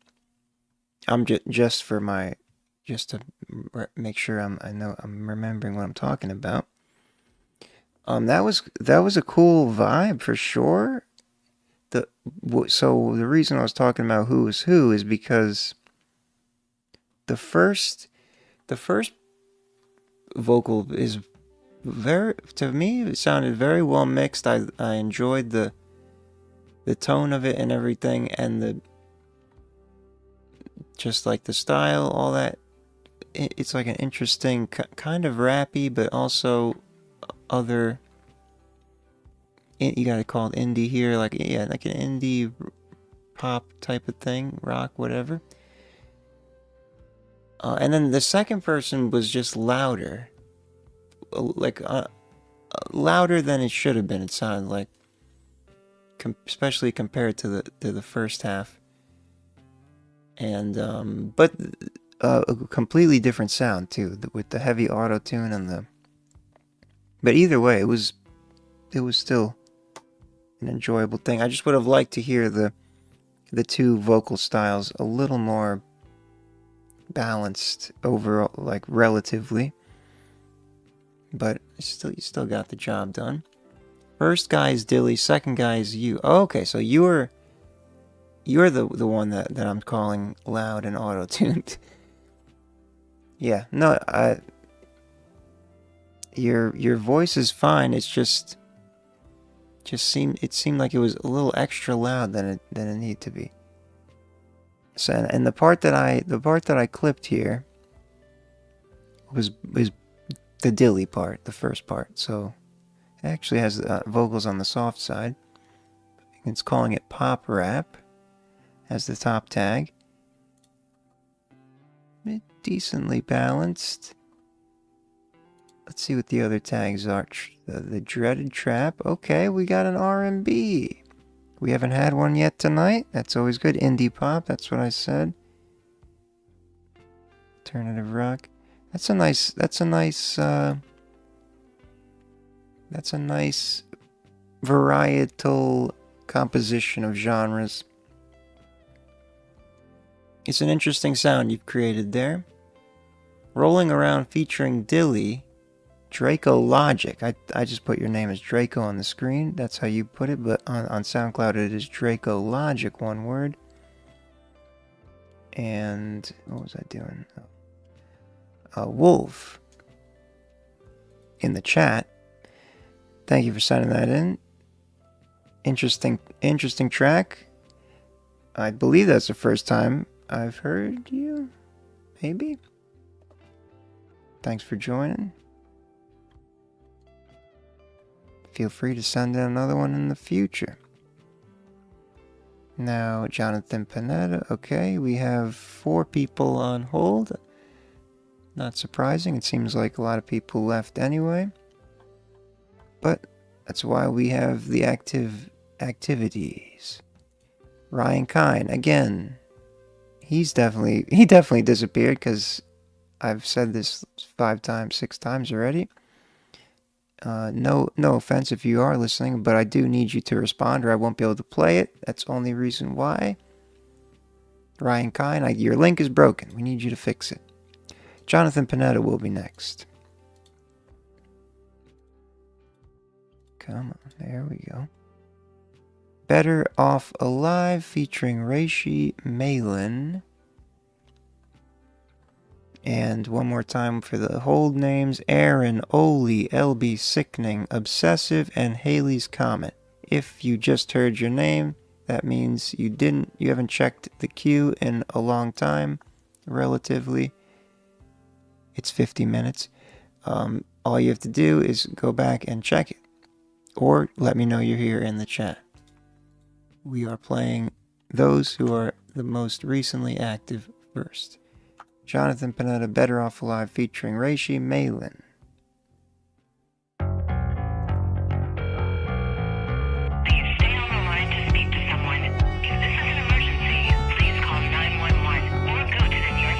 I'm just to make sure I know I'm remembering what I'm talking about. That was a cool vibe for sure. So the reason I was talking about who is who is because the first vocal is to me it sounded very well mixed. I enjoyed the tone of it and everything, and just like the style, all that. It's like an interesting kind of rappy, but also other. You gotta call it indie here, like an indie pop type of thing, rock, whatever. And then the second person was just louder, louder than it should have been. It sounded like, especially compared to the first half. And but a completely different sound too, with the heavy auto tune and the. But either way, it was still an enjoyable thing. I just would have liked to hear the two vocal styles a little more balanced overall, like relatively. But you still got the job done. First guy is Dilly, second guy is you. Oh, okay, so you're the one that I'm calling loud and auto-tuned. Yeah, no, your voice is fine. It's just seemed like it was a little extra loud than it needed to be. So, and the part that I clipped here was the Dilly part, the first part. So it actually has vocals on the soft side. It's calling it pop rap as the top tag. Decently balanced. Let's see what the other tags are. The dreaded trap. Okay, we got an R&B. We haven't had one yet tonight. That's always good. Indie pop. That's what I said. Alternative rock. That's a nice varietal composition of genres. It's an interesting sound you've created there. Rolling Around featuring Dilly. Draco Logic. I just put your name as Draco on the screen. That's how you put it, but on SoundCloud it is Draco Logic, one word. And what was I doing? Wolf in the chat. Thank you for sending that in. Interesting track. I believe that's the first time I've heard you. Maybe. Thanks for joining. Feel free to send in another one in the future. Now, Jonathan Panetta. Okay, we have 4 people on hold. Not surprising. It seems like a lot of people left anyway. But that's why we have the active activities. Ryan Kine, again. He definitely disappeared because I've said this 5 times, 6 times already. No offense if you are listening, but I do need you to respond or I won't be able to play it. That's the only reason why. Ryan Kine, your link is broken. We need you to fix it. Jonathan Panetta will be next. Come on, there we go. Better Off Alive featuring Reishi Malin. And one more time for the hold names. Aaron, Oli, LB Sickening, Obsessive, and Haley's Comet. If you just heard your name, that means you haven't checked the queue in a long time, relatively. It's 50 minutes. All you have to do is go back and check it. Or let me know you're here in the chat. We are playing those who are the most recently active first. Jonathan Panetta, Better Off Alive featuring Reishi Malin.
Please stay on the line to speak to someone. If this is an emergency, please call 911 or go to the nearest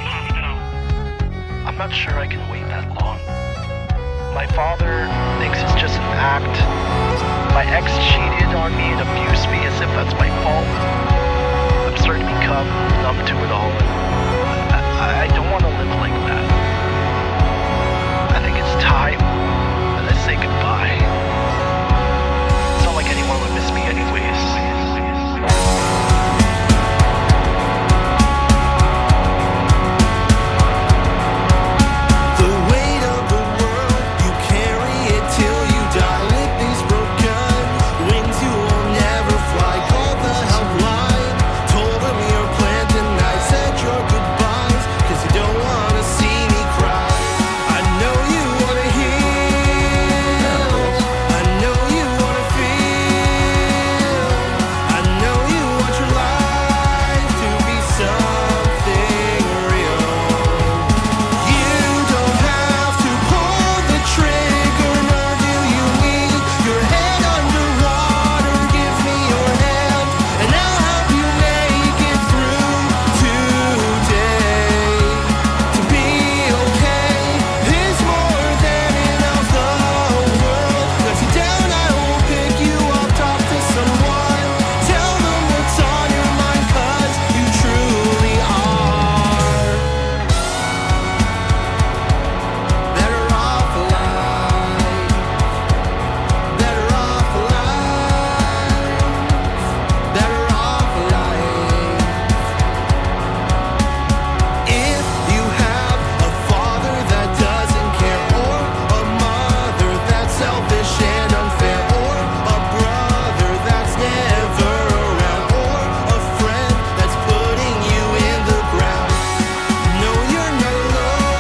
on me and abuse me as if that's my fault. I'm starting to become numb to it all. I don't want to live like that. I think it's time that I say goodbye. It's not like anyone would miss me anyways.
The weight of the world, you carry it till you die. With these broken wings, you will never fly. Call the helpline, told them your plan tonight. Said your goodbyes, cause you don't wanna see me cry. I know you wanna heal, I know you wanna feel, I know you want your life to be something real. You don't have to pull the trigger, nor do you need your head underwater. Give me your hand, and I'll help you make it through today. To be okay is more than enough. The world lets you down, I will pick you up. Talk to someone, tell them what's on your mind, cause you truly are better off alive, better off alive, better off alive. If you have a father that doesn't care, or a mother that's selfish and unfair, or a brother that's never around, or a friend that's putting you in the ground, no, you're not alone,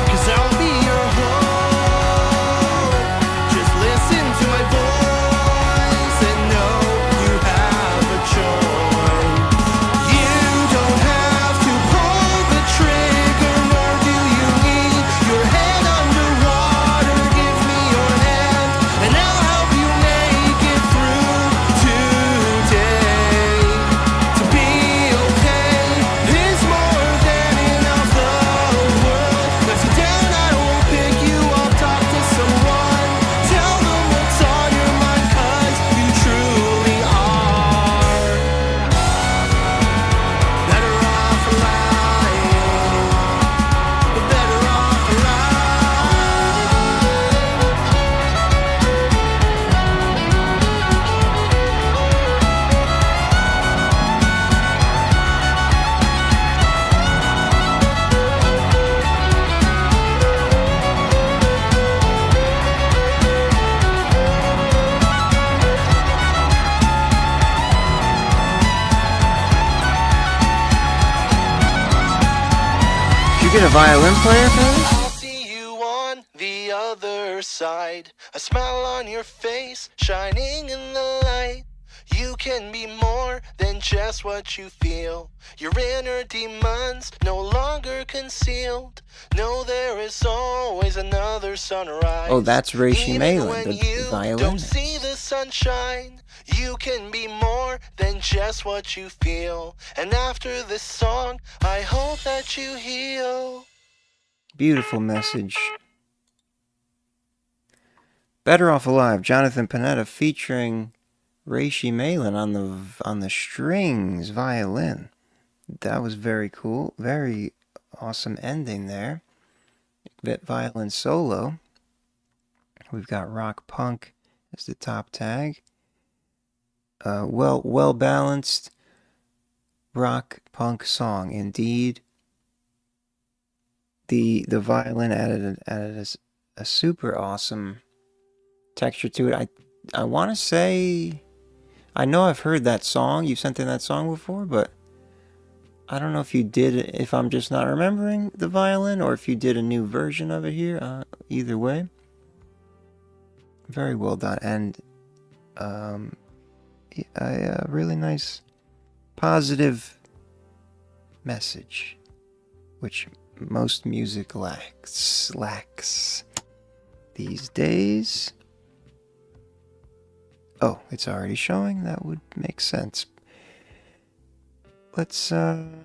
cause I'll be your home. Just listen to my voice and know you have a choice. You don't have to pull the trigger, nor do you need your head underwater. Give me your hand, and I'll help you make it through today. To be okay is more than enough. The world lets you down, I will pick you up. Talk to someone, tell them what's on your mind, cause you truly are better off alive, better off
Did you get a violin player for this?
I'll see you on the other side. A smile on your face, shining in the light. You can be more than just what you feel. Your inner demons no longer concealed. No, there is always another sunrise.
Oh, that's Reishi
Even
Malin,
when
the
you
violinist.
don't see the sunshine, you can be more than just what you feel. And after this song, I hope that you heal.
Beautiful message. Better Off Alive, Jonathan Panetta featuring Reishi Malin on the strings violin. That was very cool. Very awesome ending there. Violin solo. We've got rock punk as the top tag. Well balanced rock punk song indeed. The violin added a super awesome texture to it. I want to say, I know I've heard that song. You've sent in that song before, but I don't know if you did it, if I'm just not remembering the violin, or if you did a new version of it here. Either way, very well done, and a really nice, positive message, which most music lacks these days. Oh, it's already showing? That would make sense. Let's, yeah,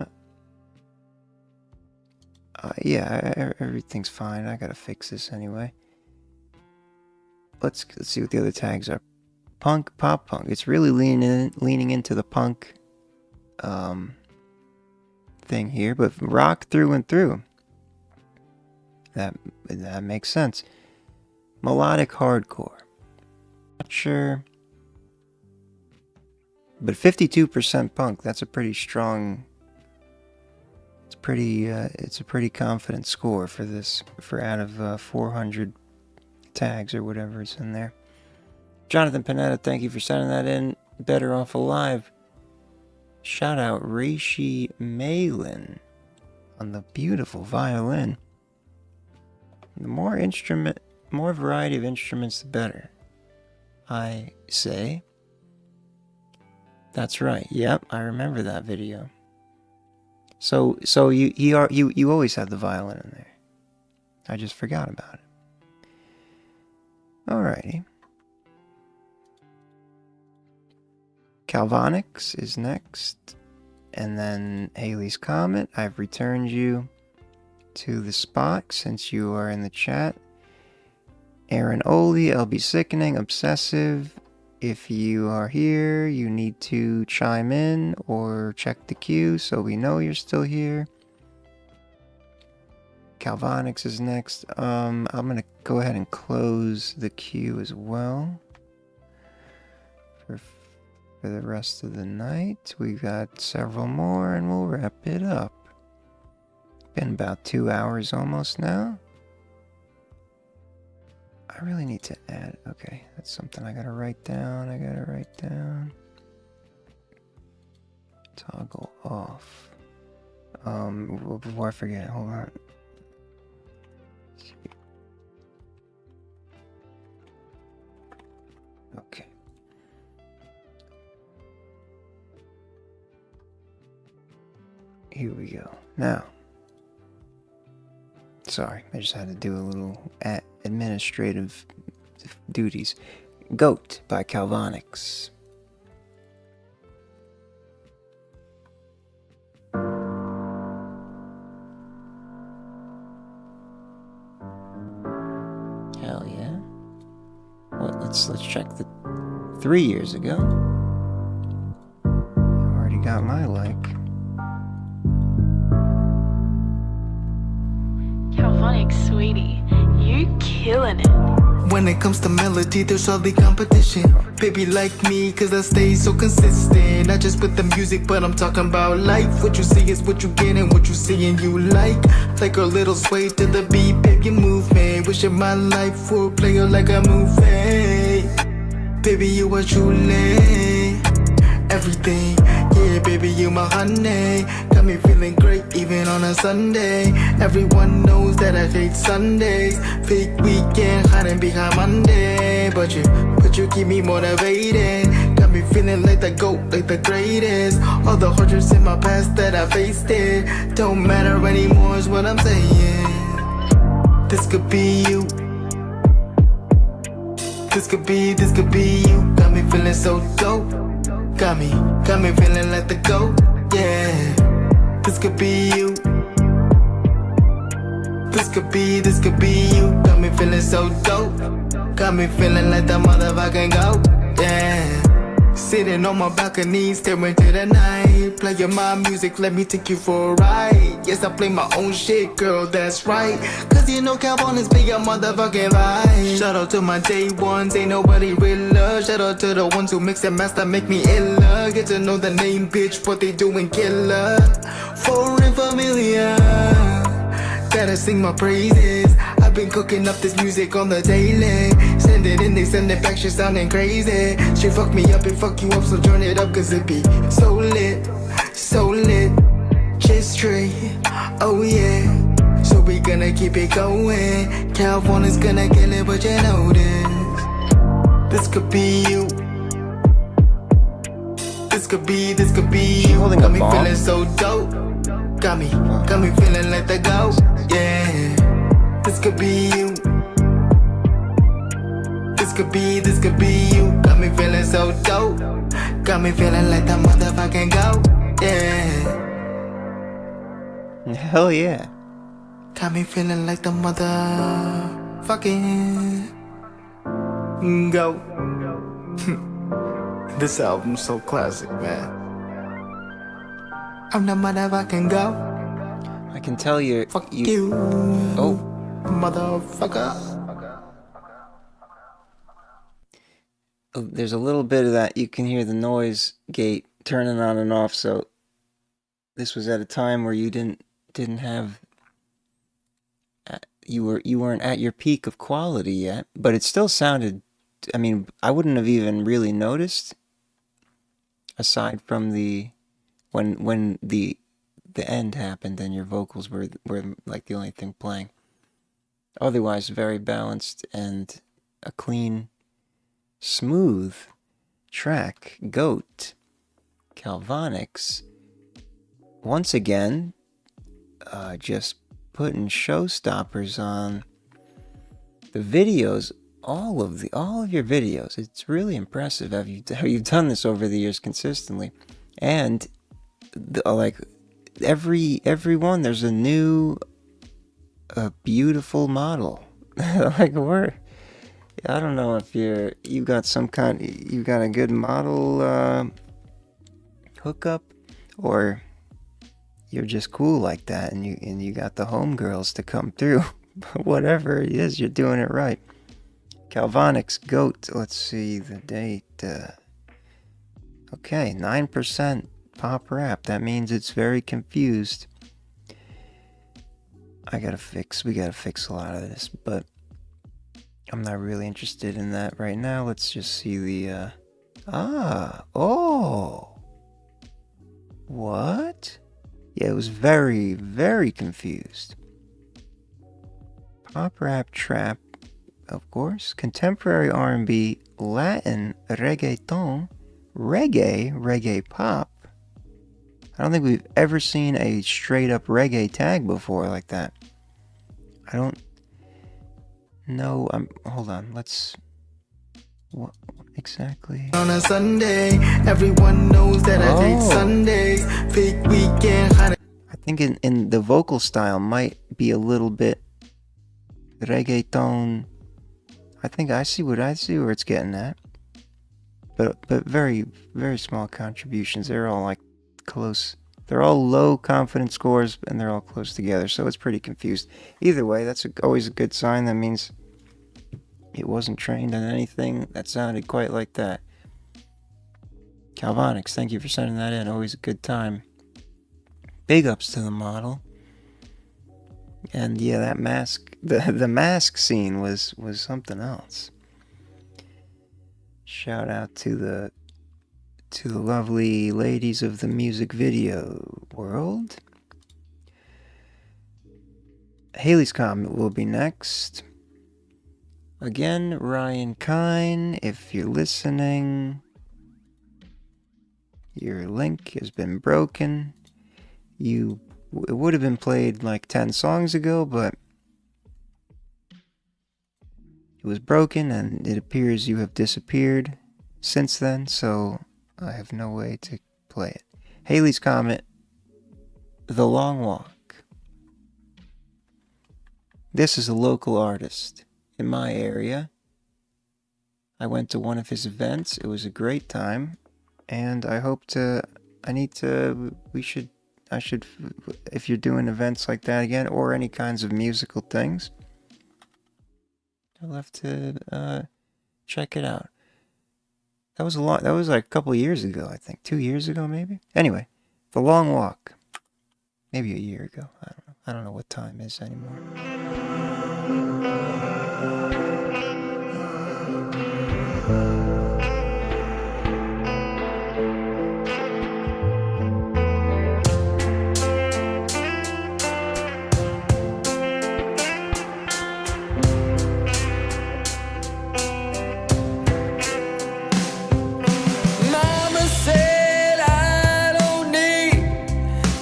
everything's fine. I gotta fix this anyway. Let's see what the other tags are. punk, pop punk. It's really leaning into the punk thing here, but rock through and through. That makes sense. Melodic hardcore. Not sure. But 52% punk, that's a pretty strong... It's a pretty confident score for this, for out of 400 tags or whatever is in there. Jonathan Panetta, thank you for sending that in. Better Off Alive. Shout out Reishi Malin on the beautiful violin. The more variety of instruments, the better, I say. That's right. Yep, I remember that video. So you always had the violin in there. I just forgot about it. Alrighty. Calvonics is next, and then Haley's Comet. I've returned you to the spot since you are in the chat. Aaron Oli, LB Sickening, Obsessive. If you are here, you need to chime in or check the queue so we know you're still here. Calvonics is next. I'm gonna go ahead and close the queue as well for the rest of the night. We got several more and we'll wrap it up. Been about 2 hours almost now. I really need to add, okay, that's something I gotta write down. Toggle off. Before I forget, hold on. Okay. Here we go. Now, sorry, I just had to do a little administrative duties. Goat by Calvonics. Hell yeah. Well, let's check the 3 years ago. Already got my like.
Calvonics, sweetie, you killing it.
When it comes to melody, there's hardly competition. Baby like me, cause I stay so consistent. Not just with the music, but I'm talking about life. What you see is what you get, and what you see and you like. Like a little sway to the beat, baby, move me. Wishing my life would play you like a movie. Baby, you are truly everything. Yeah, baby, you my honey. Got me feeling great even on a Sunday. Everyone knows that I hate Sundays. Fake weekend hiding behind Monday. But you keep me motivated. Got me feeling like the GOAT, like the greatest. All the hardships in my past that I faced it don't matter anymore is what I'm saying. This could be you. This could be you. Got me feeling so dope. Got me feeling like the GOAT, yeah. This could be you. This could be you. Got me feeling so dope. Got me feeling like the motherfucking GOAT, yeah. Sitting on my balcony, staring to the night. Playing my music, let me take you for a ride. Yes, I play my own shit, girl, that's right. Cause you know Cowboys be a motherfucking vibe. Shout out to my day ones, ain't nobody realer. Shout out to the ones who mix and master, make me iller. Get to know the name, bitch, what they doing, killer. Foreign familiar, gotta sing my praises. I've been cooking up this music on the daily. Send it in, they send it back, she sounding crazy. She fuck me up and fuck you up, so turn it up, cause it be so lit, just straight, oh yeah. So we gonna keep it going. California's gonna kill it, but you know this. This could be you. This could be you. Got me feeling so dope. Got me feeling like the GOAT, yeah. This could be you. This could be you. Got me feeling so dope. Got me feeling like the motherfucking GOAT, yeah.
Hell yeah.
Got me feeling like the motherfucking GOAT. This album's so classic, man. I'm the motherfucking go.
I can tell you.
Fuck you.
Oh.
Motherfucker.
There's a little bit of that. You can hear the noise gate turning on and off. So this was at a time where you didn't have. You weren't at your peak of quality yet, but it still sounded. I mean, I wouldn't have even really noticed, aside from when the end happened and your vocals were like the only thing playing. Otherwise, very balanced and a clean, smooth track. Goat, Galvanics. Once again, just putting showstoppers on the videos. All of your videos. It's really impressive how you've done this over the years consistently, and like every one, there's a new, beautiful model. Like I don't know if you got a good model hookup, or you're just cool like that, and you got the homegirls to come through. Whatever it is, you're doing it right. Galvanics, Goat. Let's see the date. Okay, 9% pop rap. That means it's very confused. We gotta fix a lot of this, but I'm not really interested in that right now. Let's just see the, what? Yeah, it was very, very confused. Pop rap, trap, of course. Contemporary R&B, Latin, reggaeton, reggae pop. I don't think we've ever seen a straight up reggae tag before like that. I don't know. Hold on. What exactly?
On a Sunday, everyone knows that I hate Sundays. Fake weekend.
I think in the vocal style might be a little bit reggaeton. I think I see where it's getting at. But very, very small contributions. They're all like close. They're all low confidence scores, and they're all close together, so it's pretty confused. Either way, that's always a good sign. That means it wasn't trained on anything that sounded quite like that. Galvanics, thank you for sending that in. Always a good time. Big ups to the model. And yeah, that mask, the mask scene was something else. Shout out to the lovely ladies of the music video world. Haley's comment will be next. Again, Ryan Kine, if you're listening, your link has been broken. It would have been played like 10 songs ago, but it was broken, and it appears you have disappeared since then, so I have no way to play it. Haley's comment, The Long Walk. This is a local artist in my area. I went to one of his events. It was a great time, and I should, if you're doing events like that again, or any kinds of musical things, I'll have to check it out. That was like a couple of years ago, I think. 2 years ago, maybe? Anyway, The Long Walk. Maybe a year ago. I don't know what time is anymore.
Mama said I don't need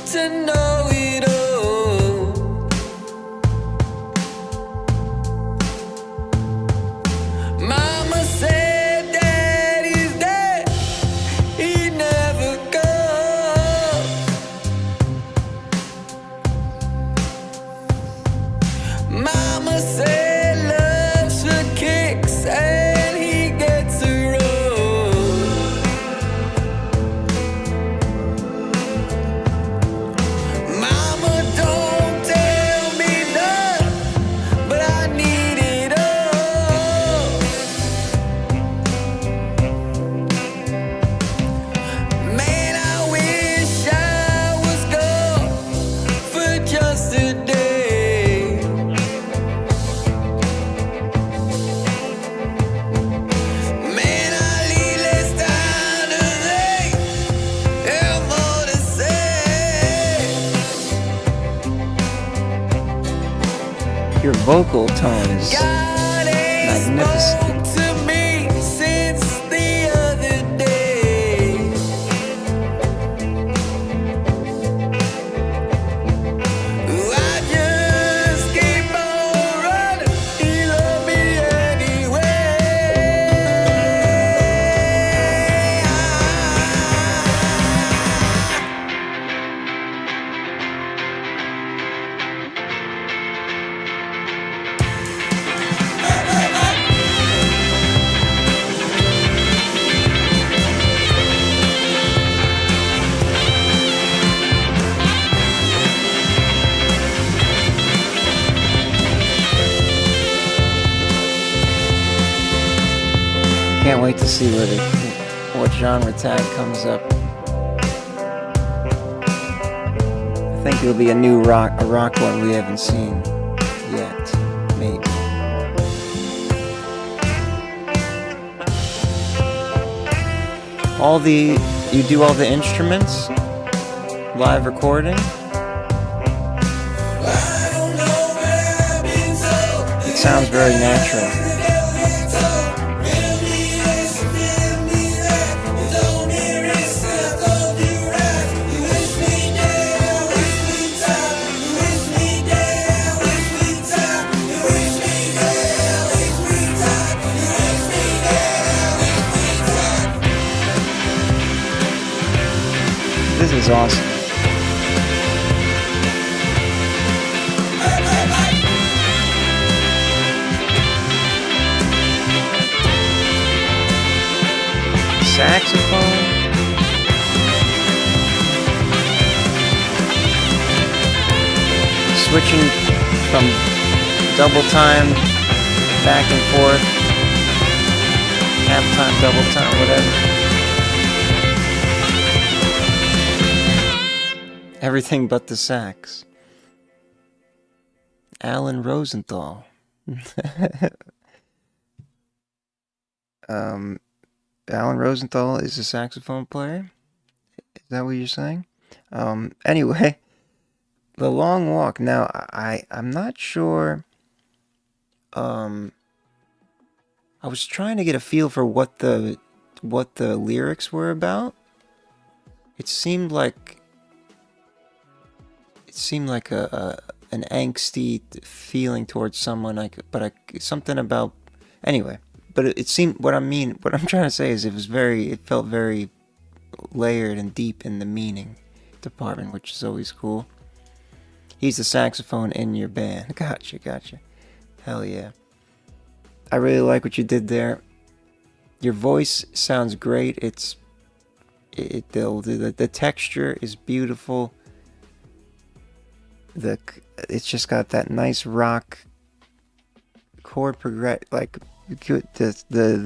to know it all.
vocal tone is magnificent.
To me since the other day. I just keep on running. He loved me anyway.
Can't wait to see what genre tag comes up. I think it'll be a rock one we haven't seen yet, maybe. You do all the instruments, live recording. It sounds very natural. This is awesome. Saxophone. Switching from double time back and forth. Half time, double time, whatever. Everything but the sax. Alan Rosenthal. Alan Rosenthal is a saxophone player? Is that what you're saying? Anyway, The Long Walk. Now, I'm not sure. I was trying to get a feel for what the lyrics were about. It seemed like an angsty feeling towards someone, something about, anyway. But it seemed, what I'm trying to say is it felt very layered and deep in the meaning department, which is always cool. He's the saxophone in your band. Gotcha. Hell yeah. I really like what you did there. Your voice sounds great. The texture is beautiful. It's just got that nice rock chord the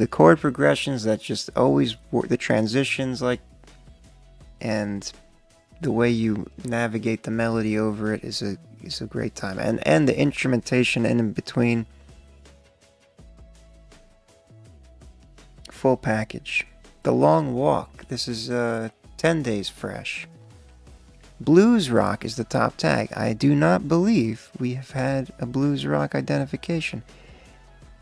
chord progressions that just always work, the transitions, and the way you navigate the melody over it is a great time, and the instrumentation in between, full package. The Long Walk. This is 10 days fresh. Blues rock is the top tag. I do not believe we have had a blues rock identification.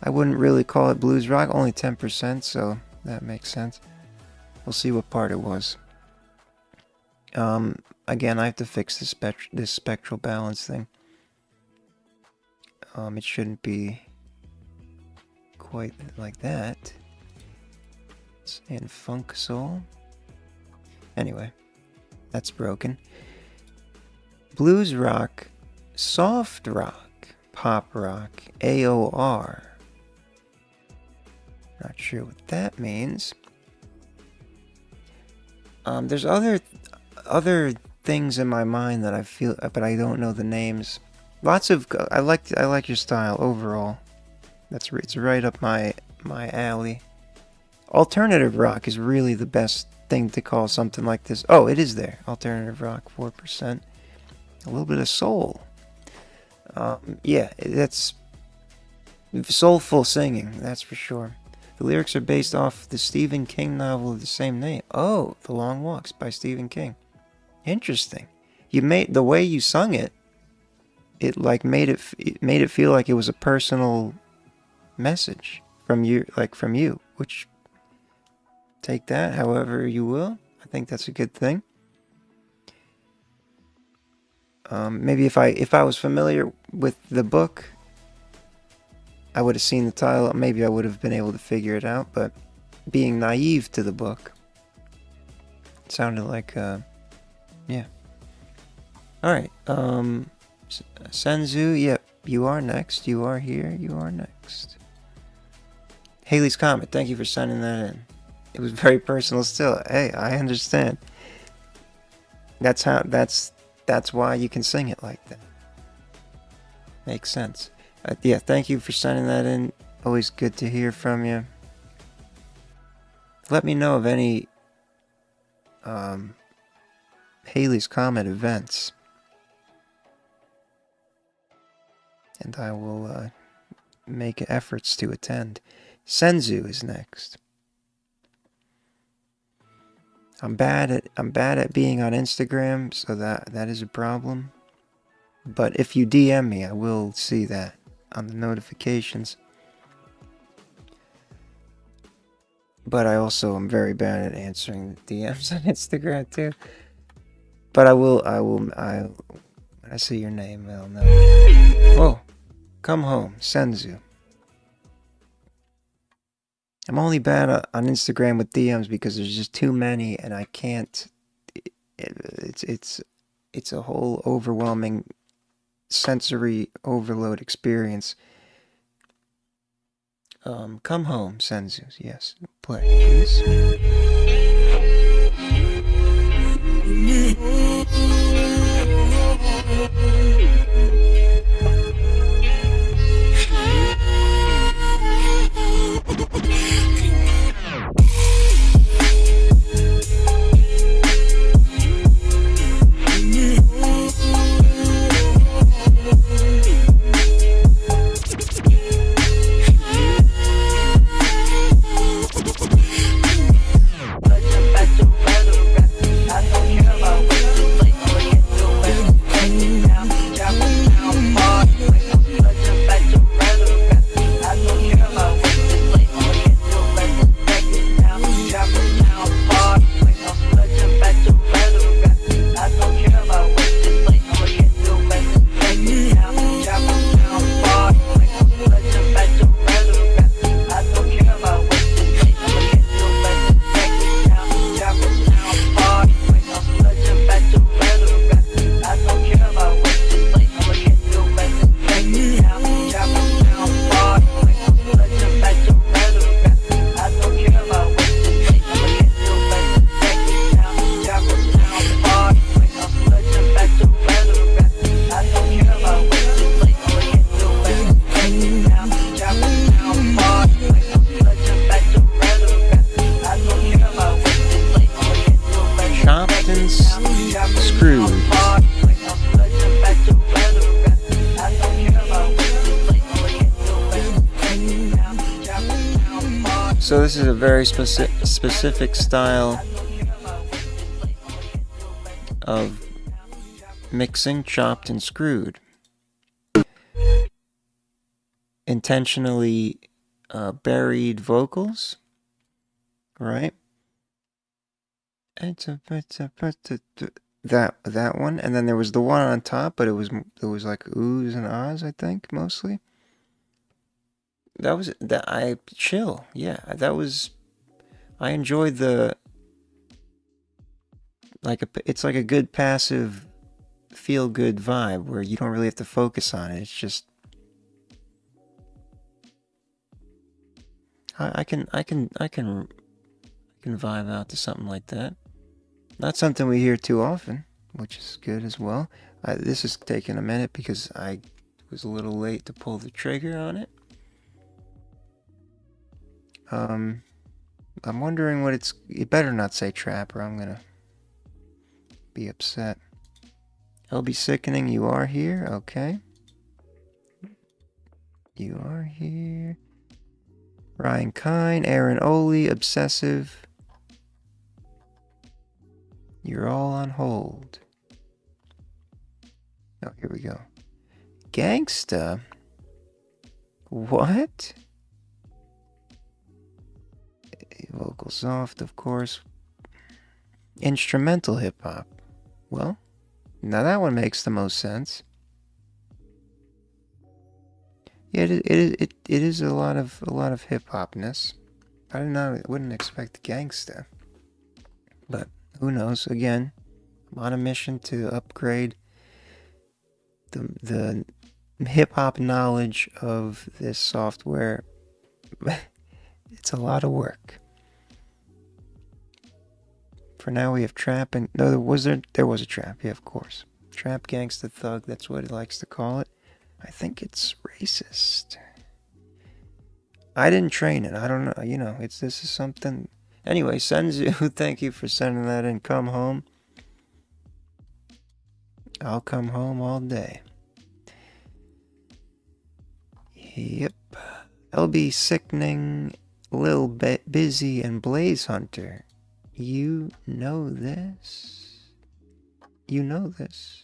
I wouldn't really call it blues rock, only 10%, so that makes sense. We'll see what part it was. Again, I have to fix this spectral balance thing. It shouldn't be quite like that. It's in funk soul. Anyway, that's broken. Blues rock, soft rock, pop rock, AOR. Not sure what that means. There's other things in my mind that I feel, but I don't know the names. I like your style overall. It's right up my alley. Alternative rock is really the best thing to call something like this. Oh, it is there. Alternative rock, 4%. A little bit of soul. Yeah, that's soulful singing, that's for sure. The lyrics are based off the Stephen King novel of the same name. Oh, The Long Walks by Stephen King. Interesting. The way you sung it it like it made it feel like it was a personal message from you, which take that however you will. I think that's a good thing. Maybe if I was familiar with the book, I would have seen the title. Maybe I would have been able to figure it out. But being naive to the book, it sounded like, yeah. All right. Senzu, yep. You are next. You are here. You are next. Haley's Comet. Thank you for sending that in. It was very personal still. Hey, I understand. That's why you can sing it like that. Makes sense. Yeah, thank you for sending that in. Always good to hear from you. Let me know of any Haley's Comet events, and I will make efforts to attend. Senzu is next. I'm bad at being on Instagram, so that is a problem. But if you DM me, I will see that on the notifications. But I also am very bad at answering DMs on Instagram too. But when I see your name, I'll know. Whoa, come home, Senzu. I'm only bad on Instagram with DMs because there's just too many, and I can't. It's a whole overwhelming sensory overload experience. Come home, Senzu. Yes, play, please. So this is a very specific style of mixing chopped and screwed. Intentionally buried vocals, right? That one, and then there was the one on top, but it was like oohs and ahs, I think, mostly. Chill, yeah. I enjoyed it's like a good passive, feel good vibe where you don't really have to focus on it. It's just I can vibe out to something like that. Not something we hear too often, which is good as well. This is taking a minute because I was a little late to pull the trigger on it. I'm wondering what it's. You better not say trap, or I'm gonna be upset. LB Sickening, you are here, okay. You are here. Ryan Kine, Aaron Oley, Obsessive. You're all on hold. Oh, here we go. Gangsta? What? Vocal soft, of course. Instrumental hip hop. Well, now that one makes the most sense. Yeah, it is a lot of hip hopness. I wouldn't expect gangsta, but who knows? Again, I'm on a mission to upgrade the hip hop knowledge of this software. It's a lot of work. For now, we have trap and no, there was a trap. Yeah, of course, trap, gangsta, thug. That's what it likes to call it. I think it's racist. I didn't train it. I don't know. You know, this is something. Anyway, Senzu, thank you for sending that in. Come home. I'll come home all day. Yep. LB Sickening, Lil Busy, and Blaze Hunter. You know this. You know this.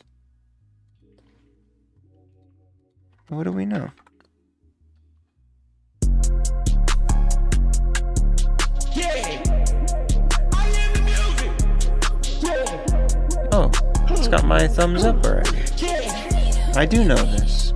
What do we know? Oh, it's got my thumbs up already. I do know this.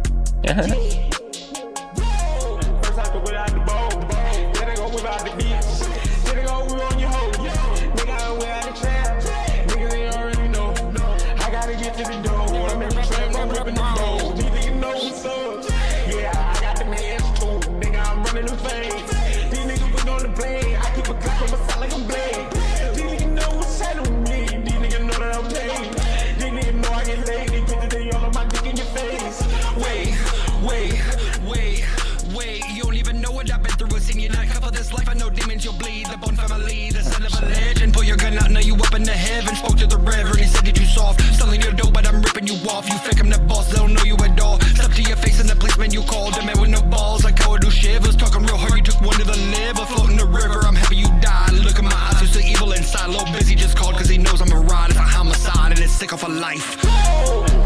Spoke to the reverend, he said that you soft. Selling your dope, but I'm ripping you off. You fake, I'm the boss, they don't know you at all. Step to your face and the policeman you called. The man with no balls, like how I do shivers. Talking real hard, you took one to the liver. Floating the river, I'm happy you died. Look at my eyes, you see evil inside. Low busy just called cause he knows I'm a ride. It's a homicide and it's sick of a life.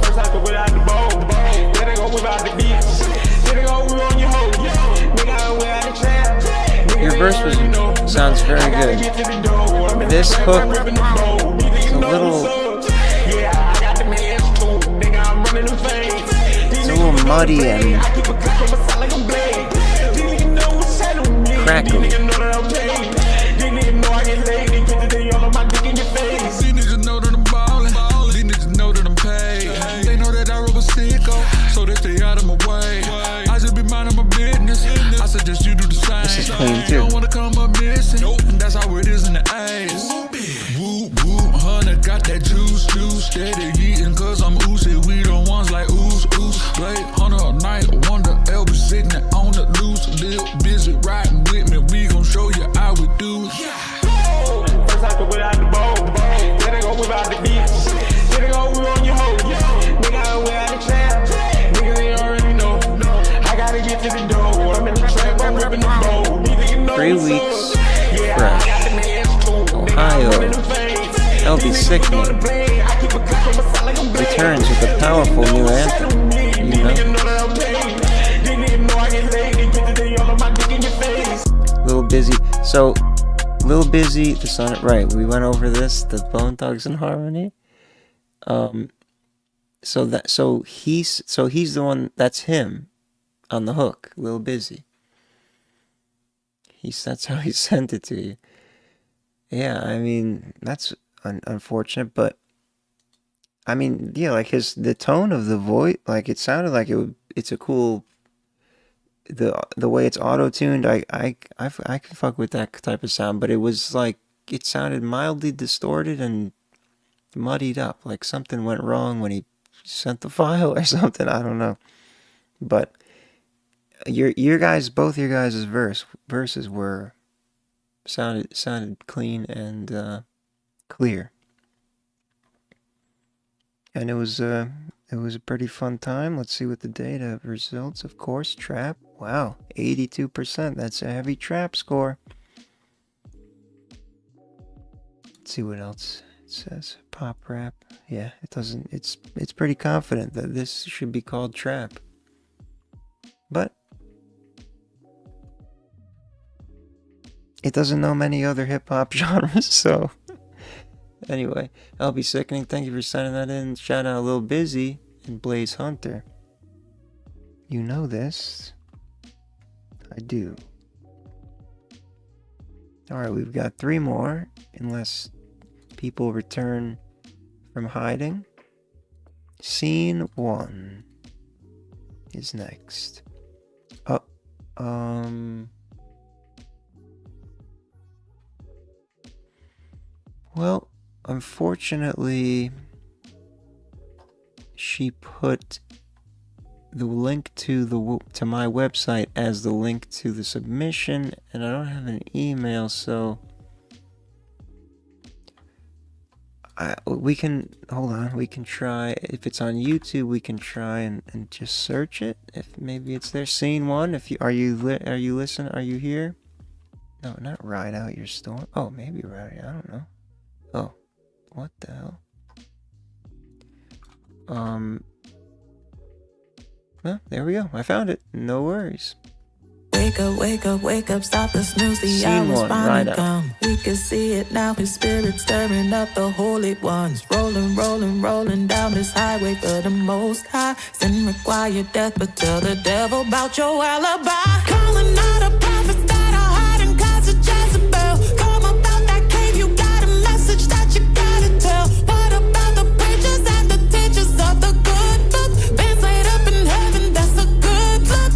First I go without the bow, then I go without the beats. Then I go on your hoe, nigga I without the trap.
Your verse sounds very good. This hook is a little muddy and crackly.
These niggas know that I'm ballin', these niggas know that I'm paid. They know that I roll a sicko, so they stay out of my way. I just be minding my business, I suggest you do the same.
This is clean too.
You don't wanna come up missing, and that's how it is in the A's. Woo, woo, honey, got that juice, steady eating cause I'm oozy. We the ones like ooze, late hunter a night, wonder, LB sitting on the loose, Lil Busy riding with me, we gon' show you how we do. First I go without the bow, then I go without the beats. Then I go on your hoe, nigga I without the trap. Nigga they already know, I gotta get to the door. I'm in the trap, I'm ripping the bow.
3 weeks fresh. Ohio. LB Sickening returns with a powerful new anthem. You know. Little Busy. So, Lil Busy, the son, right? We went over this, the Bone Thugs and Harmony. So he's the one. That's him on the hook. Lil Busy. That's how he sent it to you. Yeah, I mean that's unfortunate, but I mean, yeah, like the tone of the voice, like it sounded like it's a cool. The way it's auto-tuned, I can fuck with that type of sound, but it was like it sounded mildly distorted and muddied up, like something went wrong when he sent the file or something. I don't know, but both your guys' verses were sounded clean and clear, and it was a pretty fun time. Let's see what the data results. Of course, trap. Wow, 82%. That's a heavy trap score. Let's see what else it says. Pop rap. Yeah, it doesn't. It's pretty confident that this should be called trap. But it doesn't know many other hip-hop genres, so... Anyway, I'll be sickening. Thank you for sending that in. Shout out Lil Busy and Blaze Hunter. You know this. I do. Alright, we've got 3 more, unless people return from hiding. Scene 1 is next. Well, unfortunately, she put the link to my website as the link to the submission, and I don't have an email, so we can hold on. We can try, if it's on YouTube, we can try and just search it. If maybe it's there. Scene 1. If you are you listening? Are you here? No, not Ride Out Your Storm. Oh, maybe Ride. I don't know. Oh, what the hell? Well, there we go. I found it. No worries.
Wake up, wake up, wake up, stop the snooze, the
Scene
hours
1,
finally
Ride Out.
come. We can see it now, his spirit stirring up the holy ones. Rolling, rolling, rolling down this highway for the most high. Sin require death, but tell the devil about your alibi. Calling out a prophets that are hiding cause of Jezebel. Come about that cave, you got a message that you gotta tell. What about the preachers and the teachers of the good book? Been laid up in heaven, that's a good look.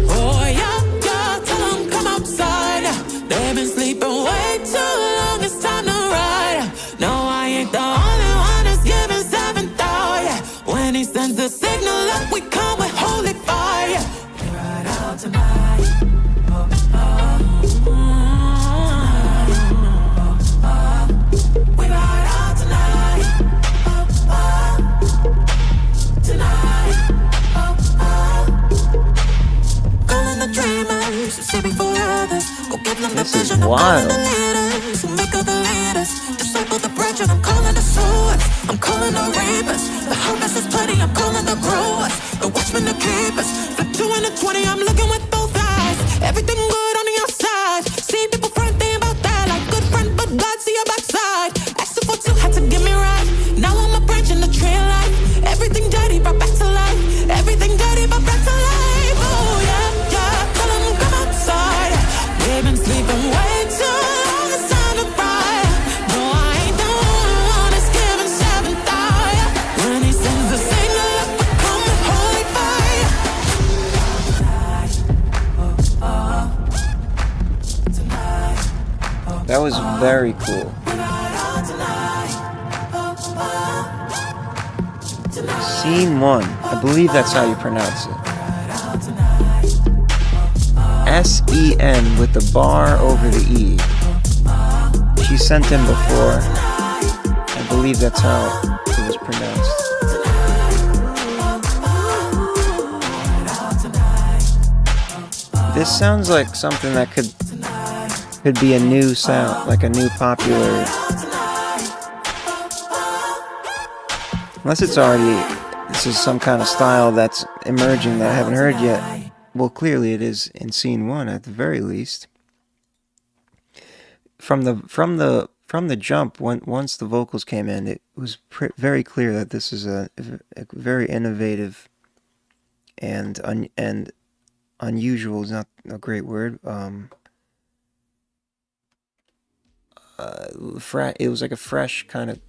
Oh yeah, yeah, tell them come outside. They've been sleeping way too long, it's time to ride. No, I ain't the only one that's giving 7th hour, yeah. When he sends the signal up, we come with holy fire. We ride out tonight. Oh, oh, we ride out tonight. Oh, tonight. Calling the dreamers, saving for others. Go give them the
This is
vision. I'm calling
wild.
the leaders who make other leaders. Disciple the brethren, I'm calling the sowers. I'm calling the reapers. The harvest is plenty, I'm calling the growers. The watchmen, the keepers. Flip 2 and a 20, I'm looking with both eyes. Everything good on the outside. See people fronting about that like good friend, but God see your backside. Asking for 2, had to get me right. Now I'm a branch in the tree of life. Everything dirty, brought back to life. Everything dirty, brought back to life. Oh yeah, yeah, tell them come outside. They've been sleeping way too long, it's time to ride. No, I ain't the only one that's giving 7th hour, yeah. When he sends the signal up, we come with holy fire.
That was very cool. Scene 1. I believe that's how you pronounce it. S-E-N with the bar over the E. She sent him before. I believe that's how it was pronounced. This sounds like something that could be a new sound, like a new popular... Unless it's already... This is some kind of style that's emerging that I haven't heard yet. Well, clearly it is in scene 1 at the very least. From the jump, once the vocals came in, it was very clear that this is a very innovative and unusual is not a great word. It was like a fresh kind of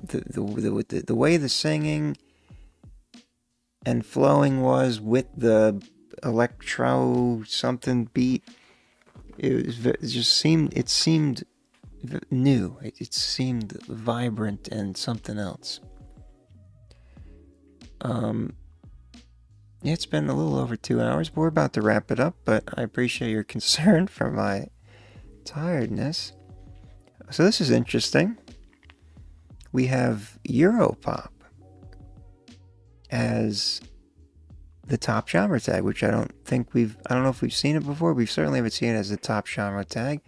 the way the singing and flowing was with the electro something beat. It seemed new. It seemed vibrant and something else. It's been a little over 2 hours, but we're about to wrap it up. But I appreciate your concern for my tiredness. So this is interesting. We have Europop as the top genre tag, which I don't know if we've seen it before. We certainly haven't seen it as the top genre tag.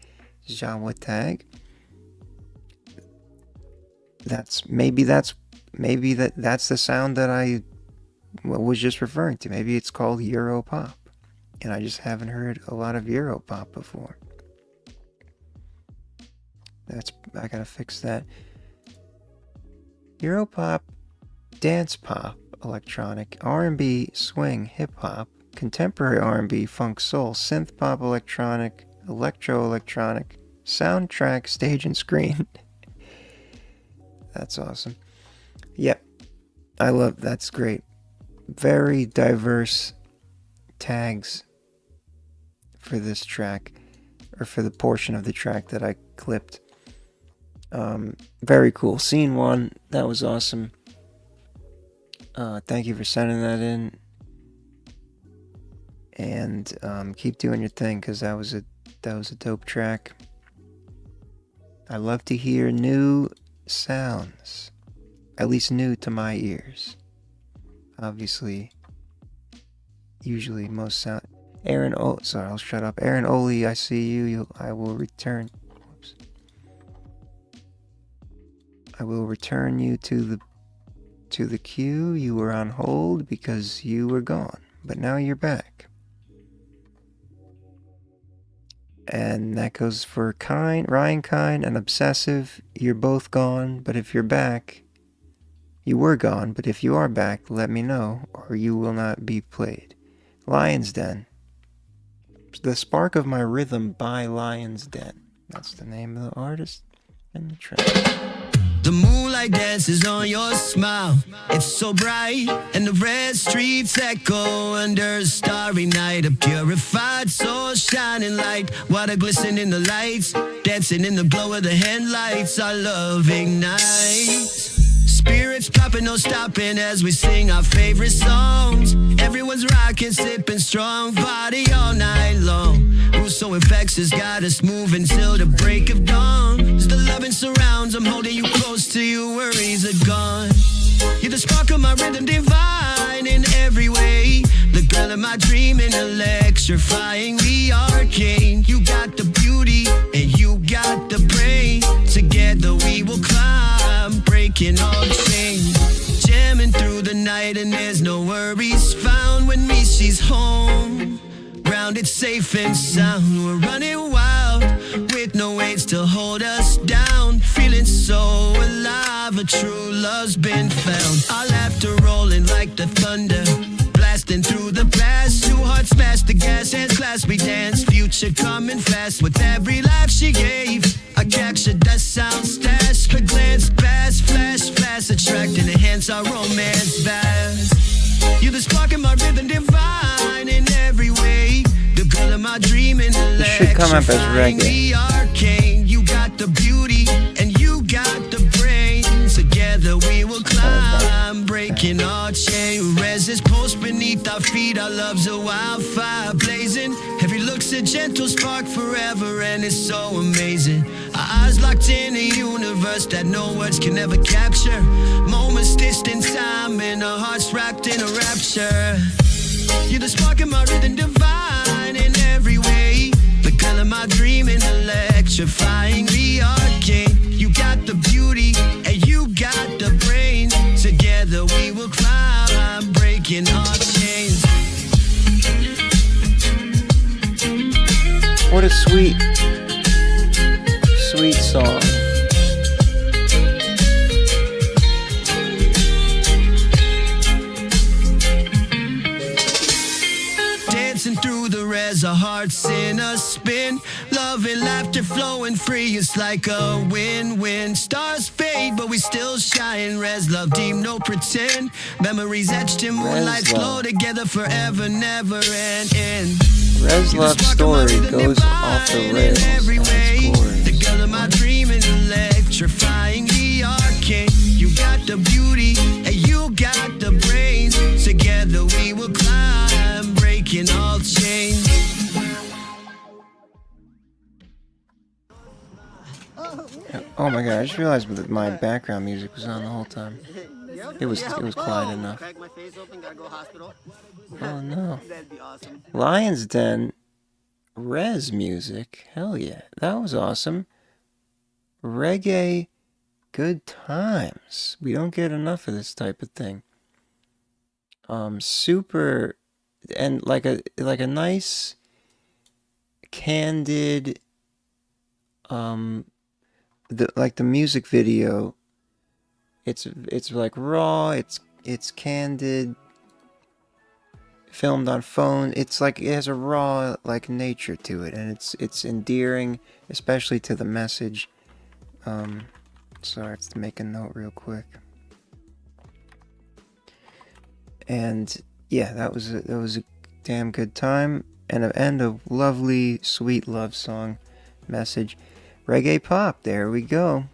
That's the sound that I was just referring to. Maybe it's called Europop. and I just haven't heard a lot of Europop before. I gotta fix that. Europop, dance pop, electronic, R&B, swing, hip hop, contemporary R&B, funk, soul, synth pop, electronic, electro-electronic, soundtrack, stage and screen. That's awesome. Yep, that's great. Very diverse tags for this track, or for the portion of the track that I clipped. Very cool. Scene 1, that was awesome. Thank you for sending that in. And keep doing your thing, because that was a dope track. I love to hear new sounds, at least new to my ears. Obviously, usually most sound. Sorry, I'll shut up. Aaron Oli, I see you. I will return. Whoops. I will return you to the queue. You were on hold because you were gone, but now you're back. And that goes for Ryan Kind, and Obsessive. You're both gone, but if you're back, you were gone, but if you are back, let me know, or you will not be played. Lion's Den. The Spark of My Rhythm by Lion's Den. That's the name of the artist and the track.
The moonlight dances on your smile. It's so bright, and the red streets echo under a starry night. A purified soul shining like water glistening in the lights, dancing in the glow of the headlights. Our love ignites. Spirits popping, no stopping as we sing our favorite songs. Everyone's rocking, sipping strong, party all night long. Who's so infectious, got us moving till the break of dawn. As the loving surrounds, I'm holding you close till your worries are gone. You're the spark of my rhythm, divine in every way. The girl of my dream, and electrifyingly arcane. You got the beauty, and you got the brain. Together we will climb, breaking all the chains. Jamming through the night, and there's no worries found when she's home. Grounded, safe and sound, we're running wild with no weights to hold us down. Feeling so alive, a true love's been found. Our laughter rolling like the thunder, blasting through the past. Two hearts smash the gas, hands clasped, we dance. Future coming fast with every laugh she gave. I captured that sound stash. Her glance past, flash, flash, attracting, enhance our romance vast. You're the spark in my rhythm, divine in every way. The girl of my dream, and
this should come up as reggae.
Arcane. You got the beauty, and you got the brain. Together we will climb, breaking all chain. Resist post beneath our feet. Our love's a wildfire blazing. Every look's a gentle spark forever, and it's so amazing. Our eyes locked in a universe that no words can ever capture. Moments stitched in time, and our hearts wrapped in a rapture. You're the spark in my rhythm, divine in every way. The girl of my dream, and electrifyingly arcane. You got the beauty, and you got the brain. Together we will climb, breaking our chains.
What a sweet song.
Dancing through the res, our hearts in a spin. Love and laughter flowing free, it's like a win-win. Stars fade, but we still shine. Res love deep, no pretend. Memories etched in moonlight, flow together forever, never end.
Res love story goes off the rails, and it's glorious.
The girl of my dream, and electrifyingly arcane. You got the beauty, and you got the brains. Together we will climb, breaking all chains.
Oh my god, I just realized that my background music was on the whole time. It was quiet enough. Oh no. Lion's Den res music. Hell yeah. That was awesome. Reggae good times. We don't get enough of this type of thing. Super and like a nice candid the music video. It's like raw, it's candid, filmed on phone. It's like it has a raw like nature to it, and it's endearing, especially to the message. Sorry, I have to make a note real quick. And yeah, that was a damn good time, and an end of lovely, sweet love song message. Reggae pop, there we go.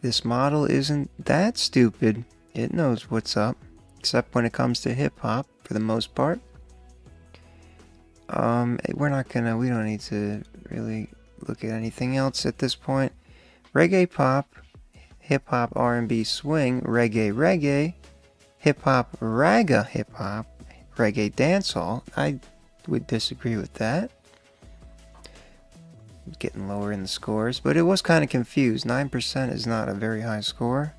This model isn't that stupid. It knows what's up, except when it comes to hip hop, for the most part. We don't need to really look at anything else at this point. Reggae pop, hip hop, R&B, swing, reggae, hip hop, ragga hip hop, reggae dancehall. I would disagree with that. Getting lower in the scores, but it was kind of confused. 9% is not a very high score,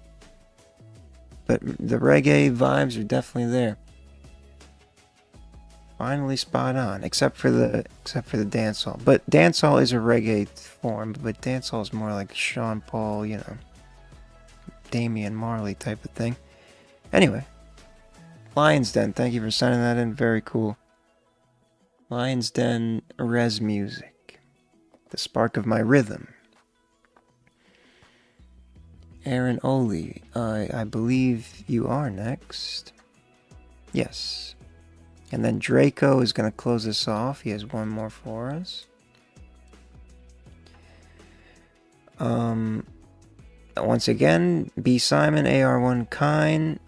but the reggae vibes are definitely there. Finally spot on, except for the dancehall. But dancehall is a reggae form, but dancehall is more like Sean Paul, Damian Marley type of thing. Anyway, Lion's Den, thank you for sending that in. Very cool. Lion's Den res music. The spark of my rhythm. Aaron Oli, I believe you are next. Yes. And then Draco is going to close us off. He has one more for us. Once again, B. Simon, AR1 Kine,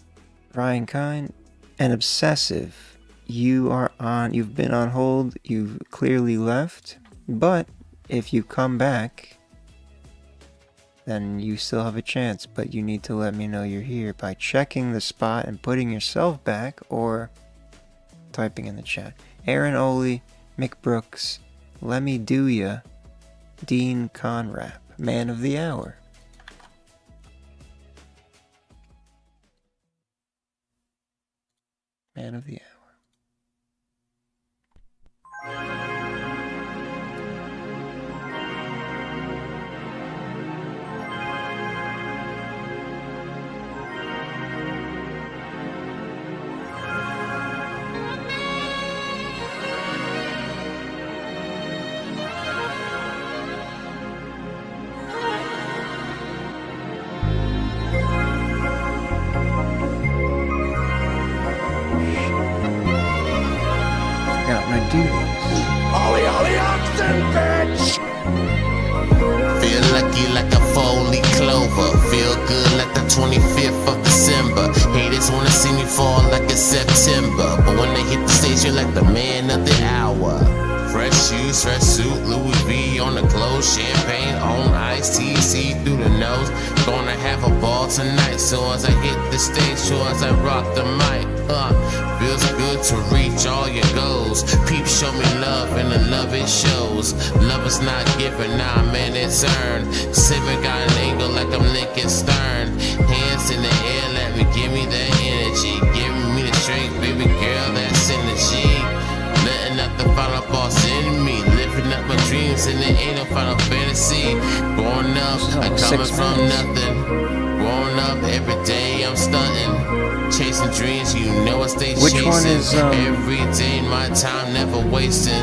Ryan Kine, and Obsessive. You've been on hold, you've clearly left, but if you come back, then you still have a chance, but you need to let me know you're here by checking the spot and putting yourself back, or typing in the chat. Aaron Oli, Mick Brooks, Lemmy Dooya, Dean Conrap, Man of the Hour. Man of the Hour.
Feel lucky like a four-leaf clover. Feel good like the 25th of December. Haters wanna see me fall like it's September, but when they hit the stage, you're like the man of the hour. Fresh shoes, fresh suit, Louis V on the clothes, champagne on ice, TC through the nose. Gonna have a ball tonight, so as I hit the stage, so as I rock the mic, feels good to reach all your goals. People show me love, and the love it shows. Love is not given, nah man, it's earned. Sipping got an angle like I'm Lincoln Stern. Hands in the air, let me give me that energy. Giving me the strength, baby girl, that synergy. Letting up the final boss in me, lifting up my dreams, and there ain't no final fantasy. Growing up, I'm coming from nothing. Growing up, every day I'm stunting, chasing dreams, you know I stay
Which
chasing.
one is,
every day my time never wasting.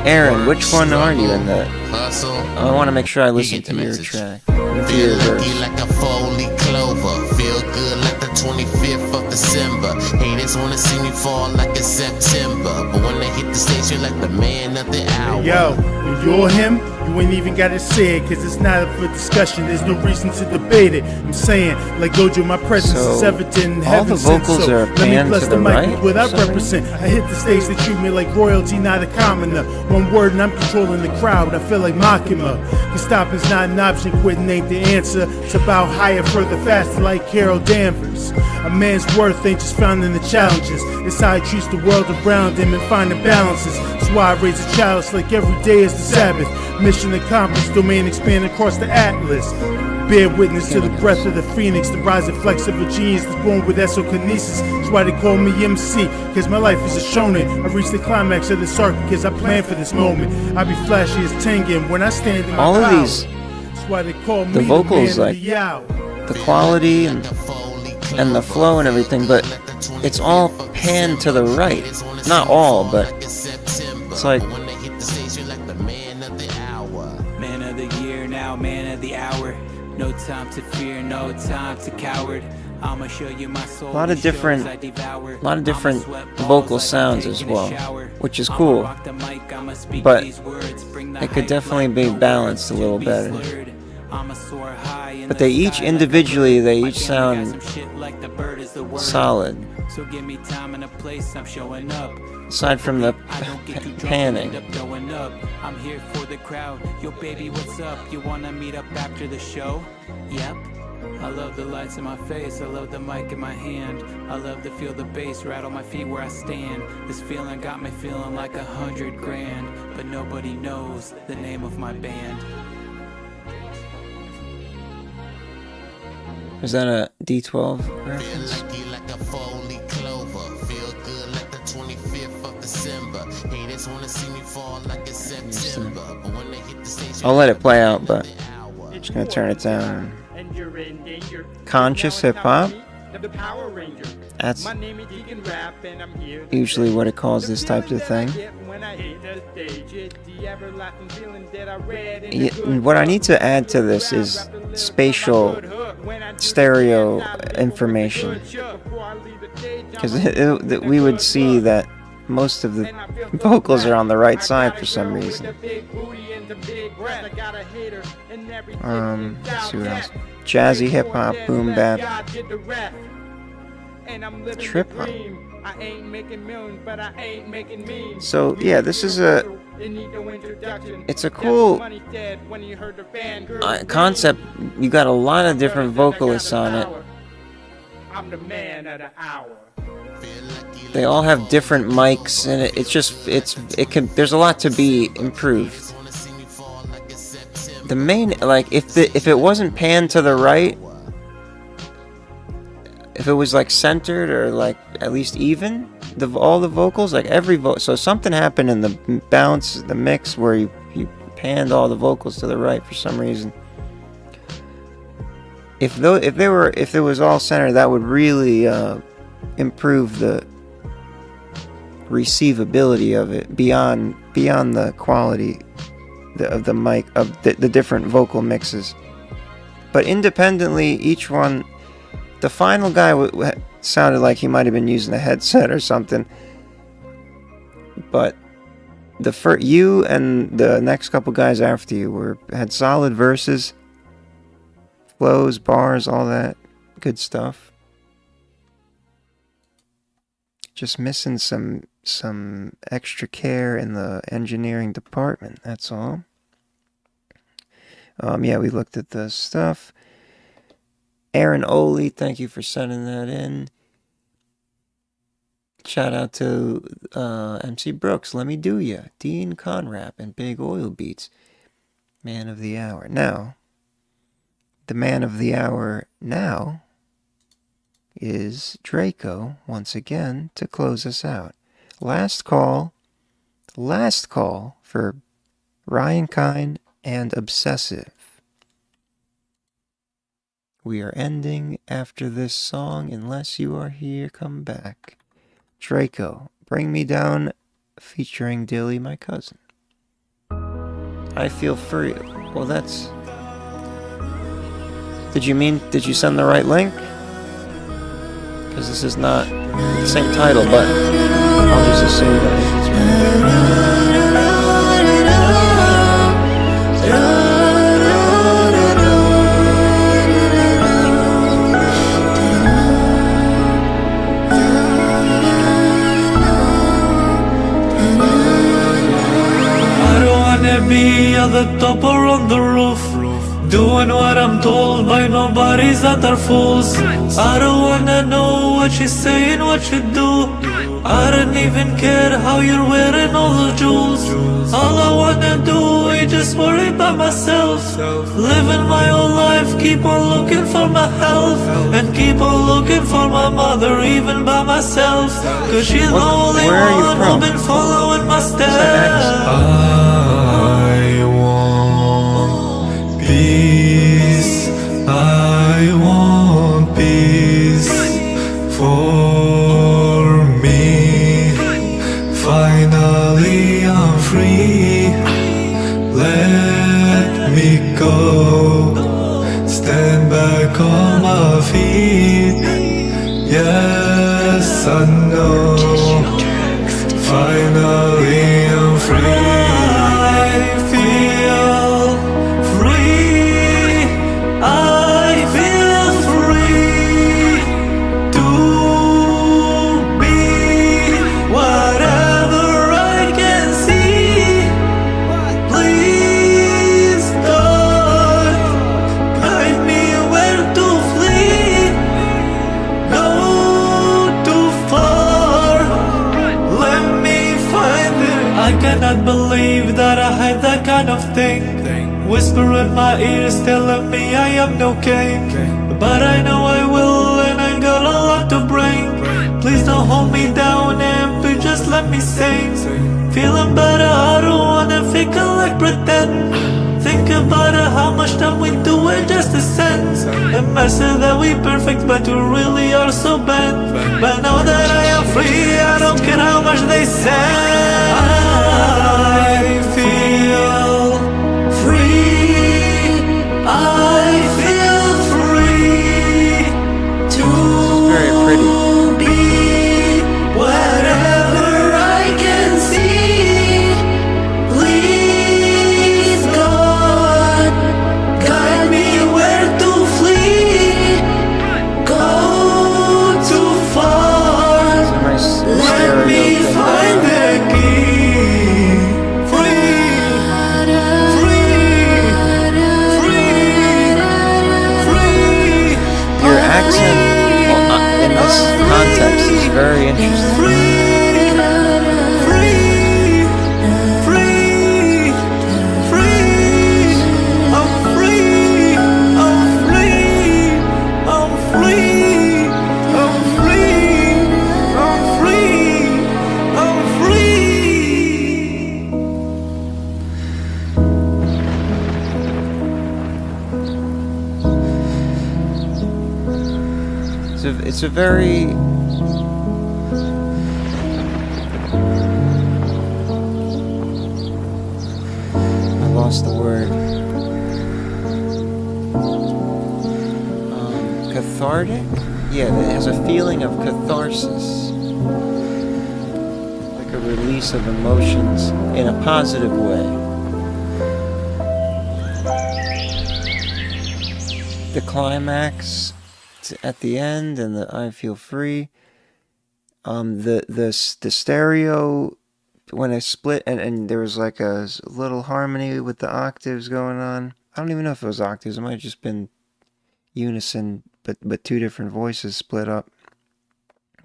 Aaron, which one are you in that?
Hustle.
I want to make sure I listen to your track.
Feel lucky like a four-leaf clover. Feel good like the 25th of December. Haters wanna see me fall like it's September, but when they hit the stage, you're like the man of the hour.
Yo, when you're him, you ain't even gotta say it, cause it's not up for discussion. There's no reason to debate it. I'm saying, like Gojo, my presence is evident in heaven.
All the vocals
so
are
let me
panned
bless
to
the
the
mic
right,
with what I represent. I hit the stage, they treat me like royalty, not a commoner. One word and I'm controlling the crowd. I feel feel like Makima. Cause stopping's not an option, quitting ain't the answer. It's about higher, further, faster, like Carol Danvers. A man's worth ain't just found in the challenges. It's how he treats the world around him and finding balances. That's why I raise a child, it's like every day is the Sabbath. Mission accomplished, domain expand across the atlas. Bear witness to the breath of the phoenix, the rising flex of a genius that's born with esokinesis. That's why they call me MC, cause my life is a shonen. I reached the climax of this arc because I planned for this moment. I be flashy as Tengen when I stand in my
all of
power.
these,
That's why they call me
the vocals,
the man
like
of the hour.
the quality and the flow and everything, but it's all panned to the right. Not all, but it's like
man of the year now, man of the hour. No time to fear, no time to coward. I'ma show you my soul.
a lot of different vocal sounds as well, which is cool. But it could definitely be balanced a little better. But they each individually, they each sound solid.
So give me time and a place, I'm showing up.
Aside from the panning.
I'm here for the crowd. Yo baby, what's up? You wanna meet up after the show? Yep. I love the lights in my face, I love the mic in my hand. I love to feel the bass rattle my feet where I stand. This feeling got me feeling like 100 grand. But nobody knows the name of my band.
Is that a D12 reference? I'll let it play out, but I'm just gonna turn it down. Conscious hip hop. That's usually what it calls this type of thing. What I need to add to this is spatial stereo information, because we would see that most of the vocals are on the right side for some reason. Let's see what else. Jazzy hip hop, boom bap, trip hop. So yeah, this is it's a cool concept. You got a lot of different vocalists on it. They all have different mics, and there's a lot to be improved. The main, like, if it wasn't panned to the right, if it was like centered or like at least even, all the vocals, like every so something happened in the bounce, the mix, where you panned all the vocals to the right for some reason. If it was all centered, that would really improve the receivability of it beyond the quality of the mic, of the different vocal mixes. But independently, each one, the final guy sounded like he might have been using a headset or something. But you and the next couple guys after you had solid verses, flows, bars, all that good stuff. Just missing some extra care in the engineering department, that's all. Yeah, we looked at the stuff. Aaron Oley, thank you for sending that in. Shout out to MC Brooks, Let Me Do Ya, Dean Conrap, and Big Oil Beats. Man of the hour. Now, the man of the hour now is Draco, once again, to close us out. Last call for Ryan Kine and Obsessive. We are ending after this song. Unless you are here, come back. Draco, Bring Me Down, featuring Dilly, my cousin. I feel free. Well, that's... Did you send the right link? Because this is not the same title, but I'll just assume that it's right.
Be a at the top or on the roof, doing what I'm told by nobodies that are fools. I don't wanna know what she's saying, what you do. I don't even care how you're wearing all the jewels. All I wanna do is just worry about myself, living my whole life, keep on looking for my health, and keep on looking for my mother, even by myself, cause she's the only one who's been following my steps. I want peace, I want peace for me. Finally I'm free, let me go, stand back on my feet. Yes, I know, finally I'm free. I feel free, I feel free to be whatever I can see. Please God, guide me where to flee. Go too far, let me find it. I cannot believe that I had that kind of thing, whisper in my ears telling me I am no king. But I know I will, and I got a lot to bring. Please don't hold me down, and please just let me sing. Feeling better, I don't wanna fake it like pretend. Think about it, how much time we do it just to sense. Imagine that we perfect, but we really are so bad. But now that I am free, I don't care how much they say. I feel free, I feel free to be whatever I can see. Please God, guide me where to flee. Go too far, let me find the key. Free, free, free, free.
Your accent in this context is very interesting. It's a very I lost the word. Cathartic? Yeah, it has a feeling of catharsis, like a release of emotions in a positive way. The climax at the end, and the I feel free. The stereo when I split, and there was like a little harmony with the octaves going on. I don't even know if it was octaves. It might have just been unison, but two different voices split up.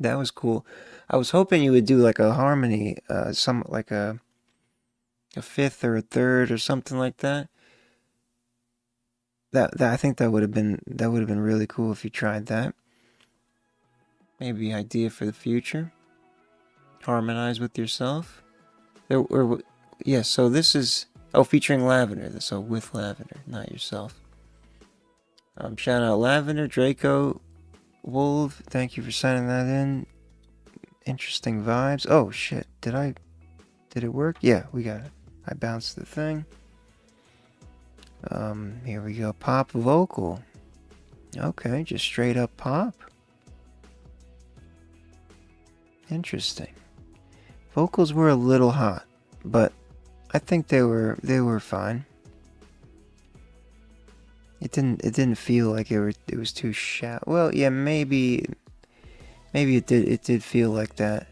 That was cool. I was hoping you would do like a harmony, some like a fifth or a third or something like that. That I think that would have been really cool if you tried that. Maybe idea for the future. Harmonize with yourself. Yeah. So this is featuring Lavender. So with Lavender, not yourself. Shout out Lavender, Draco, Wolf. Thank you for sending that in. Interesting vibes. Oh shit! Did it work? Yeah, we got it. I bounced the thing. Here we go. Pop vocal. Okay, just straight up pop. Interesting. Vocals were a little hot, but I think they were fine. It didn't feel like it was too shallow. Well, yeah, maybe it did feel like that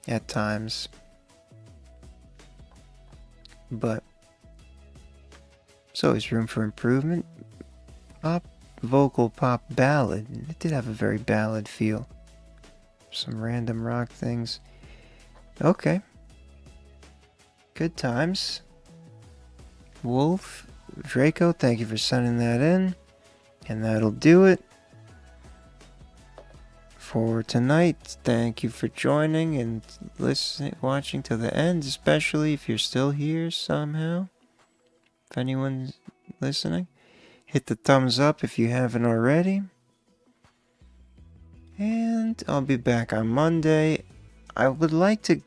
at times. But There's always room for improvement. Pop, vocal pop ballad. It did have a very ballad feel. Some random rock things. Okay. Good times. Wolf, Draco, thank you for sending that in. And that'll do it for tonight. Thank you for joining and listening, watching to the end, especially if you're still here somehow. If anyone's listening, hit the thumbs up if you haven't already. And I'll be back on Monday. I would like to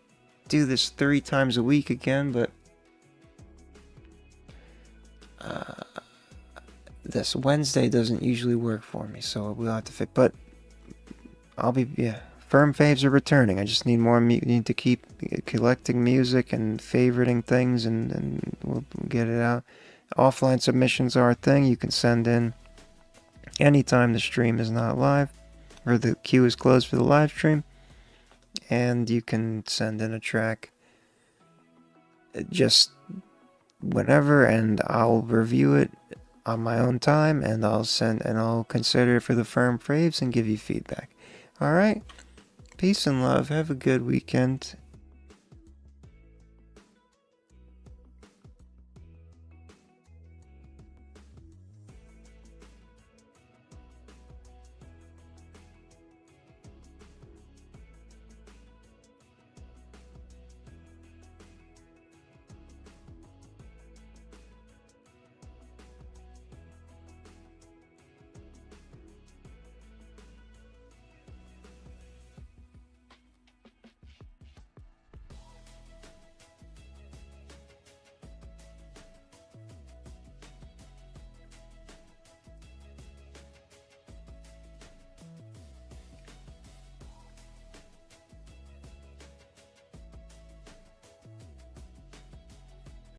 do this 3 times a week again, but this Wednesday doesn't usually work for me, so we'll have to fit. But I'll be, Firm faves are returning. I just need more. Need to keep collecting music and favoriting things, and we'll get it out. Offline submissions are a thing. You can send in anytime the stream is not live, or the queue is closed for the live stream, and you can send in a track just whenever, and I'll review it on my own time, and I'll consider it for the Firm faves and give you feedback. All right. Peace and love. Have a good weekend.